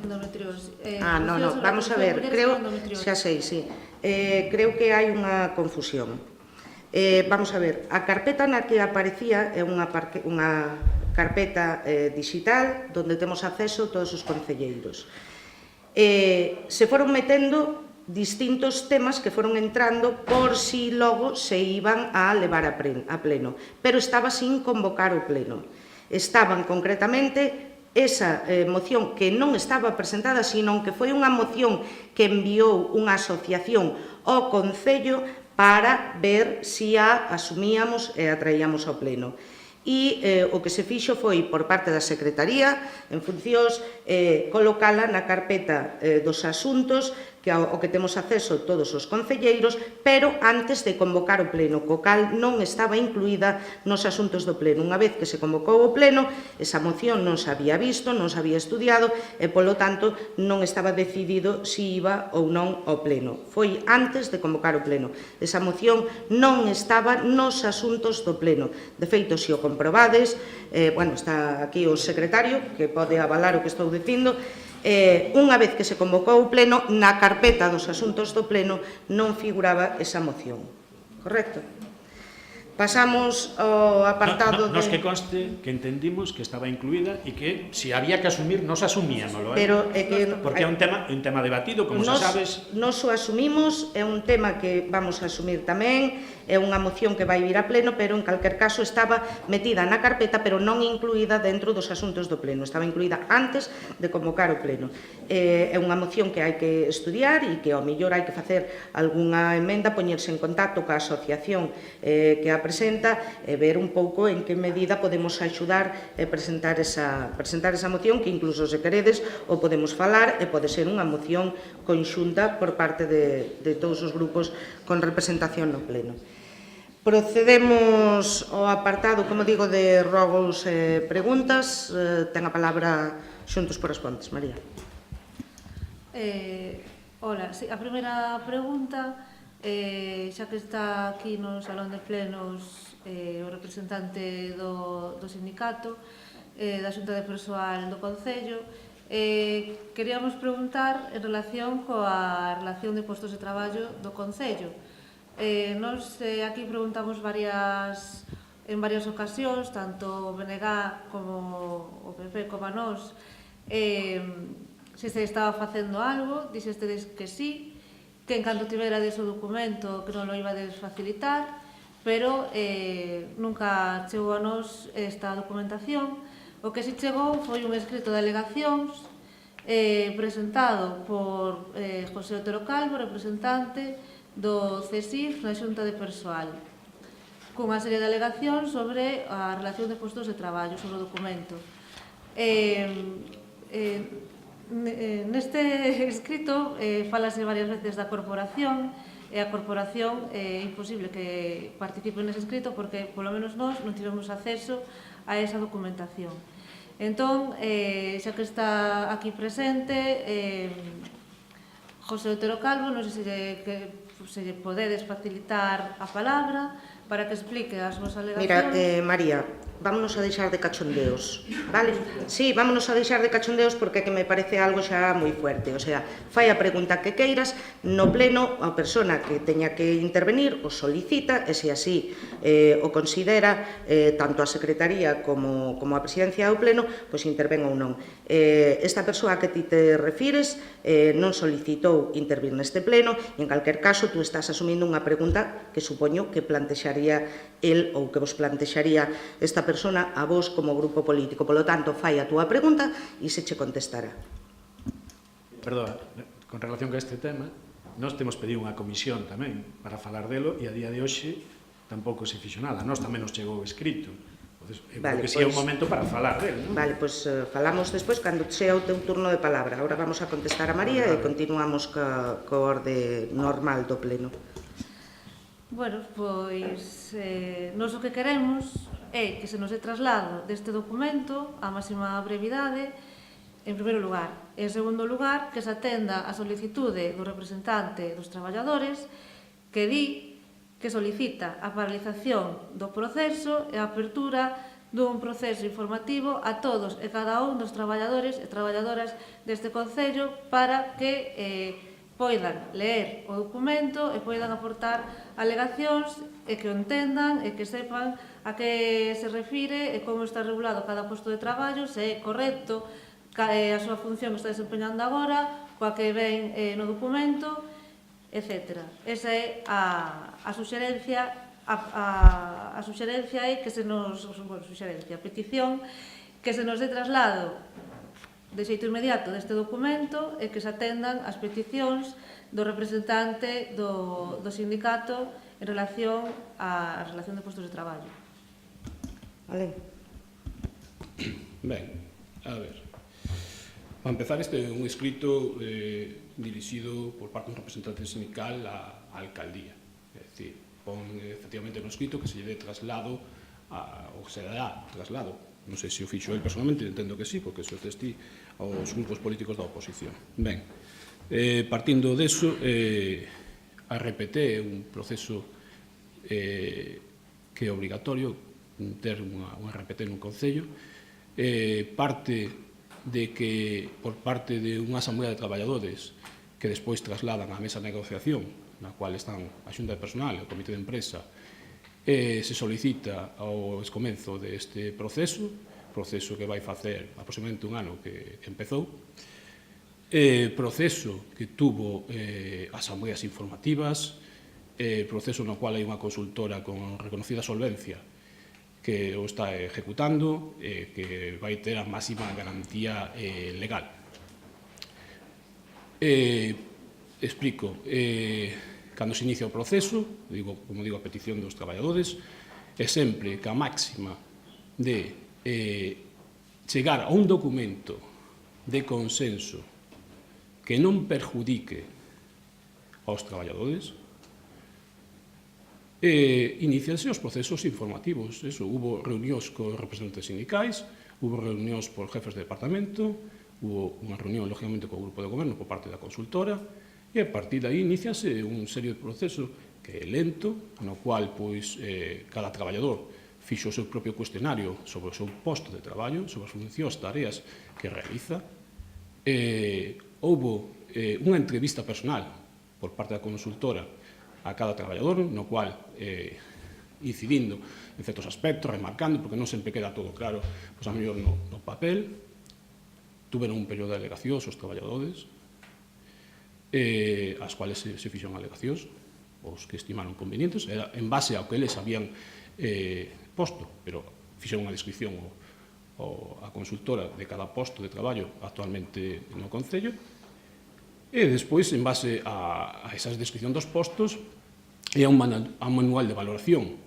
[SPEAKER 3] Endometriosis.
[SPEAKER 1] No, vamos a ver, creo, xa sei, sí. Creo que hai unha confusión. Vamos a ver, a carpeta na que aparecía é unha carpeta digital onde temos acceso todos os concelleiros. Se foron metendo distintos temas que foron entrando por si logo se iban a levar a pleno, pero estaba sin convocar o pleno. Estaban concretamente esa moción que non estaba presentada, sino que foi unha moción que enviou unha asociación ao Concello para ver se a asumíamos e a traíamos ao pleno. E o que se fixo foi, por parte da Secretaría, en funcións, colocala na carpeta dos asuntos que ao que temos acceso todos os concelleiros, pero antes de convocar o pleno, co cal non estaba incluída nos asuntos do pleno. Unha vez que se convocou o pleno, esa moción non se había visto, non se había estudiado e, polo tanto, non estaba decidido se iba ou non ao pleno. Foi antes de convocar o pleno. Esa moción non estaba nos asuntos do pleno. De feito, se o comprobades, está aquí o secretario, que pode avalar o que estou dicindo, unha vez que se convocou o pleno, na carpeta dos asuntos do pleno non figuraba esa moción. Correcto? Pasamos ao apartado de...
[SPEAKER 4] Nos que conste que entendimos que estaba incluída e que se había que asumir, nos asumíamolo.
[SPEAKER 1] Pero é que...
[SPEAKER 4] Porque é un tema debatido, como xa sabes.
[SPEAKER 1] Nos o asumimos, é un tema que vamos a asumir tamén, é unha moción que vai vir a pleno, pero en calquer caso estaba metida na carpeta, pero non incluída dentro dos asuntos do pleno. Estaba incluída antes de convocar o pleno. É unha moción que hai que estudiar e que ao mellor hai que facer algunha emenda, poñerse en contacto ca asociación que a presenta e ver un pouco en que medida podemos axudar e presentar esa moción, que incluso se queredes o podemos falar e pode ser unha moción conxunta por parte de todos os grupos con representación no pleno. Procedemos ao apartado, como digo, de rogos e preguntas. Ten a palabra Xuntos por as Pontes, María.
[SPEAKER 3] Hola, sí, a primeira pregunta, xa que está aquí no Salón de Plenos o representante do sindicato, da Xunta de Persoal do Concello, queríamos preguntar en relación coa relación de postos de traballo do Concello. Nos aquí preguntamos en varias ocasións, tanto o BNG como o PP como a nós, se se estaba facendo algo, dixestedes que sí, que en canto tiberades o documento que non lo ibades facilitar, pero nunca chegou a nós esta documentación. O que si chegou foi un escrito de alegacións presentado por José Otero Calvo, representante do CESIF na Xunta de Persoal, cunha serie de alegacións sobre a relación de postos de traballo, sobre o documento. Neste escrito falase varias veces da corporación, e a corporación é imposible que participe nese escrito porque, polo menos nós, non tivemos acceso a esa documentación. Entón, xa que está aquí presente, José Otero Calvo, non sei se lle podedes facilitar a palabra para que explique as súas alegacións.
[SPEAKER 1] Mira, María, vámonos a deixar de cachondeos, vale? Sí, vámonos a deixar de cachondeos porque que me parece algo xa moi fuerte. O sea, fai a pregunta que queiras, no pleno a persona que teña que intervenir o solicita, e se así o considera, tanto a Secretaría como a Presidencia do Pleno, pois interven ou non. Esta persoa que ti te refires non solicitou intervir neste pleno e en calquer caso tú estás asumindo unha pregunta que supoño que plantexaría el ou que vos plantexaría esta persona a vos como grupo político. Polo tanto, fai a túa pregunta e se che contestará.
[SPEAKER 4] Perdón, con relación a este tema, nós temos pedido unha comisión tamén para falar delo e a día de hoxe tampouco se fixo nada. Nós tamén nos chegou escrito. Vale, que sea un momento para falar dele, non? Vale,
[SPEAKER 1] pois falamos despois cando sea o teu turno de palabra. Agora vamos a contestar a María e continuamos co orde normal do pleno.
[SPEAKER 3] Bueno, pois nós o que queremos é que se nos dé traslado deste documento a máxima brevidade, en primeiro lugar. En segundo lugar, que se atenda a solicitude do representante dos traballadores que di que solicita a paralización do proceso e a apertura dun proceso informativo a todos e cada un dos traballadores e traballadoras deste Concello para que poidan ler o documento e poidan aportar alegacións e que o entendan e que sepan a que se refire e como está regulado cada posto de traballo, se é correcto a súa función que está desempeñando agora, coa que ven no documento, etc. Esa é a suxerencia, a suxerencia é que se nos, a petición que se nos dé traslado de xeito inmediato deste documento e que se atendan as peticións do representante do sindicato en relación á relación de postos de traballo.
[SPEAKER 1] Vale.
[SPEAKER 5] Ben, a ver. Para empezar, este é un escrito dirixido por parte dun representante sindical á alcaldía. É dicir, pon efectivamente no escrito que se lle dé traslado ou se dará traslado. Non sei se o fixo el personalmente, entendo que sí, porque se o testí aos grupos políticos da oposición. Ben, partindo deso, a RPT é un proceso que é obligatorio ter unha RPT nun concello, parte de que por parte de unha asamblea de traballadores que despois trasladan á mesa de negociación na cual están a Xunta de Personal e o Comité de Empresa, se solicita ao escomenzo deste proceso que vai facer aproximadamente un ano que empezou, proceso que tuvo asambleas informativas, proceso no cual hai unha consultora con reconocida solvencia que o está ejecutando e que vai ter a máxima garantía legal. Explico. Cando se inicia o proceso, como digo, a petición dos traballadores, e sempre ca máxima de chegar a un documento de consenso que non perjudique aos traballadores, inicianse os procesos informativos. Hubo reunións con representantes sindicais, hubo reunións por jefes de departamento, hubo unha reunión, lógicamente, co grupo de goberno por parte da consultora, e a partir de aí inicianse un serio proceso que é lento, no cual cada traballador fixo o seu propio cuestionario sobre o seu posto de traballo, sobre as funcións, tareas que realiza. Houbo unha entrevista personal por parte da consultora a cada traballador, no cual, incidindo en certos aspectos, remarcando, porque non sempre queda todo claro, pois a mellor no papel. Tuveron un período de alegacións os traballadores, as cuales se fixeron alegacións, os que estimaron convenientes, era en base ao que eles habían posto, pero fixeron unha descripción a consultora de cada posto de traballo actualmente no Concello, e despois, en base a esa descripción dos postos, é un manual de valoración,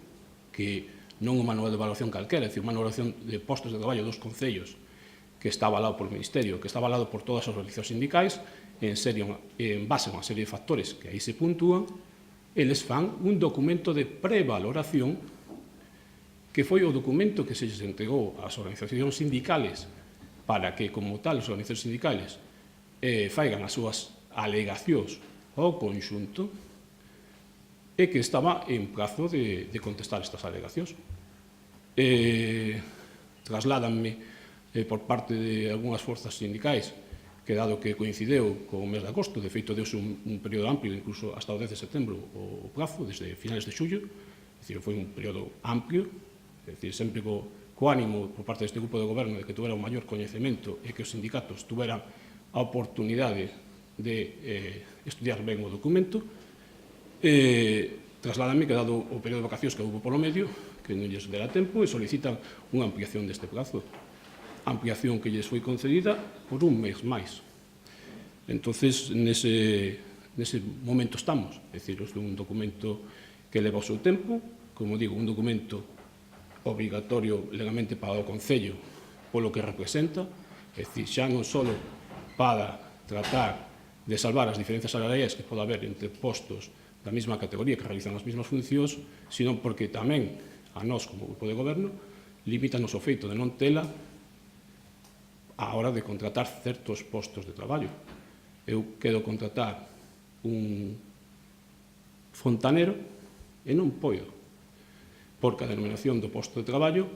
[SPEAKER 5] que non un manual de valoración calquera, é dicir, un manual de valoración de postos de traballo dos concellos, que está avalado polo Ministerio, que está avalado por todas as organizacións sindicais, en base a unha serie de factores que aí se puntúan, eles fan un documento de prevaloración, que foi o documento que se les entregou ás organizacións sindicales para que, como tal, as organizacións sindicales faigan as súas alegacións ao conxunto, e que estaba en prazo de contestar estas alegacións. Trasládanme por parte de algunhas forzas sindicais, que dado que coincideu co mes de agosto, de feito deuse un período amplio, incluso hasta o 10 de setembro o prazo, desde finales de xullo, é dicir, foi un período amplio, é dicir, sempre co ánimo por parte deste grupo de goberno de que tuvera un maior coñecemento e que os sindicatos tuveran a oportunidade de estudiar ben o documento. Trasládanme que, dado o período de vacacións que houve polo medio, que non lles dera tempo, e solicitan unha ampliación deste prazo. Ampliación que lles foi concedida por un mes máis. Entonces, nese momento estamos. É dicir, é un documento que leva o seu tempo, como digo, un documento obrigatorio legalmente para o Concello polo que representa, é dicir, xa non só para tratar de salvar as diferencias salariais que pode haber entre postos da mesma categoría que realizan as mesmas funcións, sino porque tamén a nós, como grupo de goberno, limítanos o feito de non tela á hora de contratar certos postos de traballo. Eu quero contratar un fontanero e non podo, porque a denominación do posto de traballo,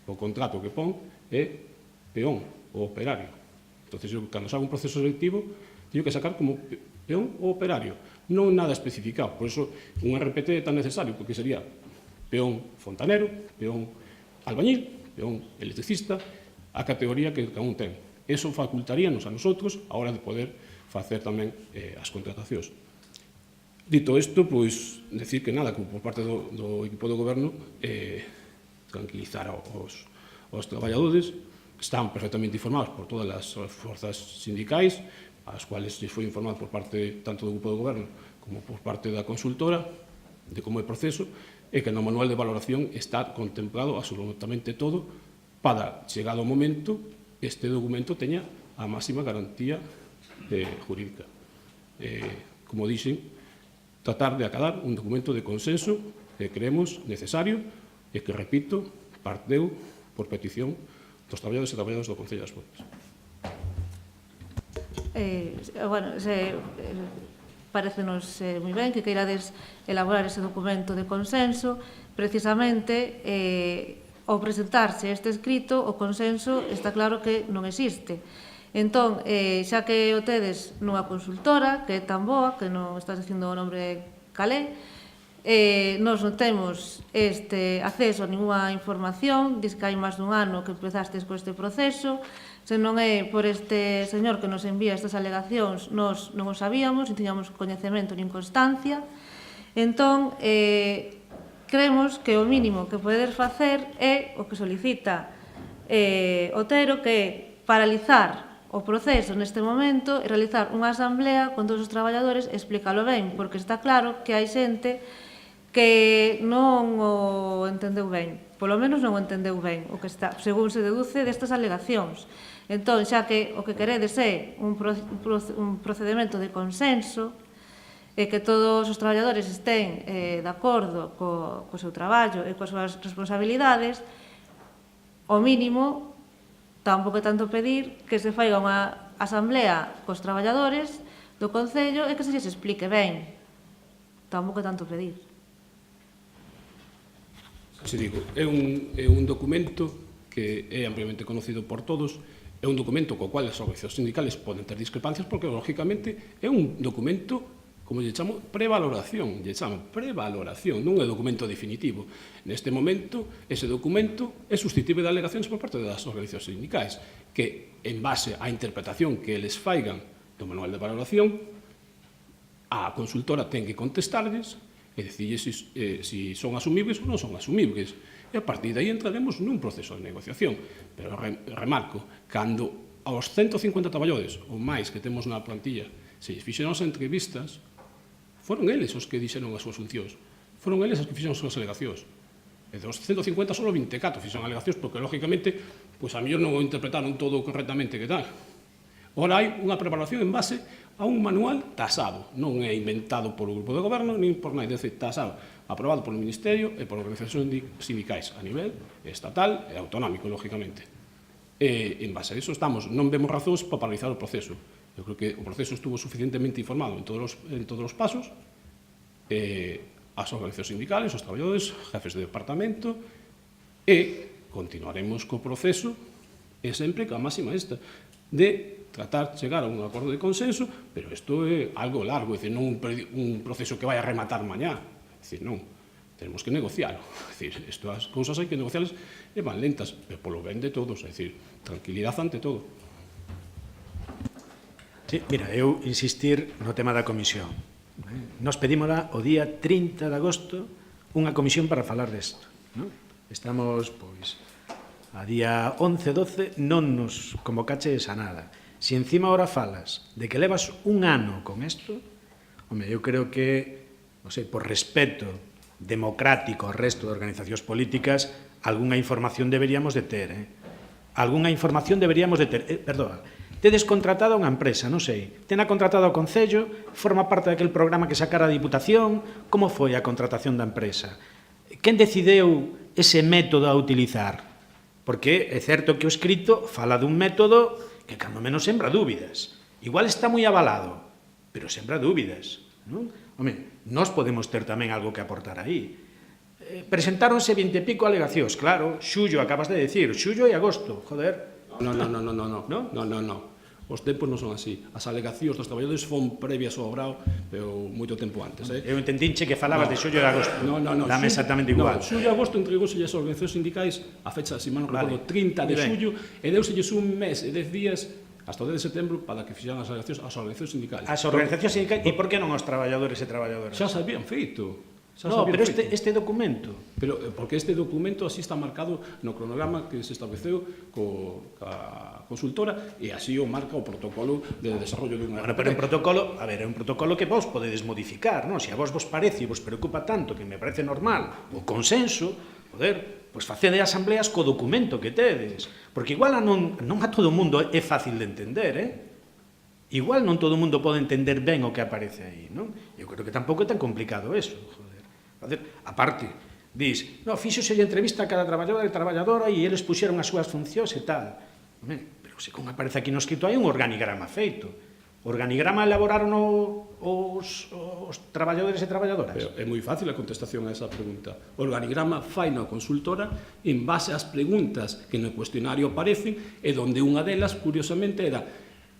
[SPEAKER 5] o contrato que pon, é peón ou operario. Entón, cando se haga un proceso selectivo, teño que sacar como peón ou operario, non nada especificado. Por iso, un RPT é tan necesario, porque sería peón fontanero, peón albañil, peón electricista, a categoría que cada un ten. Eso facultaríanos a nosotros a hora de poder facer tamén as contratacións. Dito isto, pois, decir que nada, que por parte do equipo do goberno, tranquilizar aos traballadores, están perfectamente informados por todas as forzas sindicais, as cuales lles foi informado por parte tanto do grupo do goberno como por parte da consultora, de como é o proceso, e que no manual de valoración está contemplado absolutamente todo para, chegado o momento, este documento teña a máxima garantía jurídica. Como dixen, tratar de acadar un documento de consenso que creemos necesario e que, repito, parteu por petición dos traballadores e traballadoras do Concello das Pontes.
[SPEAKER 3] Parecenos moi ben que queirades elaborar ese documento de consenso. Precisamente, ao presentarse este escrito, o consenso está claro que non existe. Entón, xa que o tedes nunha consultora, que é tan boa, que non estás dicindo o nombre calé, nos non temos este acceso a ninguna información, diz que hai máis dun ano que empezastes con este proceso, se non é por este señor que nos envía estas alegacións, nos non o sabíamos, non tiñamos coñecemento nin constancia. Entón, creemos que o mínimo que poder facer é o que solicita Otero, que é paralizar o proceso neste momento e realizar unha asamblea con todos os traballadores e explícalo ben, porque está claro que hai xente que non o entendeu ben, polo menos non o entendeu ben, o que está, según se deduce destas alegacións. Entón, xa que o que queredes é un procedimento de consenso, e que todos os traballadores estén de acordo co seu traballo e coas súas responsabilidades, o mínimo, tampouco é tanto pedir que se faiga unha asamblea cos traballadores do Concello e que se lles explique ben. Tampouco é tanto pedir.
[SPEAKER 5] Se digo, é un documento que é ampliamente conocido por todos, é un documento co cual as organizacións sindicales poden ter discrepancias porque, lógicamente, é un documento, como lle chamo, prevaloración, non é documento definitivo. Neste momento, ese documento é sustituíble de alegacións por parte das organizacións sindicais, que, en base á interpretación que eles faigan do manual de valoración, a consultora ten que contestarles e dicirles si son asumibles ou non son asumibles. E a partir de aí entraremos nun proceso de negociación. Pero remarco, cando aos 150 traballadores ou máis que temos na plantilla se fixeron as entrevistas, foron eles os que dixeron as súas funcións. Foron eles os que fixeron as súas alegacións. E dos 150, só 24 fixeron alegacións, porque, lógicamente, a mellor non o interpretaron todo correctamente que tal. Ora hai unha preparación en base a un manual tasado, non é inventado polo grupo de goberno, nin por nada, é dicir, tasado, aprobado polo Ministerio e por organizacións sindicais a nivel estatal e autonómico, lógicamente. E, en base a iso, non vemos razóns para paralizar o proceso. Eu creo que o proceso estuvo suficientemente informado en todos os pasos, as organizacións sindicales, os traballadores, jefes de departamento, e continuaremos co proceso, e sempre ca máxima esta, de tratar de chegar a un acordo de consenso, pero isto é algo largo, é dicir, non un proceso que vai a rematar mañá, é dicir, non, tenemos que negociarlo, é dicir, estas cousas hai que negociarlas e van lentas, pero polo ben de todos, é dicir, tranquilidade ante todo.
[SPEAKER 4] Sí, mira, eu insistir no tema da comisión. Nos pedímola o día 30 de agosto unha comisión para falar desto. Estamos, pois, a día 11, 12, non nos convocaches a nada. Se encima ahora falas de que levas un ano con isto, home, eu creo que, non sei, por respeto democrático ao resto de organizacións políticas, algunha información deberíamos de ter, Algunha información deberíamos de ter. Perdón, tedes contratado a unha empresa, non sei, tena contratado ao Concello, forma parte daquele programa que sacara a Diputación, como foi a contratación da empresa? Quen decideu ese método a utilizar? Porque é certo que o escrito fala dun método que cando menos sembra dúbidas. Igual está moi avalado, pero sembra dúbidas, non? Home, nós podemos ter tamén algo que aportar aí. Presentáronse 20 e pico alegacións, claro, xullo, acabas de decir, xullo e agosto, joder.
[SPEAKER 5] Non. Os tempos non son así. As alegacións dos traballadores fon previas ao obrao, pero moito tempo antes.
[SPEAKER 4] Eu entendinche que falabas de xullo e agosto.
[SPEAKER 5] Non.
[SPEAKER 4] Dame exactamente igual.
[SPEAKER 5] Xullo e agosto entregouse as organizacións sindicais a fecha, se mal non recordo, 30 de xullo, e deuselles un mes e 10 días hasta o 10 de setembro para que fixeran as alegacións ás organizacións sindicais.
[SPEAKER 4] As organizacións sindicais, e por que non os traballadores e traballadoras?
[SPEAKER 5] Xa se habían feito.
[SPEAKER 4] No, pero este documento.
[SPEAKER 5] Pero porque este documento así está marcado no cronograma que se estableceu coa consultora e así o marca o protocolo de desarrollo de unha...
[SPEAKER 4] Bueno, pero en protocolo, a ver, é un protocolo que vos podedes modificar, non? Se a vos parece e vos preocupa tanto, que me parece normal, o consenso, poder, pois facede asambleas co documento que tedes. Porque igual non a todo o mundo é fácil de entender, Igual non todo o mundo pode entender ben o que aparece aí, non? Eu creo que tampouco é tan complicado eso, joder. Aparte, dis, no, fíxose a entrevista a cada traballador e traballadora e eles puxeron as súas funcións e tal. Pero se como aparece aquí no escrito hai un organigrama feito. O organigrama elaboraron os traballadores e traballadoras.
[SPEAKER 5] Pero é moi fácil a contestación a esa pregunta. O organigrama fai na consultora en base ás preguntas que no cuestionario aparecen e donde unha delas, curiosamente, era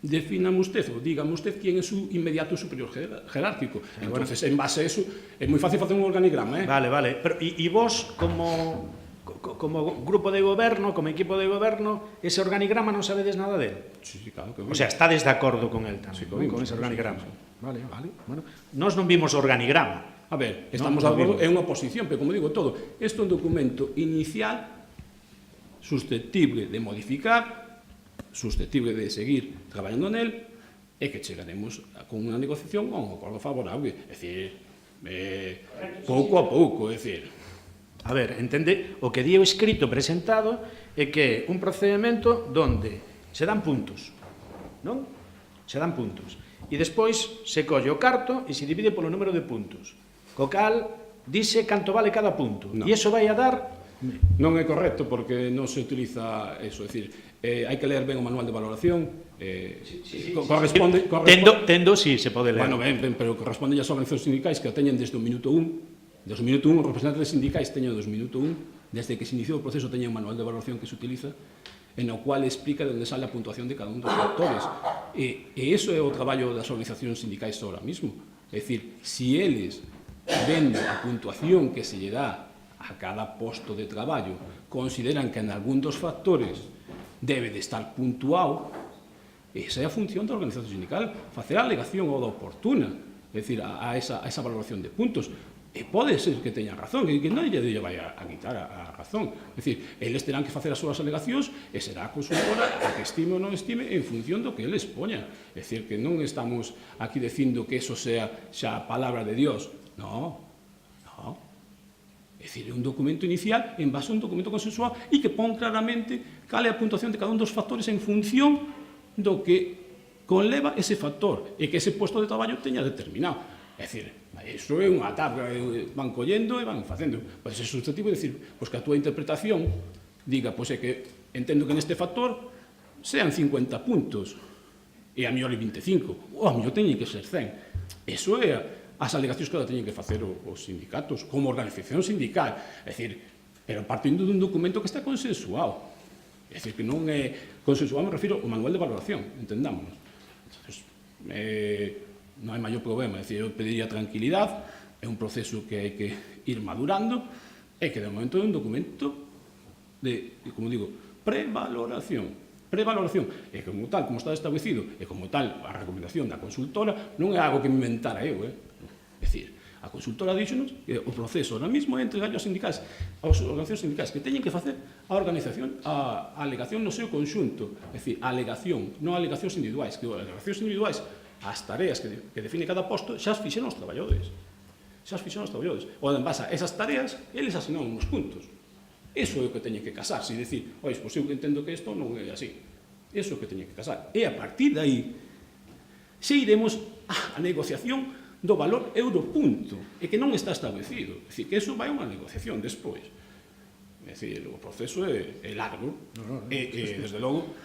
[SPEAKER 5] defíname usted ou dígame usted quién é su inmediato superior jerárquico. Entonces, en base a eso, é moi fácil facer un organigrama,
[SPEAKER 4] Vale. Pero, e vos, como grupo de goberno, como equipo de goberno, ese organigrama non sabedes nada dele?
[SPEAKER 5] Sí, claro que
[SPEAKER 4] O sea, estades de acordo con el tamén, con ese organigrama. Vale. Bueno, nós non vimos o organigrama.
[SPEAKER 5] A ver, estamos de acordo, é unha oposición, pero como digo todo, isto é un documento inicial susceptible de modificar, susceptible de seguir traballando nel e que chegaremos con unha negociación a un acordo favorable. É dicir, pouco a pouco, é dicir.
[SPEAKER 4] A ver, entende, o que di o escrito presentado é que é un procedimento donde se dan puntos, non? Se dan puntos. E despois se colle o carto e se divide polo número de puntos. Co cal, dice canto vale cada punto. E iso vai a dar...
[SPEAKER 5] Non é correcto porque non se utiliza eso, é dicir, hai que ler ben o manual de valoración, corresponde...
[SPEAKER 4] Tendo, sí, se pode ler.
[SPEAKER 5] Bueno, ben, pero corresponde ás organizacións sindicais que a teñen desde o minuto 1, desde o minuto 1, os representantes sindicais teñen desde o minuto 1, desde que se iniciou o proceso teñen un manual de valoración que se utiliza, en o cual explica de onde sale a puntuación de cada un dos factores. E iso é o traballo das organizacións sindicais ahora mismo. É dicir, si eles, vendo a puntuación que se lle dá a cada posto de traballo, consideran que en algún dos factores debe de estar puntuado, esa é a función da organización sindical, facer a alegación ou da oportuna, é dicir, a esa valoración de puntos. E pode ser que teñan razón, que non lle vai a quitar a razón. É dicir, eles terán que facer as súas alegacións e será a consultora a que estime ou non estime en función do que eles poñan. É dicir, que non estamos aquí dicindo que eso sea xa a palabra de Dios. No. É dicir, é un documento inicial en base a un documento consensual e que pon claramente cal é a puntuación de cada un dos factores en función do que conleva ese factor e que ese posto de traballo teña determinado. É dicir, iso é unha tabla, van collendo e van facendo. Pode ser susceptible de dicir, pois que a túa interpretación diga, pois é que entendo que neste factor sean 50 puntos e a mellor 25, ou a mellor teñen que ser 100. Iso é as alegacións que teñen que facer os sindicatos, como organización sindical. É dicir, pero partindo dun documento que está consensuado. É dicir, que non é consensuado, me refiro ao manual de valoración, entendámonos. Non hai maior problema, é dicir, eu pediría tranquilidade, é un proceso que hai que ir madurando, e que de momento é un documento de, como digo, prevaloración. E como tal, como está establecido, e como tal, a recomendación da consultora non é algo que me inventara eu, É dicir, a consultora díxonos que o proceso ahora mismo é entregar aos sindicais, aos organizacións sindicais que teñen que facer a organización, a alegación no seu conxunto, é dicir, a alegación, non a alegacións individuais, que as alegacións individuais, as tareas que define cada posto, xa as fixeron os traballadores. O en base a esas tareas, eles asinaron uns puntos. Iso é o que teñen que casarse, e dicir, pois eu entendo que isto non é así. Iso é o que teñen que casar. E a partir de aí, se iremos a negociación do valor europunto, e que non está establecido. É dicir, que iso vai a unha negociación despois. É dicir, o proceso é largo, e desde logo,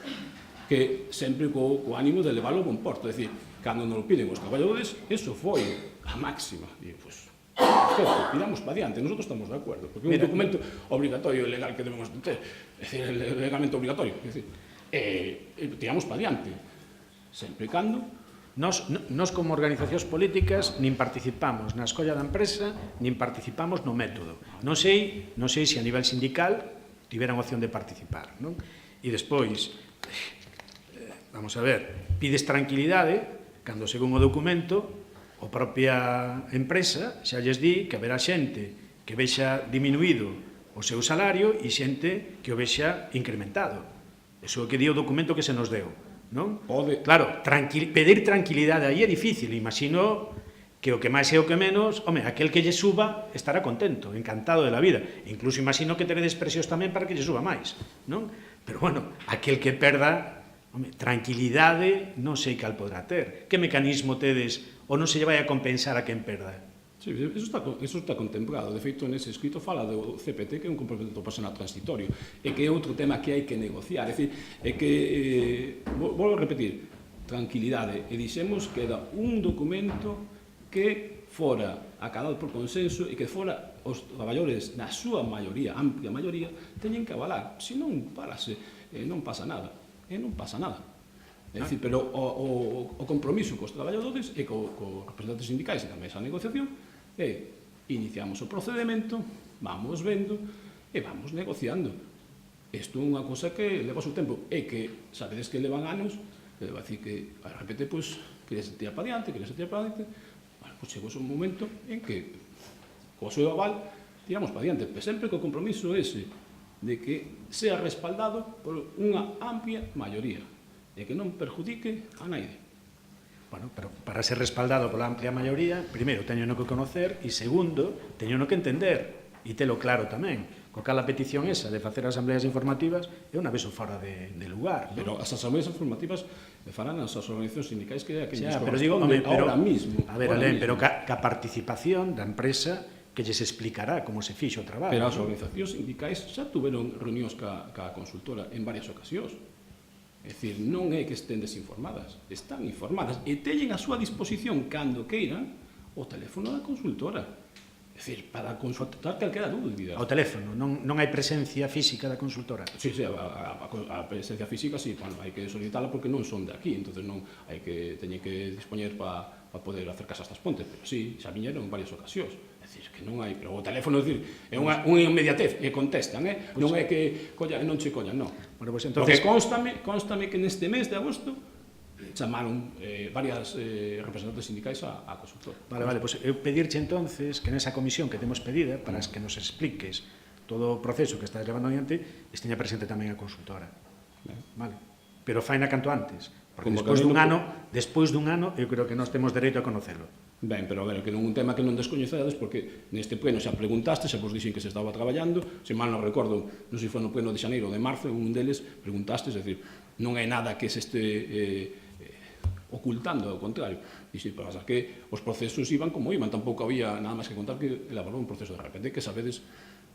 [SPEAKER 5] que sempre co ánimo de levarlo a bon porto. É dicir, cando nos lo piden os traballadores, iso foi a máxima. E, pois, perfecto, tiramos para diante, nosotros estamos de acuerdo, porque é un documento obligatorio e legal que debemos ter, é dicir, legalmente obligatorio, é dicir, tiramos para diante, sempre e cando
[SPEAKER 4] Nos como organizacións políticas nin participamos na escolla da empresa, nin participamos no método. Non sei se a nivel sindical tiveran opción de participar, non? E despois, vamos a ver, pides tranquilidade cando, según o documento, a propia empresa xa lles di que haberá xente que vexa diminuído o seu salario e xente que o vexa incrementado. Iso é o que di o documento que se nos deu. Non? Claro, pedir tranquilidade aí é difícil, imagino que o que máis e o que menos, home, aquel que lle suba estará contento, encantado de la vida, incluso imagino que teredes presións tamén para que lle suba máis, non? Pero bueno, aquel que perda, home, tranquilidade non sei cal podrá ter, que mecanismo tedes ou non se lle vai a compensar a quen perda?
[SPEAKER 5] Sí, eso está contemplado. De feito, nese escrito fala do CPT, que é un complemento personal transitorio, e que é outro tema que hai que negociar. É dicir, é que, volvo a repetir, tranquilidade, e dixemos que era un documento que fora acadado por consenso e que fora os traballadores, na súa maioría, amplia maioría, teñen que avalar. Se non parase, non pasa nada. Non pasa nada. É dicir, pero o compromiso cos traballadores e cos representantes sindicais e tamén esa negociación iniciamos o procedimento, vamos vendo e vamos negociando. Isto é unha cosa que leva o seu tempo e que sabedes que levan anos, e vai dicir que, a repente, pois, queres tirar para diante, bueno, pois chegou un momento en que, co seu aval, tiramos para diante, pero sempre co compromiso ese de que sea respaldado por unha amplia maioría e que non perjudique a naide.
[SPEAKER 4] Bueno, pero para ser respaldado pola amplia maioría, primeiro, teño no que conocer e, segundo, teño no que entender e telo claro tamén. Co cal a petición esa de facer asambleas informativas é unha vez fora de lugar.
[SPEAKER 5] Pero as asambleas informativas farán as organizacións sindicais que é a que lles
[SPEAKER 4] Pero digo, home,
[SPEAKER 5] ahora mismo.
[SPEAKER 4] A ver, Alén, pero ca participación da empresa que lles explicará como se fixo o traballo.
[SPEAKER 5] Pero as organizacións sindicais xa tuveron reunións ca consultora en varias ocasións. É dicir, non é que estén desinformadas, están informadas e teñen a súa disposición cando queiran o teléfono da consultora. É dicir, para consultar calquera dúbida.
[SPEAKER 4] Ao teléfono, non hai presencia física da consultora.
[SPEAKER 5] Sí, a presencia física, sí, bueno, hai que solicitala porque non son de aquí, entonces non hai que teñen que dispoñer para poder acercarse a estas pontes, pero sí, xa viñeron en varias ocasións. É dicir, que non hai, pero o teléfono, é dicir, é unha inmediatez, e contestan, non é que colla e non che collan, non.
[SPEAKER 4] Bueno, pues entonces
[SPEAKER 5] Constame que neste mes de agosto chamaron varias representantes sindicais a consultor.
[SPEAKER 4] Vale, pues eu pedirche entonces que nesa comisión que temos pedida para que nos expliques todo o proceso que estás levando adiante esteña presente tamén a consultora. Vale. Pero faina canto antes, porque despois dun ano eu creo que nós temos dereito a conocelo.
[SPEAKER 5] Ben, pero a ver, que non un tema que non descoñecedes, porque neste pleno xa preguntaste, xa vos dixen que se estaba traballando, se mal non recordo, non sei se foi no pleno de xaneiro ou de marzo, un deles preguntaste, é dicir, non é nada que se este ocultando, ao contrario. E se pasa que os procesos iban como iban, tampouco había nada máis que contar que elaborou un proceso de repente que sabedes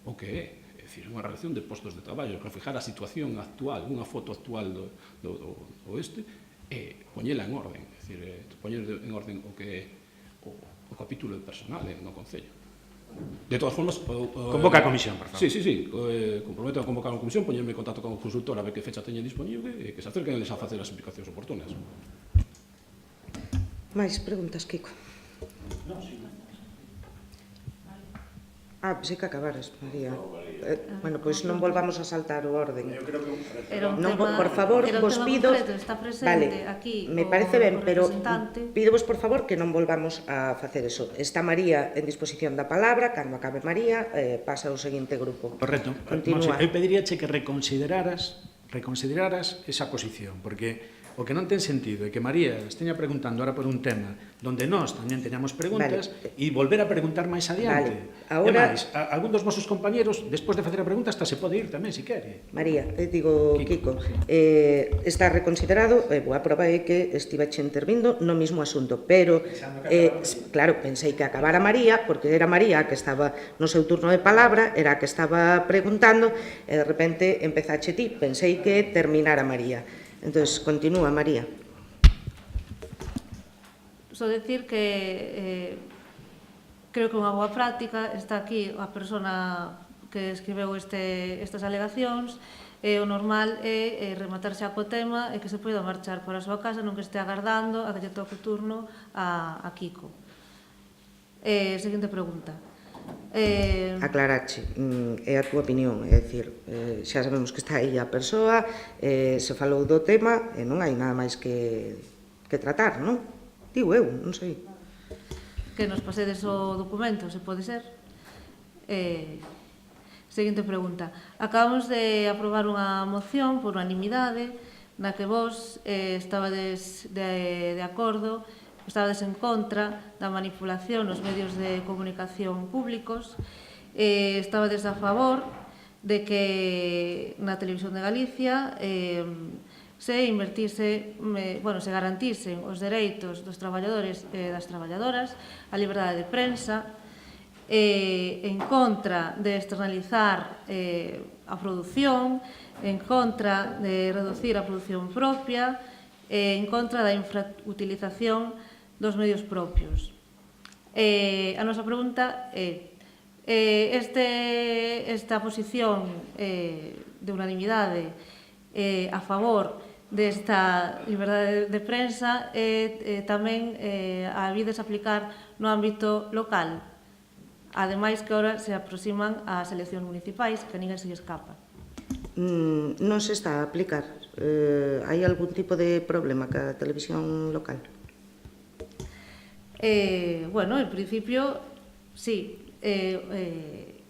[SPEAKER 5] o que é. É dicir, unha relación de postos de traballo, reflejar a situación actual, unha foto actual do este, e poñela en orden, é dicir, poñer en orden o que é o capítulo de personal no Concello. De todas formas...
[SPEAKER 4] Convoca a comisión, por favor.
[SPEAKER 5] Sí, comprometo a convocar a comisión, poñerme en contacto con o consultor a ver que fecha teñen disponible e que se acerquen eles a facer as explicacións oportunas.
[SPEAKER 1] Máis preguntas, Kiko?
[SPEAKER 7] Non, sí.
[SPEAKER 1] Pensei que acabaras, María. Bueno, pois non volvamos a saltar o orden. Non, por favor, vos pido... Vale, me parece ben, pero pídovos, por favor, que non volvamos a facer eso. Está María en disposición da palabra, cando acabe María, pasa ao seguinte grupo.
[SPEAKER 4] Correcto.
[SPEAKER 1] Continúa.
[SPEAKER 4] Eu pediríache que reconsideraras esa posición, porque o que non ten sentido é que María esteña preguntando ahora por un tema donde nós tamén teñamos preguntas e volver a preguntar máis adiante.
[SPEAKER 1] Ahora,
[SPEAKER 4] algún dos vosos compañeros, despois de facer a pregunta, hasta se pode ir tamén, se quere.
[SPEAKER 1] María, digo, Kiko, está reconsiderado, a prova é que estivache intervindo no mismo asunto, pero, claro, pensei que acabara María, porque era María a que estaba no seu turno de palabra, era a que estaba preguntando, e de repente empezache ti, pensei que terminara María. Entón, continúa, María.
[SPEAKER 3] Só decir que creo que unha boa práctica está aquí a persona que escribeu estas alegacións, e o normal é rematarse co tema e que se poida marchar para a súa casa, non que este agardando a que lle toque o turno a Kiko. Seguinte pregunta.
[SPEAKER 1] Aclarache, é a túa opinión, é dicir, xa sabemos que está aí a persoa, se falou do tema e non hai nada máis que tratar, non? Digo eu, non sei.
[SPEAKER 3] Que nos pasedes o documento, se pode ser. Seguinte pregunta. Acabamos de aprobar unha moción por unanimidade na que vos estabades de acordo, estabades en contra da manipulación nos medios de comunicación públicos, estabades a favor de que na Televisión de Galicia se garantisen os dereitos dos traballadores e das traballadoras, a liberdade de prensa, en contra de externalizar a produción, en contra de reducir a produción propia, en contra da infrautilización dos medios propios. A nosa pregunta é esta posición de unanimidade a favor desta liberdade de prensa tamén a vides aplicar no ámbito local, ademais que agora se aproximan ás eleccións municipais, que ninguén se escapa.
[SPEAKER 1] Non se está a aplicar. Hai algún tipo de problema ca televisión local?
[SPEAKER 3] Bueno, en principio, sí.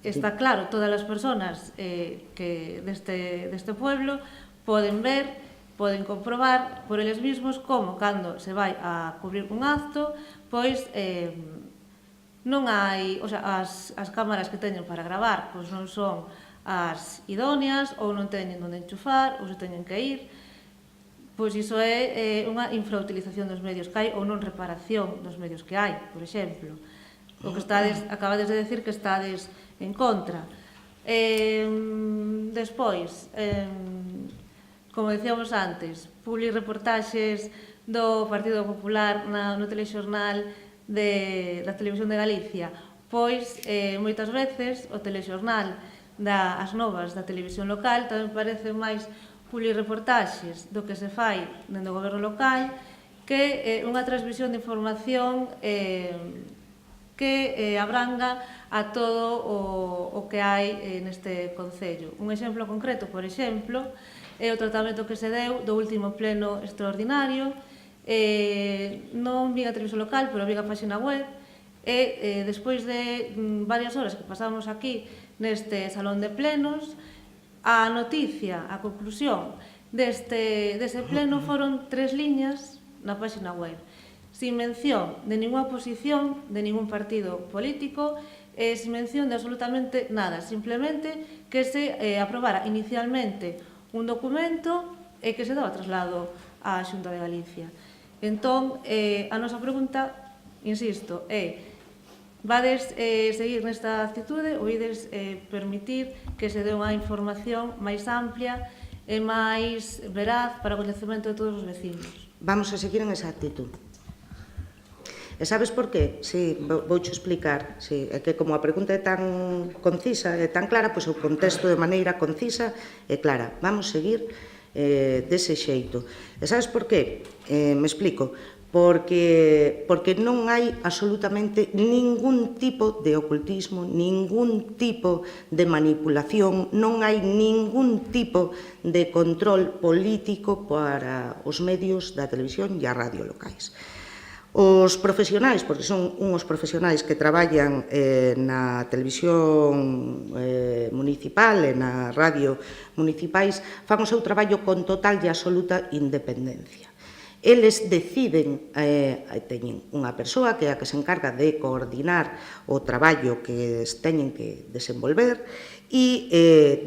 [SPEAKER 3] Está claro, todas as persoas que deste pueblo poden ver, poden comprobar por eles mesmos como cando se vai a cubrir un acto, pois non hai, o sea, as cámaras que teñen para gravar pois non son as idóneas, ou non teñen onde enchufar, ou se teñen que ir. Pois iso é unha infrautilización dos medios que hai, ou non reparación dos medios que hai, por exemplo. O que acabades de decir que estades en contra. Despois, como decíamos antes, publireportaxes do Partido Popular no telexornal da Televisión de Galicia. Pois, moitas veces, o telexornal das novas da televisión local tamén parece máis publireportaxes do que se fai dentro do goberno local que unha transmisión de información que abranga a todo o que hai neste concello. Un exemplo concreto, por exemplo, é o tratamento que se deu do último pleno extraordinario. Non vi a televisión local, pero vi a página web, e despois de varias horas que pasamos aquí neste salón de plenos, a noticia, a conclusión dese pleno foron 3 liñas na página web, sin mención de ninguna oposición, de ningún partido político, sin mención de absolutamente nada, simplemente que se aprobara inicialmente un documento e que se daba traslado á Xunta de Galicia. Entón, a nosa pregunta, insisto, é: vades seguir nesta actitude ou ides permitir que se dé unha información máis amplia e máis veraz para o coñecemento de todos os vecinos?
[SPEAKER 1] Vamos a seguir en esa actitud. E sabes por qué? Sí, voucho explicar. Sí, é que como a pregunta é tan concisa e tan clara, pois o contesto de maneira concisa e clara. Vamos seguir dese xeito. E sabes por qué? Me explico. Porque non hai absolutamente ningún tipo de ocultismo, ningún tipo de manipulación, non hai ningún tipo de control político para os medios da televisión e a radio locais. Os profesionais, porque son unhos profesionais que traballan na televisión municipal e na radio municipais, fan o seu traballo con total e absoluta independencia. Eles deciden, teñen unha persoa que é a que se encarga de coordinar o traballo que teñen que desenvolver e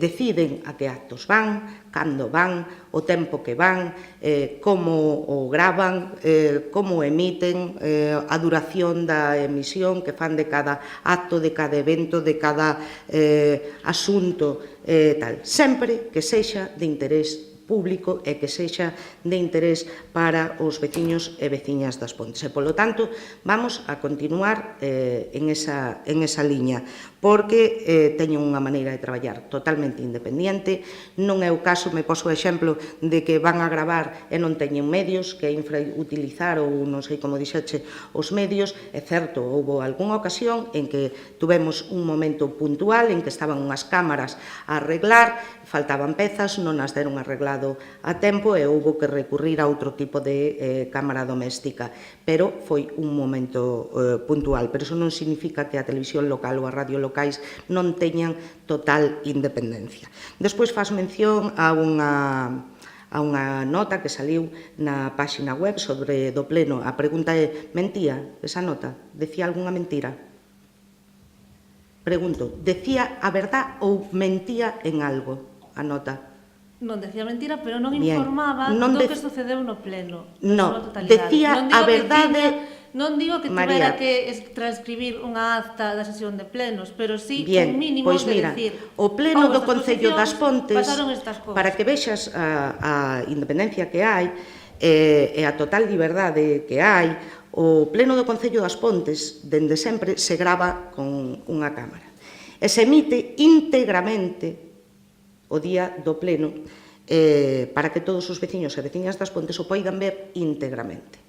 [SPEAKER 1] deciden a que actos van, cando van, o tempo que van, como o gravan, como emiten, a duración da emisión que fan de cada acto, de cada evento, de cada asunto, tal. Sempre que sexa de interés público e que sexa de interés para os veciños e veciñas das Pontes. E, polo tanto, vamos a continuar en esa liña, porque teñen unha maneira de traballar totalmente independiente. Non é o caso, me poso o exemplo, de que van a gravar e non teñen medios, que é infrautilizar ou non sei como dixeche os medios. É certo, houve algunha ocasión en que tuvemos un momento puntual en que estaban unhas cámaras a arreglar, faltaban pezas, non as deron arreglado a tempo e houve que recurrir a outro tipo de cámara doméstica, pero foi un momento puntual. Pero iso non significa que a televisión local ou a radio locais non teñan total independencia. Despois faz mención a unha nota que saliu na páxina web sobre do pleno. A pregunta é: mentía esa nota? Decía algunha mentira? Pregunto, decía a verdad ou mentía en algo a nota?
[SPEAKER 3] Non decía mentira, pero non informaba do que sucedeu no pleno.
[SPEAKER 1] Non, decía a verdade.
[SPEAKER 3] Non digo que tivera que transcribir unha acta da sesión de plenos, pero sí un mínimo de decir.
[SPEAKER 1] O pleno do Concello das Pontes, para que vexas a independencia que hai e a total liberdade que hai, o pleno do Concello das Pontes, dende sempre, se grava con unha cámara. E se emite íntegramente o día do pleno para que todos os veciños e veciñas das Pontes o poidan ver íntegramente.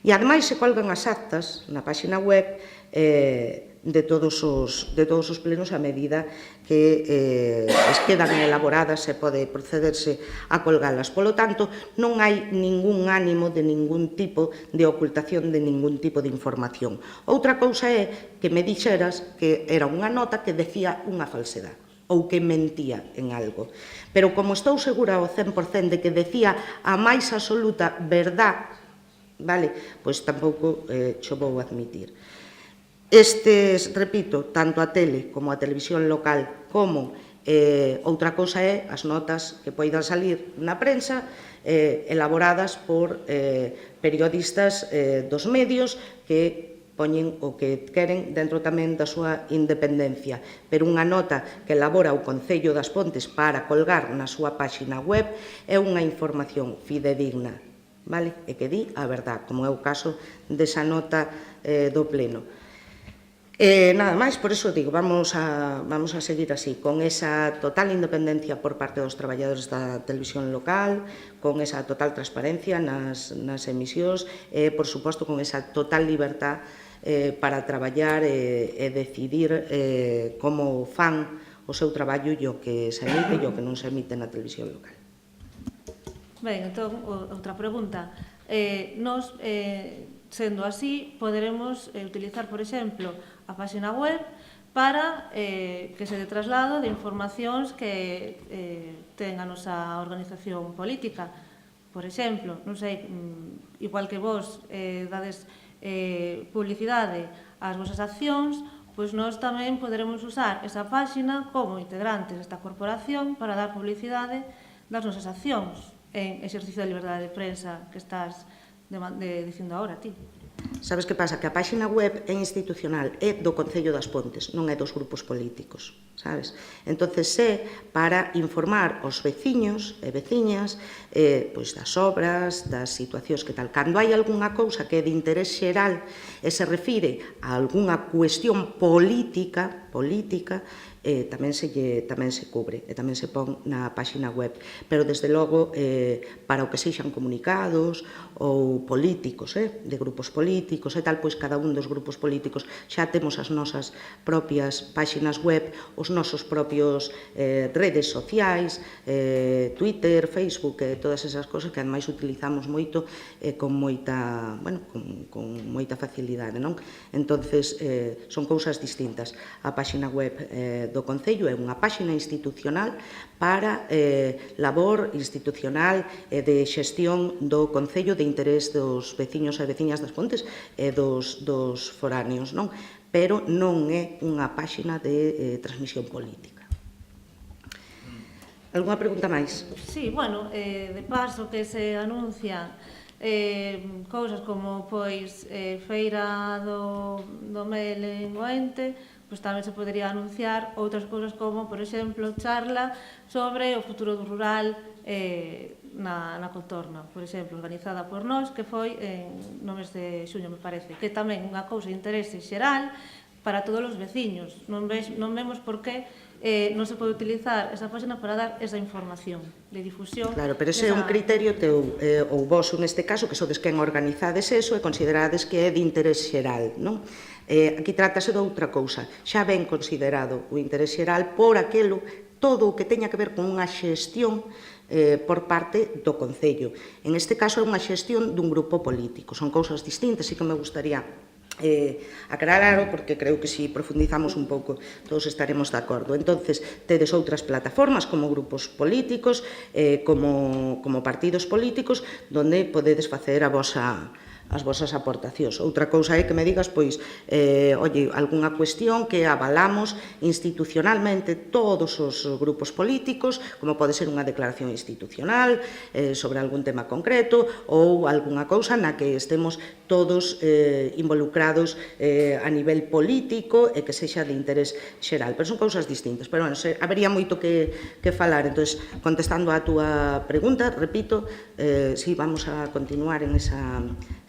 [SPEAKER 1] E ademais se colgan as actas na páxina web de todos os plenos a medida que quedan elaboradas e pode procederse a colgalas. Polo tanto, non hai ningún ánimo de ningún tipo de ocultación de ningún tipo de información. Outra cousa é que me dixeras que era unha nota que decía unha falsedade. ou que mentía en algo. Pero como estou segura ao 100% de que decía a máis absoluta verdad, vale, pois tampouco xo vou admitir. Estes, repito, tanto a tele como a televisión local como outra cousa é as notas que poidan salir na prensa elaboradas por periodistas dos medios que poñen o que queren dentro tamén da súa independencia. Pero unha nota que elabora o Concello das Pontes para colgar na súa páxina web é unha información fidedigna, vale? E que di a verdad, como é o caso desa nota do Pleno. Nada máis, por eso digo, vamos a seguir así, con esa total independencia por parte dos traballadores da televisión local, con esa total transparencia nas emisións e, por suposto, con esa total libertad para traballar e decidir como fan o seu traballo e o que se emite e o que non se emite na televisión local.
[SPEAKER 3] Ben, entón, outra pregunta. Nos, sendo así, poderemos utilizar, por exemplo, a página web para que se dé traslado de informacións que ten a nosa organización política. Por exemplo, non sei, igual que vos dades publicidade ás vosas accións, pois nós tamén poderemos usar esa páxina como integrantes desta corporación para dar publicidade das nosas accións en exercicio da liberdade de prensa que estás dicindo agora ti.
[SPEAKER 1] Sabes que pasa? Que a páxina web é institucional, é do Concello das Pontes, non é dos grupos políticos, sabes? Entonces é para informar os veciños e veciñas pois das obras, das situacións que tal. Cando hai algunha cousa que é de interés xeral e se refire a algunha cuestión política, tamén se cubre e tamén se pon na páxina web. Pero, desde logo, para o que sexan comunicados ou políticos, de grupos políticos e tal, pois cada un dos grupos políticos xa temos as nosas propias páxinas web, os nosos propios redes sociais, Twitter, Facebook, todas esas cosas que ademais utilizamos moito con moita facilidade, non? Entonces, son cousas distintas. A páxina web do Concello é unha páxina institucional para labor institucional e de xestión do Concello de interés dos veciños e veciñas das Pontes e dos foráneos, non? Pero non é unha páxina de transmisión política. Algúna pregunta máis?
[SPEAKER 3] Sí, bueno, de paso que se anuncian cousas como, pois, Feira do Mel en Oente, pois tamén se podería anunciar outras cousas como, por exemplo, charla sobre o futuro do rural na Contorna, por exemplo, organizada por nós, que foi no mes de xuño, me parece, que tamén é unha cousa de interese xeral para todos os veciños. Non vemos por que non se pode utilizar esa página para dar esa información de difusión.
[SPEAKER 1] Claro, pero ese é un criterio teu, ou vos, neste caso, que sodes quen organizades eso e considerades que é de interés xeral, non? Aquí trátase de outra cousa. Xa ben considerado o interés xeral por aquelo, todo o que teña que ver con unha xestión por parte do Concello. En este caso é unha xestión dun grupo político. Son cousas distintas e que me gustaría aclararlo, porque creo que se profundizamos un pouco todos estaremos de acordo. Entonces, tedes outras plataformas como grupos políticos, como partidos políticos, donde podedes facer as vosas aportacións. Outra cousa é que me digas, pois, algunha cuestión que avalamos institucionalmente todos os grupos políticos, como pode ser unha declaración institucional sobre algún tema concreto, ou algunha cousa na que estemos todos involucrados a nivel político e que sexa de interés xeral. Pero son cousas distintas. Pero, bueno, habería moito que falar. Entón, contestando á túa pregunta, repito, si vamos a continuar en esa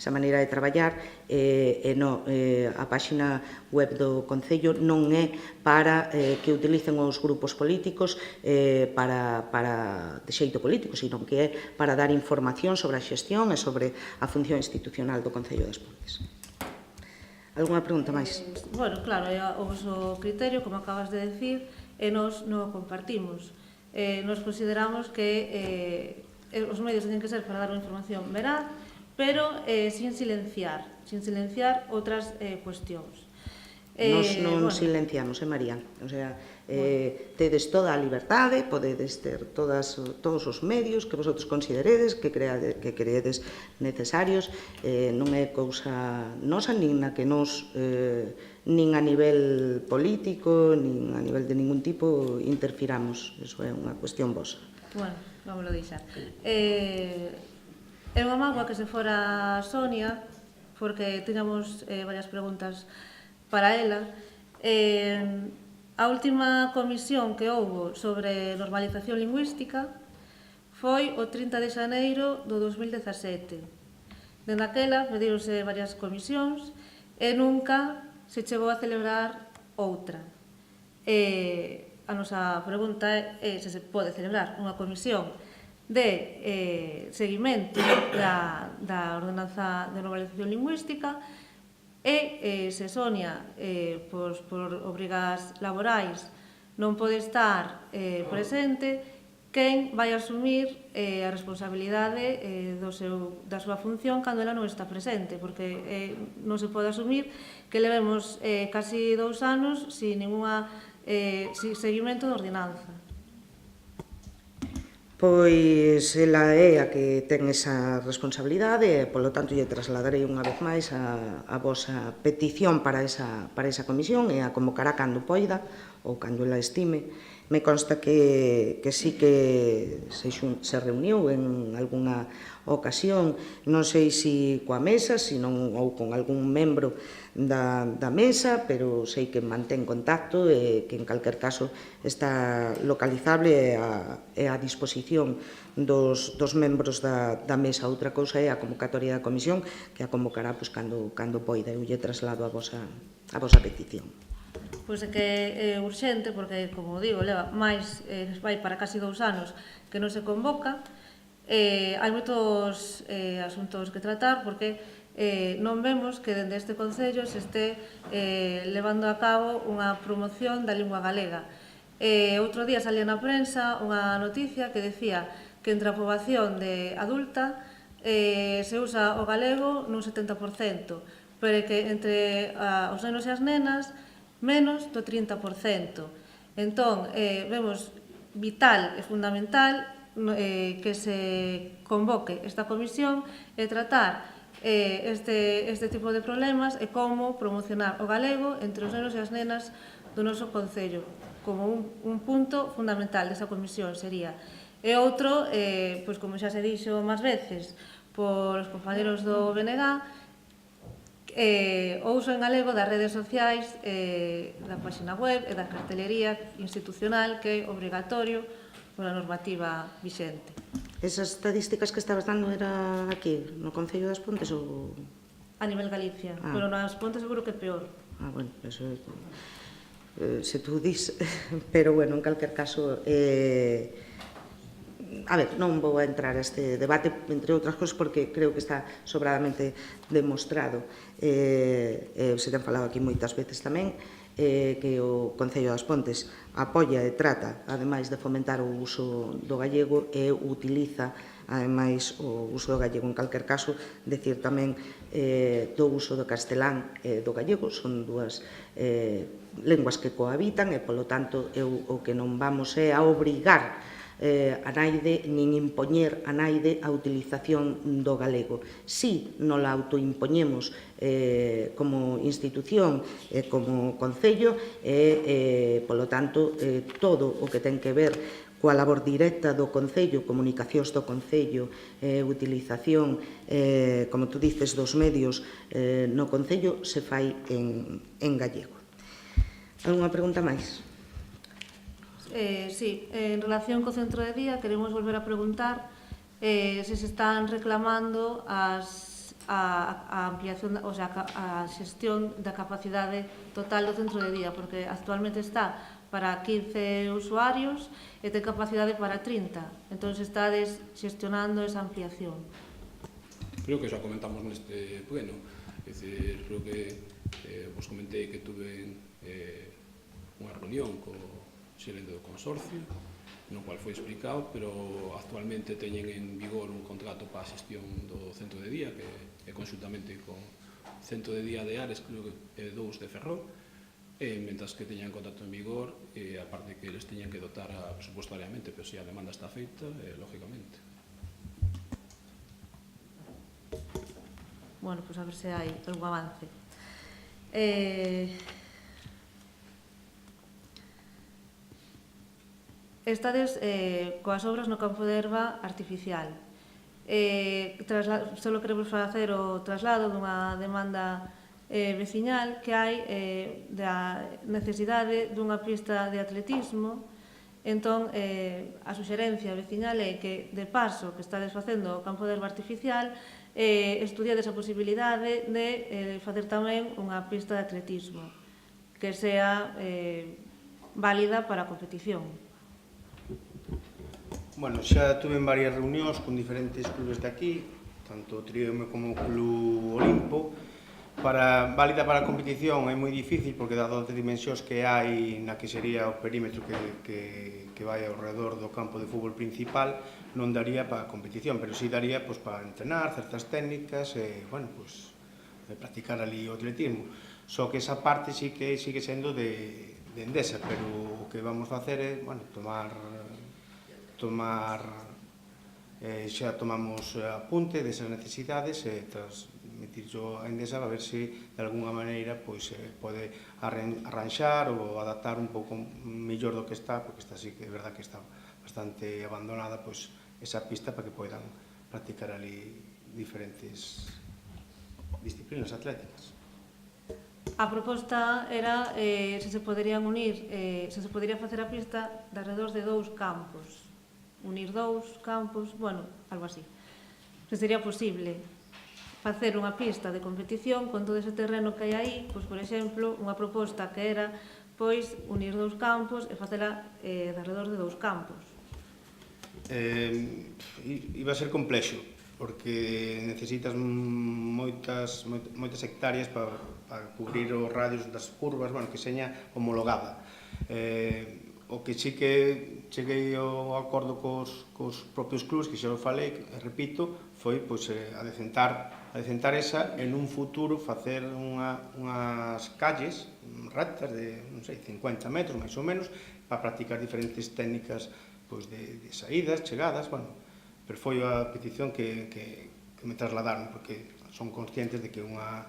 [SPEAKER 1] maneira de traballar, a páxina web do Concello non é para que utilicen os grupos políticos para de xeito político, sino que é para dar información sobre a xestión e sobre a función institucional do Concello das Pontes. Algúna pregunta máis?
[SPEAKER 3] Bueno, claro, é o vosso criterio, como acabas de decir, e nos non o compartimos. Nos consideramos que os medios teñen que ser para dar unha información veraz, pero sin silenciar outras cuestións.
[SPEAKER 1] Nos non
[SPEAKER 3] bueno.
[SPEAKER 1] silenciamos, María. O sea, tedes toda a liberdade, podedes ter todos os medios que vosotros consideredes, que creedes necesarios. Non é cousa nosa, nin na que nos, nin a nivel político, nin a nivel de ningún tipo, interfiramos. Eso é unha cuestión vosa.
[SPEAKER 3] Bueno, vámoslo deixar. É unha mágoa que se fora Sonia, porque tiñamos varias preguntas para ela. A última comisión que houbo sobre normalización lingüística foi o 30 de xaneiro do 2017. Dende aquela pedíronse varias comisións e nunca se chegou a celebrar outra. A nosa pregunta é se se pode celebrar unha comisión de seguimento da ordenanza de normalización lingüística e se Sonia, por obrigas laborais, non pode estar presente, quen vai asumir a responsabilidade da súa función cando ela non está presente, porque non se pode asumir que levemos casi 2 anos sin seguimento da ordenanza.
[SPEAKER 1] Pois ela é a que ten esa responsabilidade e, polo tanto, lle trasladarei unha vez máis a vosa petición para esa comisión e a convocará cando poida ou cando ela estime. Me consta que sí que se reuniu en algunha ocasión, non sei se coa mesa, ou con algún membro da mesa, pero sei que mantén contacto e que en calquer caso está localizable e a disposición dos membros da mesa. Outra cousa é a convocatoria da comisión, que a convocará cando poida. Eu lle traslado a vosa petición.
[SPEAKER 3] Pois é que é urxente, porque, como digo, leva vai para casi 2 anos que non se convoca. Hai moitos asuntos que tratar, porque non vemos que dende este Concello se este levando a cabo unha promoción da lingua galega. Outro día salía na prensa unha noticia que decía que entre a poboación de adulta se usa o galego nun 70%, pero que entre os nenos e as nenas menos do 30%. Entón, vemos vital e fundamental que se convoque esta comisión e tratar este tipo de problemas e como promocionar o galego entre os nenos e as nenas do noso Concello, como un punto fundamental desa comisión sería. E outro, pois como xa se dixo máis veces por os compañeros do BNG, o uso en galego das redes sociais, da página web e da cartelería institucional, que é obrigatorio pola normativa vixente.
[SPEAKER 1] Esas estadísticas que estabas dando era aquí, no Concello das Pontes ou...
[SPEAKER 3] A nivel Galicia, pero nas Pontes seguro que é peor.
[SPEAKER 1] Bueno, eso se tú dis, pero bueno, en calquer caso... A ver, non vou a entrar a este debate, entre outras cousas, porque creo que está sobradamente demostrado. Se ten falado aquí moitas veces tamén, que o Concello das Pontes apoia e trata, ademais de fomentar o uso do gallego, e utiliza, ademais, o uso do gallego en calquer caso, decir tamén do uso do castelán e do gallego, son dúas linguas que cohabitan e, polo tanto, o que non vamos é a obrigar a naide, nin impoñer a naide a utilización do galego. Si non la autoimpoñemos como institución e como Concello e, polo tanto, todo o que ten que ver coa labor directa do Concello, comunicacións do Concello, utilización, como tú dices, dos medios no Concello, se fai en gallego. Alguna pregunta máis?
[SPEAKER 3] Sí, en relación co centro de día, queremos volver a preguntar se se están reclamando a ampliación, o sea, a xestión da capacidade total do centro de día, porque actualmente está para 15 usuarios e ten capacidade para 30. Entón, estades xestionando esa ampliación.
[SPEAKER 5] Creo que xa comentamos neste pleno. É dicir, creo que vos comentei que tuve unha reunión co xerente do consorcio, no cual foi explicado, pero actualmente teñen en vigor un contrato para a xestión do centro de día, que é consultamente con centro de día de Ares, creo que é 2 de Ferrol, mentras que teñan contrato en vigor, aparte que eles teñan que dotar presupuestariamente, pero se a demanda está feita, lógicamente.
[SPEAKER 3] Bueno, pois a ver se hai algún avance. Estades coas obras no campo de herba artificial. Só queremos facer o traslado dunha demanda veciñal que hai da necesidade dunha pista de atletismo. Entón, a suxerencia veciñal é que, de paso que estades facendo o campo de herba artificial, estudiades a posibilidade de facer tamén unha pista de atletismo que sea válida para a competición.
[SPEAKER 9] Bueno, xa tuve varias reunións con diferentes clubes de aquí, tanto o Tríome como o Club Olimpo. Válida para a competición é moi difícil porque dado as dimensións que hai na que sería o perímetro que vai ao redor do campo de fútbol principal, non daría para a competición, pero sí daría para entrenar certas técnicas e, bueno, de practicar ali o atletismo. Só que esa parte sí que sigue sendo de Endesa, pero o que vamos facer é, bueno, xa tomamos apunte desas necesidades e transmitirlo a Endesa a ver se de alguna maneira pode arranxar ou adaptar un pouco mellor do que está, porque esta sí que é verdad que está bastante abandonada, esa pista para que poidan practicar ali diferentes disciplinas atléticas.
[SPEAKER 3] A proposta era se se poderían unir, se se podería facer a pista de alrededor de 2 campos. Unir 2 campos, bueno, algo así. Se sería posible facer unha pista de competición con todo ese terreno que hai aí, por exemplo, unha proposta que era unir 2 campos e facela de alrededor de 2 campos.
[SPEAKER 9] Iba a ser complexo, porque necesitas moitas hectáreas para cubrir os radios das curvas, bueno, que seña homologada. O que sí que cheguei ao acordo cos propios clubes, que xa o falei, repito, foi adecentar esa en un futuro facer unhas calles rectas de, non sei, 50 metros, máis ou menos, para practicar diferentes técnicas de saídas, chegadas, bueno, pero foi a petición que me trasladaron, porque son conscientes de que unha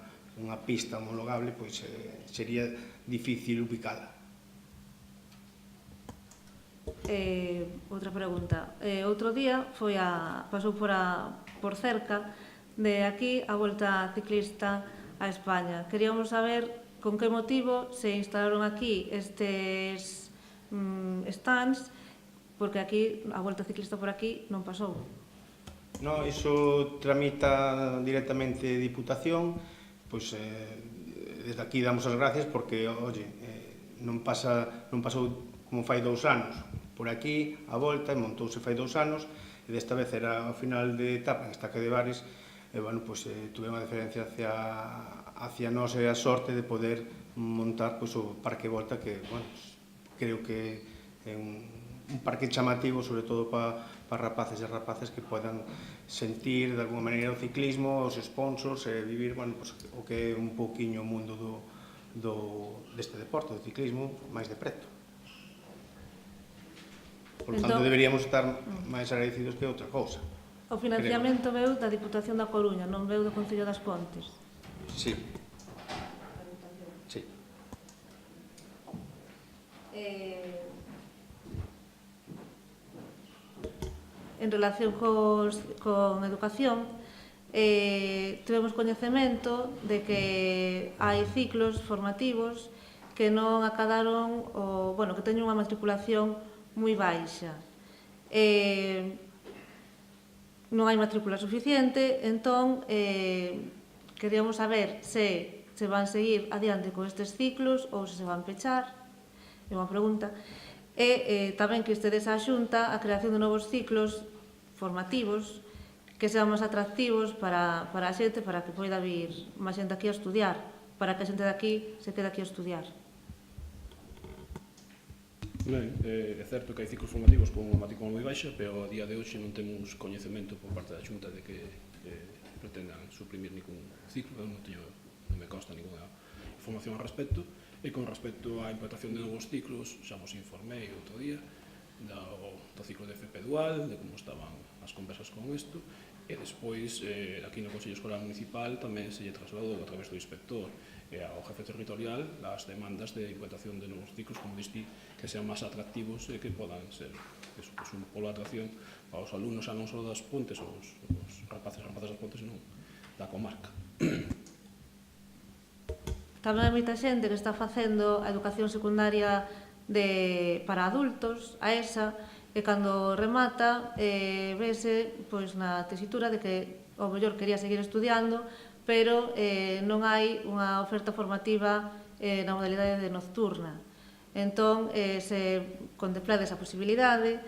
[SPEAKER 9] pista homologable sería difícil ubicala.
[SPEAKER 3] Outra pregunta. Outro día pasou por cerca de aquí a Volta Ciclista a España. Queríamos saber con que motivo se instalaron aquí estes stands, porque aquí a Volta Ciclista por aquí non pasou.
[SPEAKER 9] Non, iso tramita directamente Diputación, desde aquí damos as gracias porque, non pasou como fai 2 anos por aquí, a volta, e montouse fai 2 anos, e desta vez era ao final de etapa en Estaque de Bares, e, bueno, tuve unha diferencia hacia nós e a sorte de poder montar o Parque Volta, que, bueno, creo que é un parque chamativo, sobre todo para rapaces e rapazas que podan sentir de alguma maneira o ciclismo, os sponsors, e vivir, bueno, o que é un pouquiño o mundo deste deporte, do ciclismo, máis de preto. Por tanto, deberíamos estar máis agradecidos que outra cousa.
[SPEAKER 3] O financiamento veu da Diputación da Coruña, non veu do Concello das Pontes?
[SPEAKER 9] Sí. Sí.
[SPEAKER 3] En relación con educación, tivemos coñecemento de que hai ciclos formativos que non acadaron, que teñen unha matriculación moi baixa. Non hai matrícula suficiente, entón queríamos saber se van seguir adiante con estes ciclos ou se van pechar, é unha pregunta, e tamén que estedes á Xunta a creación de novos ciclos formativos que sean máis atractivos para a xente, para que poida vir máis xente aquí a estudiar, para que a xente de aquí se quede aquí a estudiar.
[SPEAKER 5] Ben, é certo que hai ciclos formativos con unha matrícula moi baixa, pero a día de hoxe non temos coñecemento por parte da Xunta de que pretendan suprimir ningún ciclo, non me consta ninguna información ao respecto, E con respecto á implantación de novos ciclos, xa vos informei outro día do ciclo de FP Dual, de como estaban as conversas con isto, e despois, aquí no Consello Escolar Municipal, tamén se lle trasladou a través do inspector e ao jefe territorial as demandas de implantación de novos ciclos, como diste, que sean máis atractivos e que podan ser un polo de atracción para os alumnos, xa non só das Pontes, os rapaces das Pontes, senón da comarca.
[SPEAKER 3] Tamén hai moita xente que está facendo a educación secundaria para adultos, a ESA, e cando remata vese na tesitura de que ao mellor quería seguir estudiando, pero non hai unha oferta formativa na modalidade de nocturna. Entón, se contemplade esa posibilidade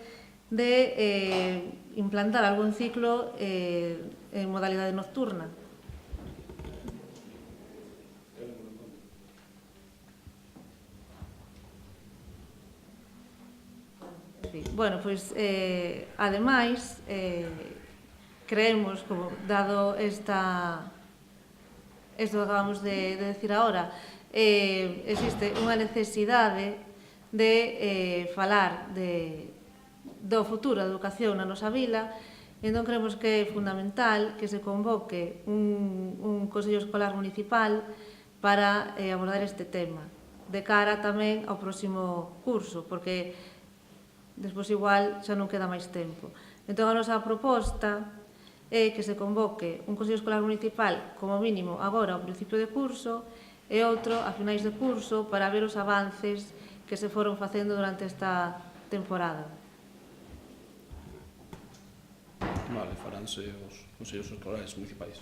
[SPEAKER 3] de implantar algún ciclo en modalidade nocturna. Bueno, pois, ademais, creemos, dado isto que acabamos de decir agora, existe unha necesidade de falar do futuro da educación na nosa vila, e entón creemos que é fundamental que se convoque un Consello Escolar Municipal para abordar este tema, de cara tamén ao próximo curso, porque despois igual xa non queda máis tempo. Entón a nosa proposta é que se convoque un Consello Escolar Municipal como mínimo agora ao principio de curso e outro a finais de curso para ver os avances que se foron facendo durante esta temporada.
[SPEAKER 5] Vale, faránse os consellos escolares municipais.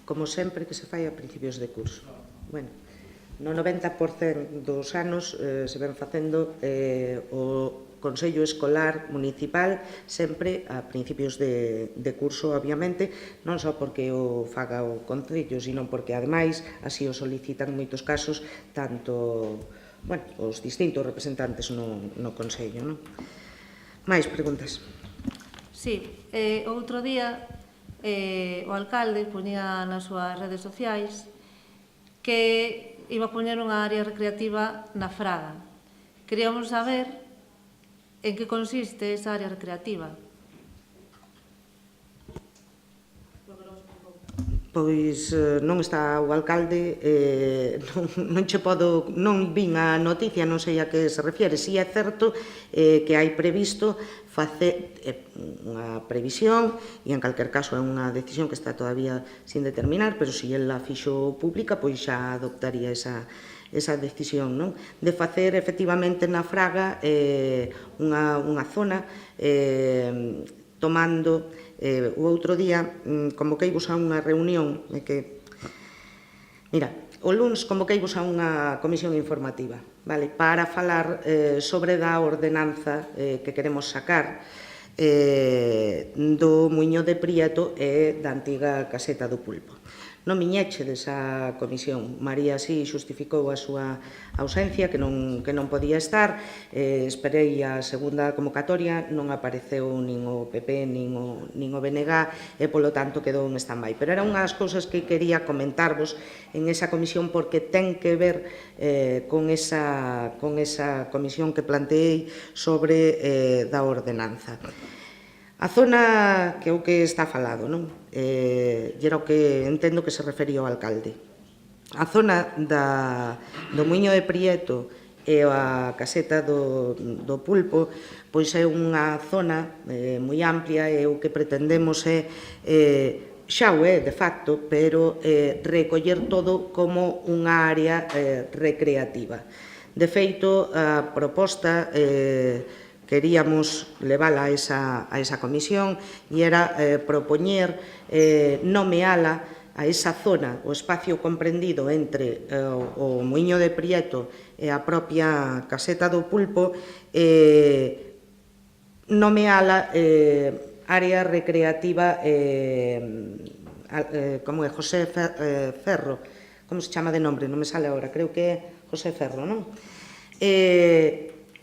[SPEAKER 1] Como sempre que se fai a principios de curso. Bueno, no 90% dos anos se ven facendo o Consello Escolar Municipal sempre a principios de curso, obviamente, non só porque o faga o Concello, sino porque, ademais, así o solicitan en moitos casos tanto os distintos representantes no Consello. Máis preguntas?
[SPEAKER 3] Sí, outro día o alcalde ponía nas súas redes sociais que iba a poñer unha área recreativa na Fraga. Queríamos saber en que consiste esa área recreativa.
[SPEAKER 1] Pois non está o alcalde, non vin a noticia, non sei a que se refiere. Si é certo que hai previsto facer unha previsión, e en calquer caso é unha decisión que está todavía sin determinar, pero se ela fixo pública, pois xa adoptaría esa decisión, non? De facer efectivamente na Fraga unha zona tomando o outro día convoqueivos a unha reunión o luns convoqueivos a unha comisión informativa, vale, para falar sobre da ordenanza que queremos sacar do Muiño de Prieto e da antiga Caseta do Pulpo. Non viñeche desa comisión. María si xustificou a súa ausencia, que non podía estar. Esperei a segunda convocatoria, non apareceu nin o PP nin o BNG e, polo tanto, quedou en stand-by. Pero era unha das cousas que quería comentarvos en esa comisión, porque ten que ver con esa comisión que planteei sobre da ordenanza. A zona que é o que está falado, non? E era o que entendo que se refería ao alcalde. A zona do Muiño de Prieto e a Caseta do Pulpo pois é unha zona moi amplia, e o que pretendemos é xa o é de facto, pero recoller todo como unha área recreativa. De feito, a proposta queríamos levala a esa comisión, e era propoñer nomeala a esa zona, o espacio comprendido entre o Muiño de Prieto e a propia Caseta do Pulpo, nomeala área recreativa como é José Ferro, como se chama de nombre, non me sale agora, creo que é José Ferro, non?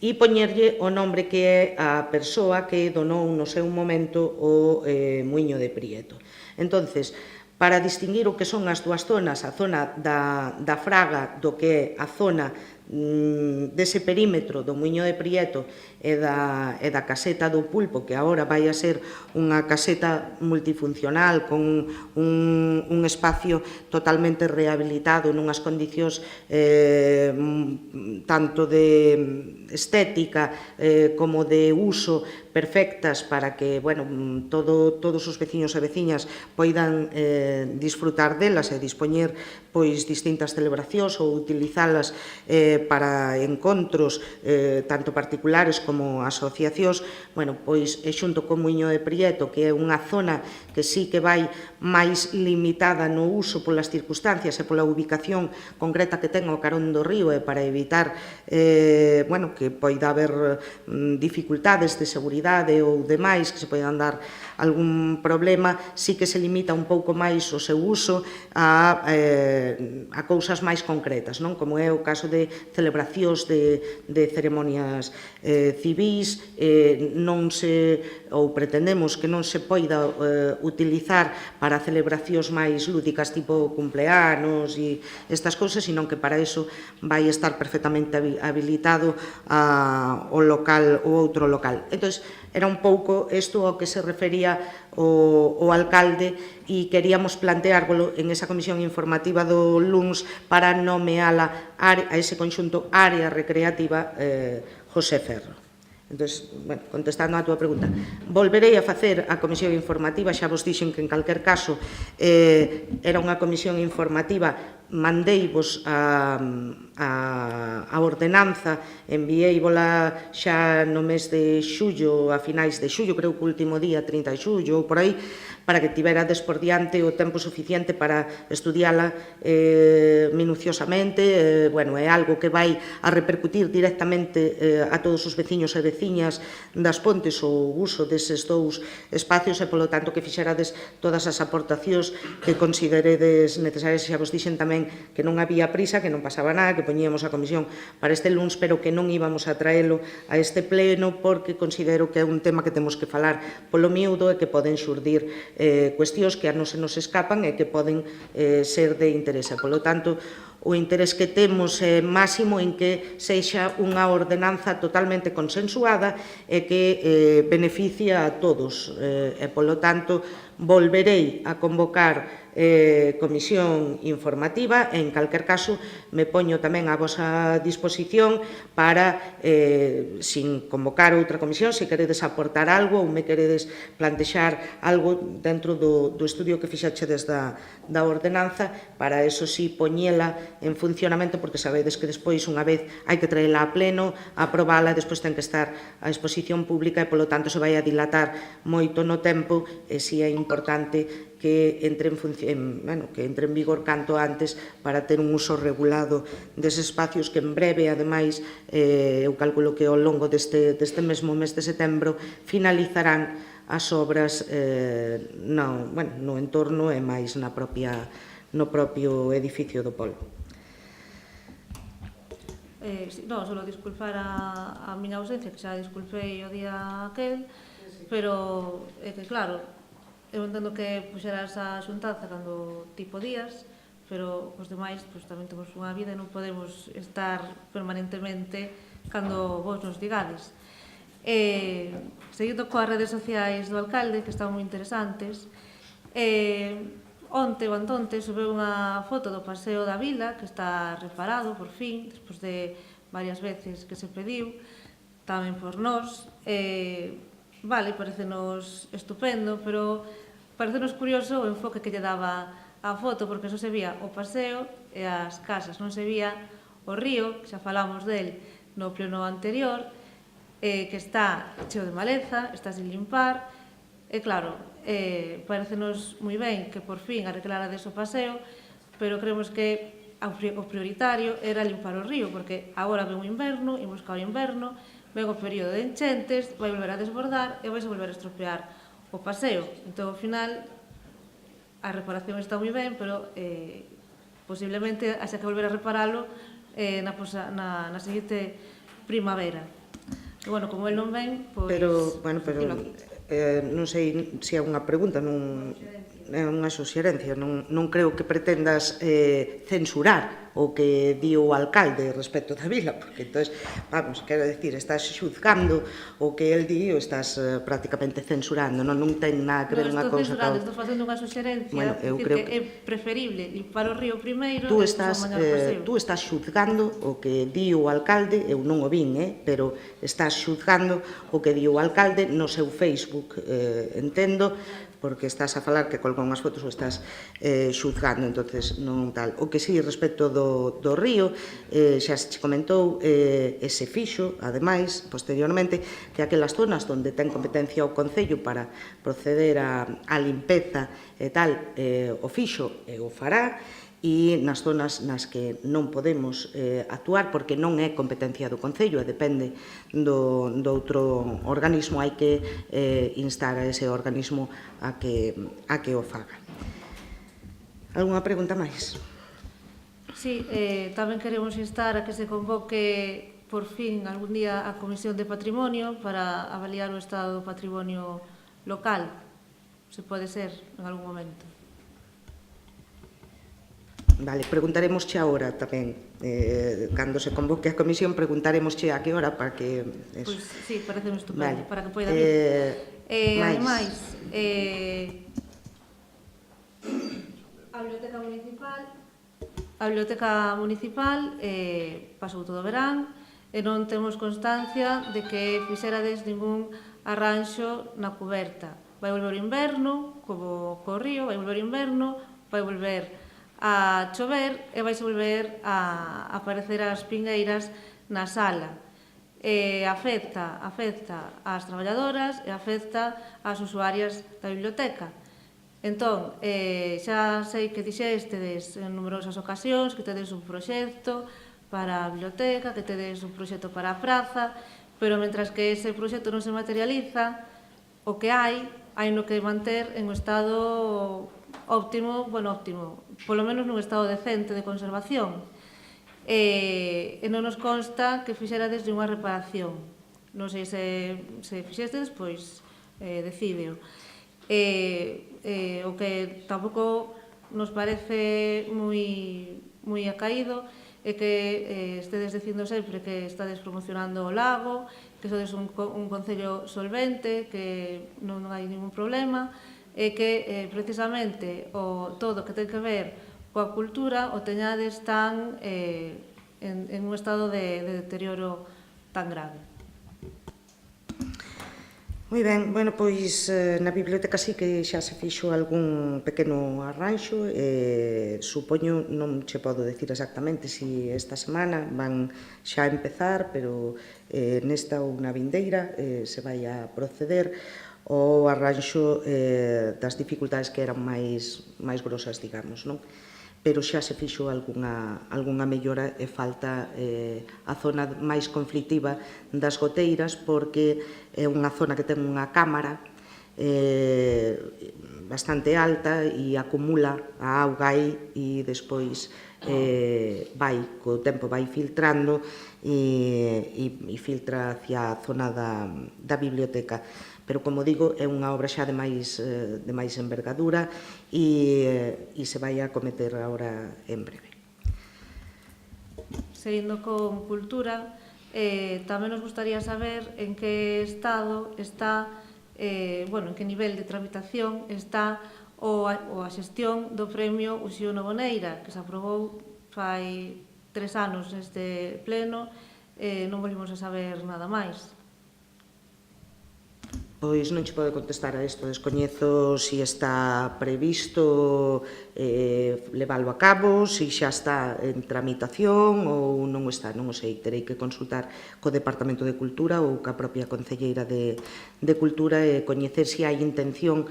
[SPEAKER 1] e poñerlle o nombre que é a persoa que donou no seu momento o Muiño de Prieto. Entonces, para distinguir o que son as dúas zonas, a zona da Fraga do que é a zona dese perímetro do Muiño de Prieto e da caseta do Pulpo, que agora vai a ser unha caseta multifuncional con un espacio totalmente rehabilitado nunhas condicións tanto de estética como de uso perfectas para que todos os veciños e veciñas poidan disfrutar delas e dispoñer distintas celebracións ou utilizalas para encontros tanto particulares como asociacións, xunto co Muiño de Prieto, que é unha zona que sí que vai máis limitada no uso polas circunstancias e pola ubicación concreta que ten ao carón do río e para evitar que poida haber dificultades de seguridade ou demais, que se poidan dar algún problema, sí que se limita un pouco máis o seu uso a cousas máis concretas, non? Como é o caso de celebracións de ceremonias civís, ou pretendemos que non se poida utilizar para celebracións máis lúdicas tipo cumpleanos e estas cousas, sino que para iso vai estar perfectamente habilitado o outro local. Entón, era un pouco isto ao que se refería o alcalde e queríamos planteárvolo en esa comisión informativa do LUNS para nomeala a ese conxunto área recreativa José Ferro. Entón, contestando á túa pregunta, volverei a facer a comisión informativa, xa vos dixen que en calquer caso era unha comisión informativa, mandeivos a ordenanza, enviéivola xa no mes de xullo, a finais de xullo, creo que o último día, 30 de xullo, ou por aí, para que tiverades por diante o tempo suficiente para estudiala minuciosamente. É algo que vai a repercutir directamente a todos os veciños e veciñas das Pontes o uso deses dous espacios e, polo tanto, que fixerades todas as aportacións que consideredes necesarias. Xa vos dixen tamén que non había prisa, que non pasaba nada, que poñíamos a comisión para este luns, pero que non íbamos a traelo a este pleno porque considero que é un tema que temos que falar polo miúdo e que poden xurdir cuestións que a non se nos escapan e que poden ser de interese. Polo tanto, o interés que temos é máximo en que sexa unha ordenanza totalmente consensuada e que beneficia a todos. E, polo tanto, volverei a convocar comisión informativa e, en calquer caso, me poño tamén á vosa disposición para, sin convocar outra comisión, se queredes aportar algo ou me queredes plantexar algo dentro do estudio que fixachedes da ordenanza, para eso sí poñela en funcionamento, porque sabedes que despois, unha vez, hai que traela a pleno, aprobala, e despois ten que estar a exposición pública e, polo tanto, se vai a dilatar moito no tempo e si é importante que entre en vigor canto antes para ter un uso regulado deses espacios que en breve, ademais, eu calculo que ao longo deste mesmo mes de setembro finalizarán as obras no entorno e máis no propio edificio do Polo.
[SPEAKER 3] Solo disculpar a miña ausencia, que xa disculpei o día aquel, pero é que claro, eu entendo que puxeras a xuntanza cando ti podías, pero os demais tamén temos unha vida e non podemos estar permanentemente cando vos nos digades. Seguindo coas redes sociais do alcalde, que están moi interesantes, onte ou antonte subeu unha foto do paseo da vila, que está reparado, por fin, despois de varias veces que se pediu, tamén por nós. Parecenos estupendo, pero parecenos curioso o enfoque que lle daba a foto, porque só se vía o paseo e as casas, non se vía o río, que xa falamos del no pleno anterior, que está cheo de maleza, está sin limpar, e claro, parecenos moi ben que por fin arreglarades o paseo, pero creemos que o prioritario era limpar o río, porque agora ven o inverno, imos ca o inverno, ven o período de enchentes, vai volver a desbordar e vai a volver a estropear o paseo. Entón, ao final, a reparación está moi ben, pero posiblemente haxa que volver a reparalo na seguinte primavera. E, bueno, como el non ven, pois...
[SPEAKER 1] Pero, bueno, non sei se é unha pregunta, é unha suxerencia, non creo que pretendas censurar o que di o alcalde respecto da vila, porque, entón, vamos, quero dicir, estás xuzgando o que el di ou estás prácticamente censurando, non ten nada que ver unha cousa
[SPEAKER 3] Non estou censurando, estou facendo unha suxerencia,
[SPEAKER 1] bueno, eu
[SPEAKER 3] dicir
[SPEAKER 1] creo
[SPEAKER 3] que é preferible limpar o río primeiro
[SPEAKER 1] tú
[SPEAKER 3] e
[SPEAKER 1] estás,
[SPEAKER 3] mañar o paseo.
[SPEAKER 1] tú estás xuzgando o que di o alcalde, eu non o vin, pero estás xuzgando o que di o alcalde no seu Facebook, entendo, porque estás a falar que colga unhas fotos ou estás xuzgando, entonces non tal. O que sí, respecto do río, xa se comentou, e se fixo, ademais, posteriormente, que aquelas zonas onde ten competencia o Concello para proceder á limpeza e tal, o fixo e o fará, e nas zonas nas que non podemos actuar porque non é competencia do Concello e depende do outro organismo, hai que instar a ese organismo a que o faga. Algúna pregunta máis?
[SPEAKER 3] Sí, tamén queremos instar a que se convoque por fin algún día a Comisión de Patrimonio para avaliar o estado do patrimonio local, se pode ser en algún momento.
[SPEAKER 1] Vale, preguntaremosche agora tamén, cando se convoque a comisión, preguntaremosche a que hora para que...
[SPEAKER 3] Pois sí, parece estupendo,
[SPEAKER 1] vale.
[SPEAKER 3] para que poida vir. Ademais, a Biblioteca Municipal pasou todo o verán e non temos constancia de que fixerades ningún arranxo na cuberta. Vai volver o inverno, como co río, vai volver o inverno, vai volver a chover e vais volver a aparecer as pingueiras na sala. Afecta ás traballadoras e afecta ás usuarias da biblioteca. Entón, xa sei que dixestedes en numerosas ocasións que tedes un proxecto para a biblioteca, que tedes un proxecto para a praza, pero mentras que ese proxecto non se materializa, o que hai no que manter en un estado óptimo, polo menos nun estado decente de conservación. E non nos consta que fixerades unha reparación. Non sei se fixestes, pois decídeo. O que tampouco nos parece moi acaído é que estedes dicindo sempre que estades promocionando o lago, que sodes un concello solvente, que non hai ningún problema, e que precisamente todo o que ten que ver coa cultura o teñades tan en un estado de deterioro tan grave.
[SPEAKER 1] Moi ben, bueno, pois na biblioteca sí que xa se fixo algún pequeno arranxo, supoño, non che podo decir exactamente se esta semana van xa a empezar, pero nesta ou na vindeira se vai a proceder ao arranxo das dificultades que eran máis grosas, digamos, non? Pero xa se fixo algunha mellora e falta a zona máis conflictiva das goteiras, porque é unha zona que ten unha cámara bastante alta e acumula a auga aí e despois co tempo vai filtrando e filtra hacia a zona da biblioteca. Pero, como digo, é unha obra xa de máis envergadura e se vai a cometer agora en breve.
[SPEAKER 3] Seguindo con cultura, tamén nos gustaría saber en que estado está, en que nivel de tramitación está a xestión do premio Uxío Novoneira, que se aprobou fai 3 anos neste pleno, non volvimos a saber nada máis.
[SPEAKER 1] Pois non che podo contestar a isto, descoñezo se está previsto leválo a cabo, se xa está en tramitación ou non está, non o sei, terei que consultar co Departamento de Cultura ou ca propia Concelleira de Cultura e coñecer se hai intención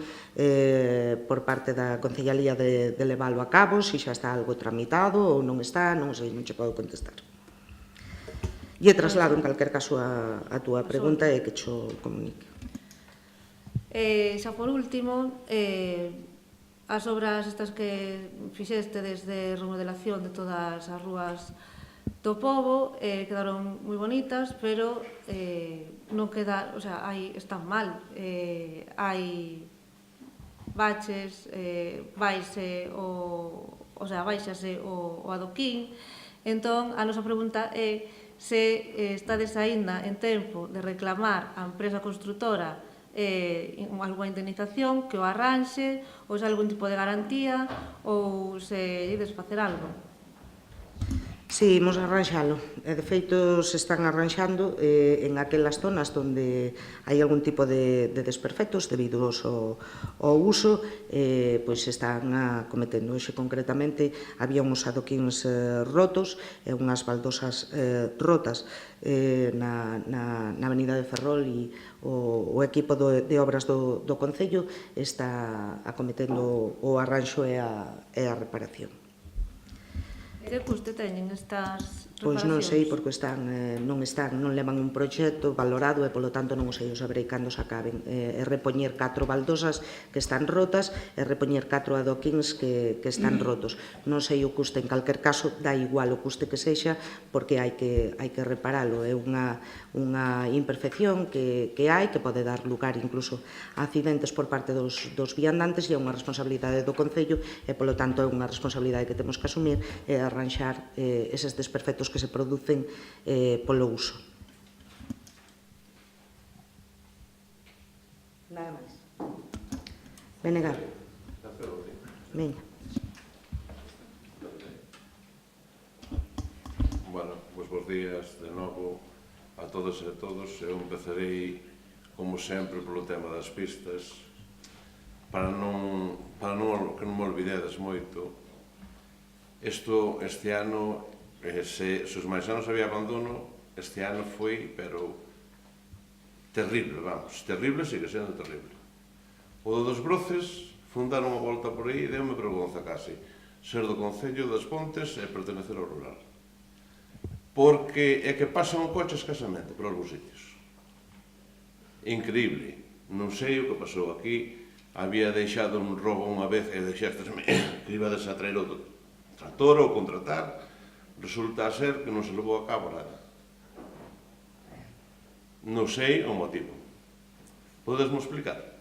[SPEAKER 1] por parte da Concellalía de leválo a cabo, se xa está algo tramitado ou non está, non o sei, non che podo contestar. E traslado en calquer caso a túa pregunta e que cho comunique.
[SPEAKER 3] Xa por último, as obras estas que fixeste desde remodelación de todas as rúas do pobo, quedaron moi bonitas, pero non queda, o sea, están mal. Hai baches, baixase o adoquín. Entón, a nosa pregunta é se estades aínda en tempo de reclamar á empresa construtora algunha indemnización que o arranxe, ou se algún tipo de garantía, ou se ides facer algo.
[SPEAKER 1] Sí, imos arranxalo. De feito, se están arranxando en aquelas zonas onde hai algún tipo de desperfectos debido ao uso, pois se están cometendo. Hoxe, concretamente, había uns adoquíns rotos e unhas baldosas rotas na avenida de Ferrol, e o equipo de obras do Concello está acometendo o arranxo e a reparación.
[SPEAKER 3] Que custe teñen estas reparacións?
[SPEAKER 1] Pois non sei, porque non levan un proxecto valorado e, polo tanto, non o sei, o saberei cando se acaben. É repoñer 4 baldosas que están rotas e repoñer 4 adoquíns que están rotos. Non sei o custe, en calquer caso, dá igual o custe que sexa, porque hai que reparalo. É unha imperfección que hai, que pode dar lugar incluso a accidentes por parte dos viandantes, e é unha responsabilidade do Concello e, polo tanto, é unha responsabilidade que temos que asumir e arranxar eses desperfectos que se producen polo uso. Nada máis. Venegar. Veña.
[SPEAKER 7] Bueno, pois bons días de novo a todos e a todos. Eu empezarei, como sempre, polo tema das pistas, para que non me olvidedes moito. Este ano, se os máis anos había abandono, este ano foi, pero terrible, vamos, terrible, sigue sendo terrible. O dos Broces, fundaron unha volta por aí, deu-me vergonza casi, ser do Concello das Pontes e pertenecer ao rural. Porque é que pasan o coche escasamente por algúns sitios. Increíble. Non sei o que pasou aquí. Había deixado un robo unha vez e deixastesme que ibades a traer o trator ou contratar. Resulta ser que non se levou a cabo nada. Non sei o motivo. Podesmo explicar?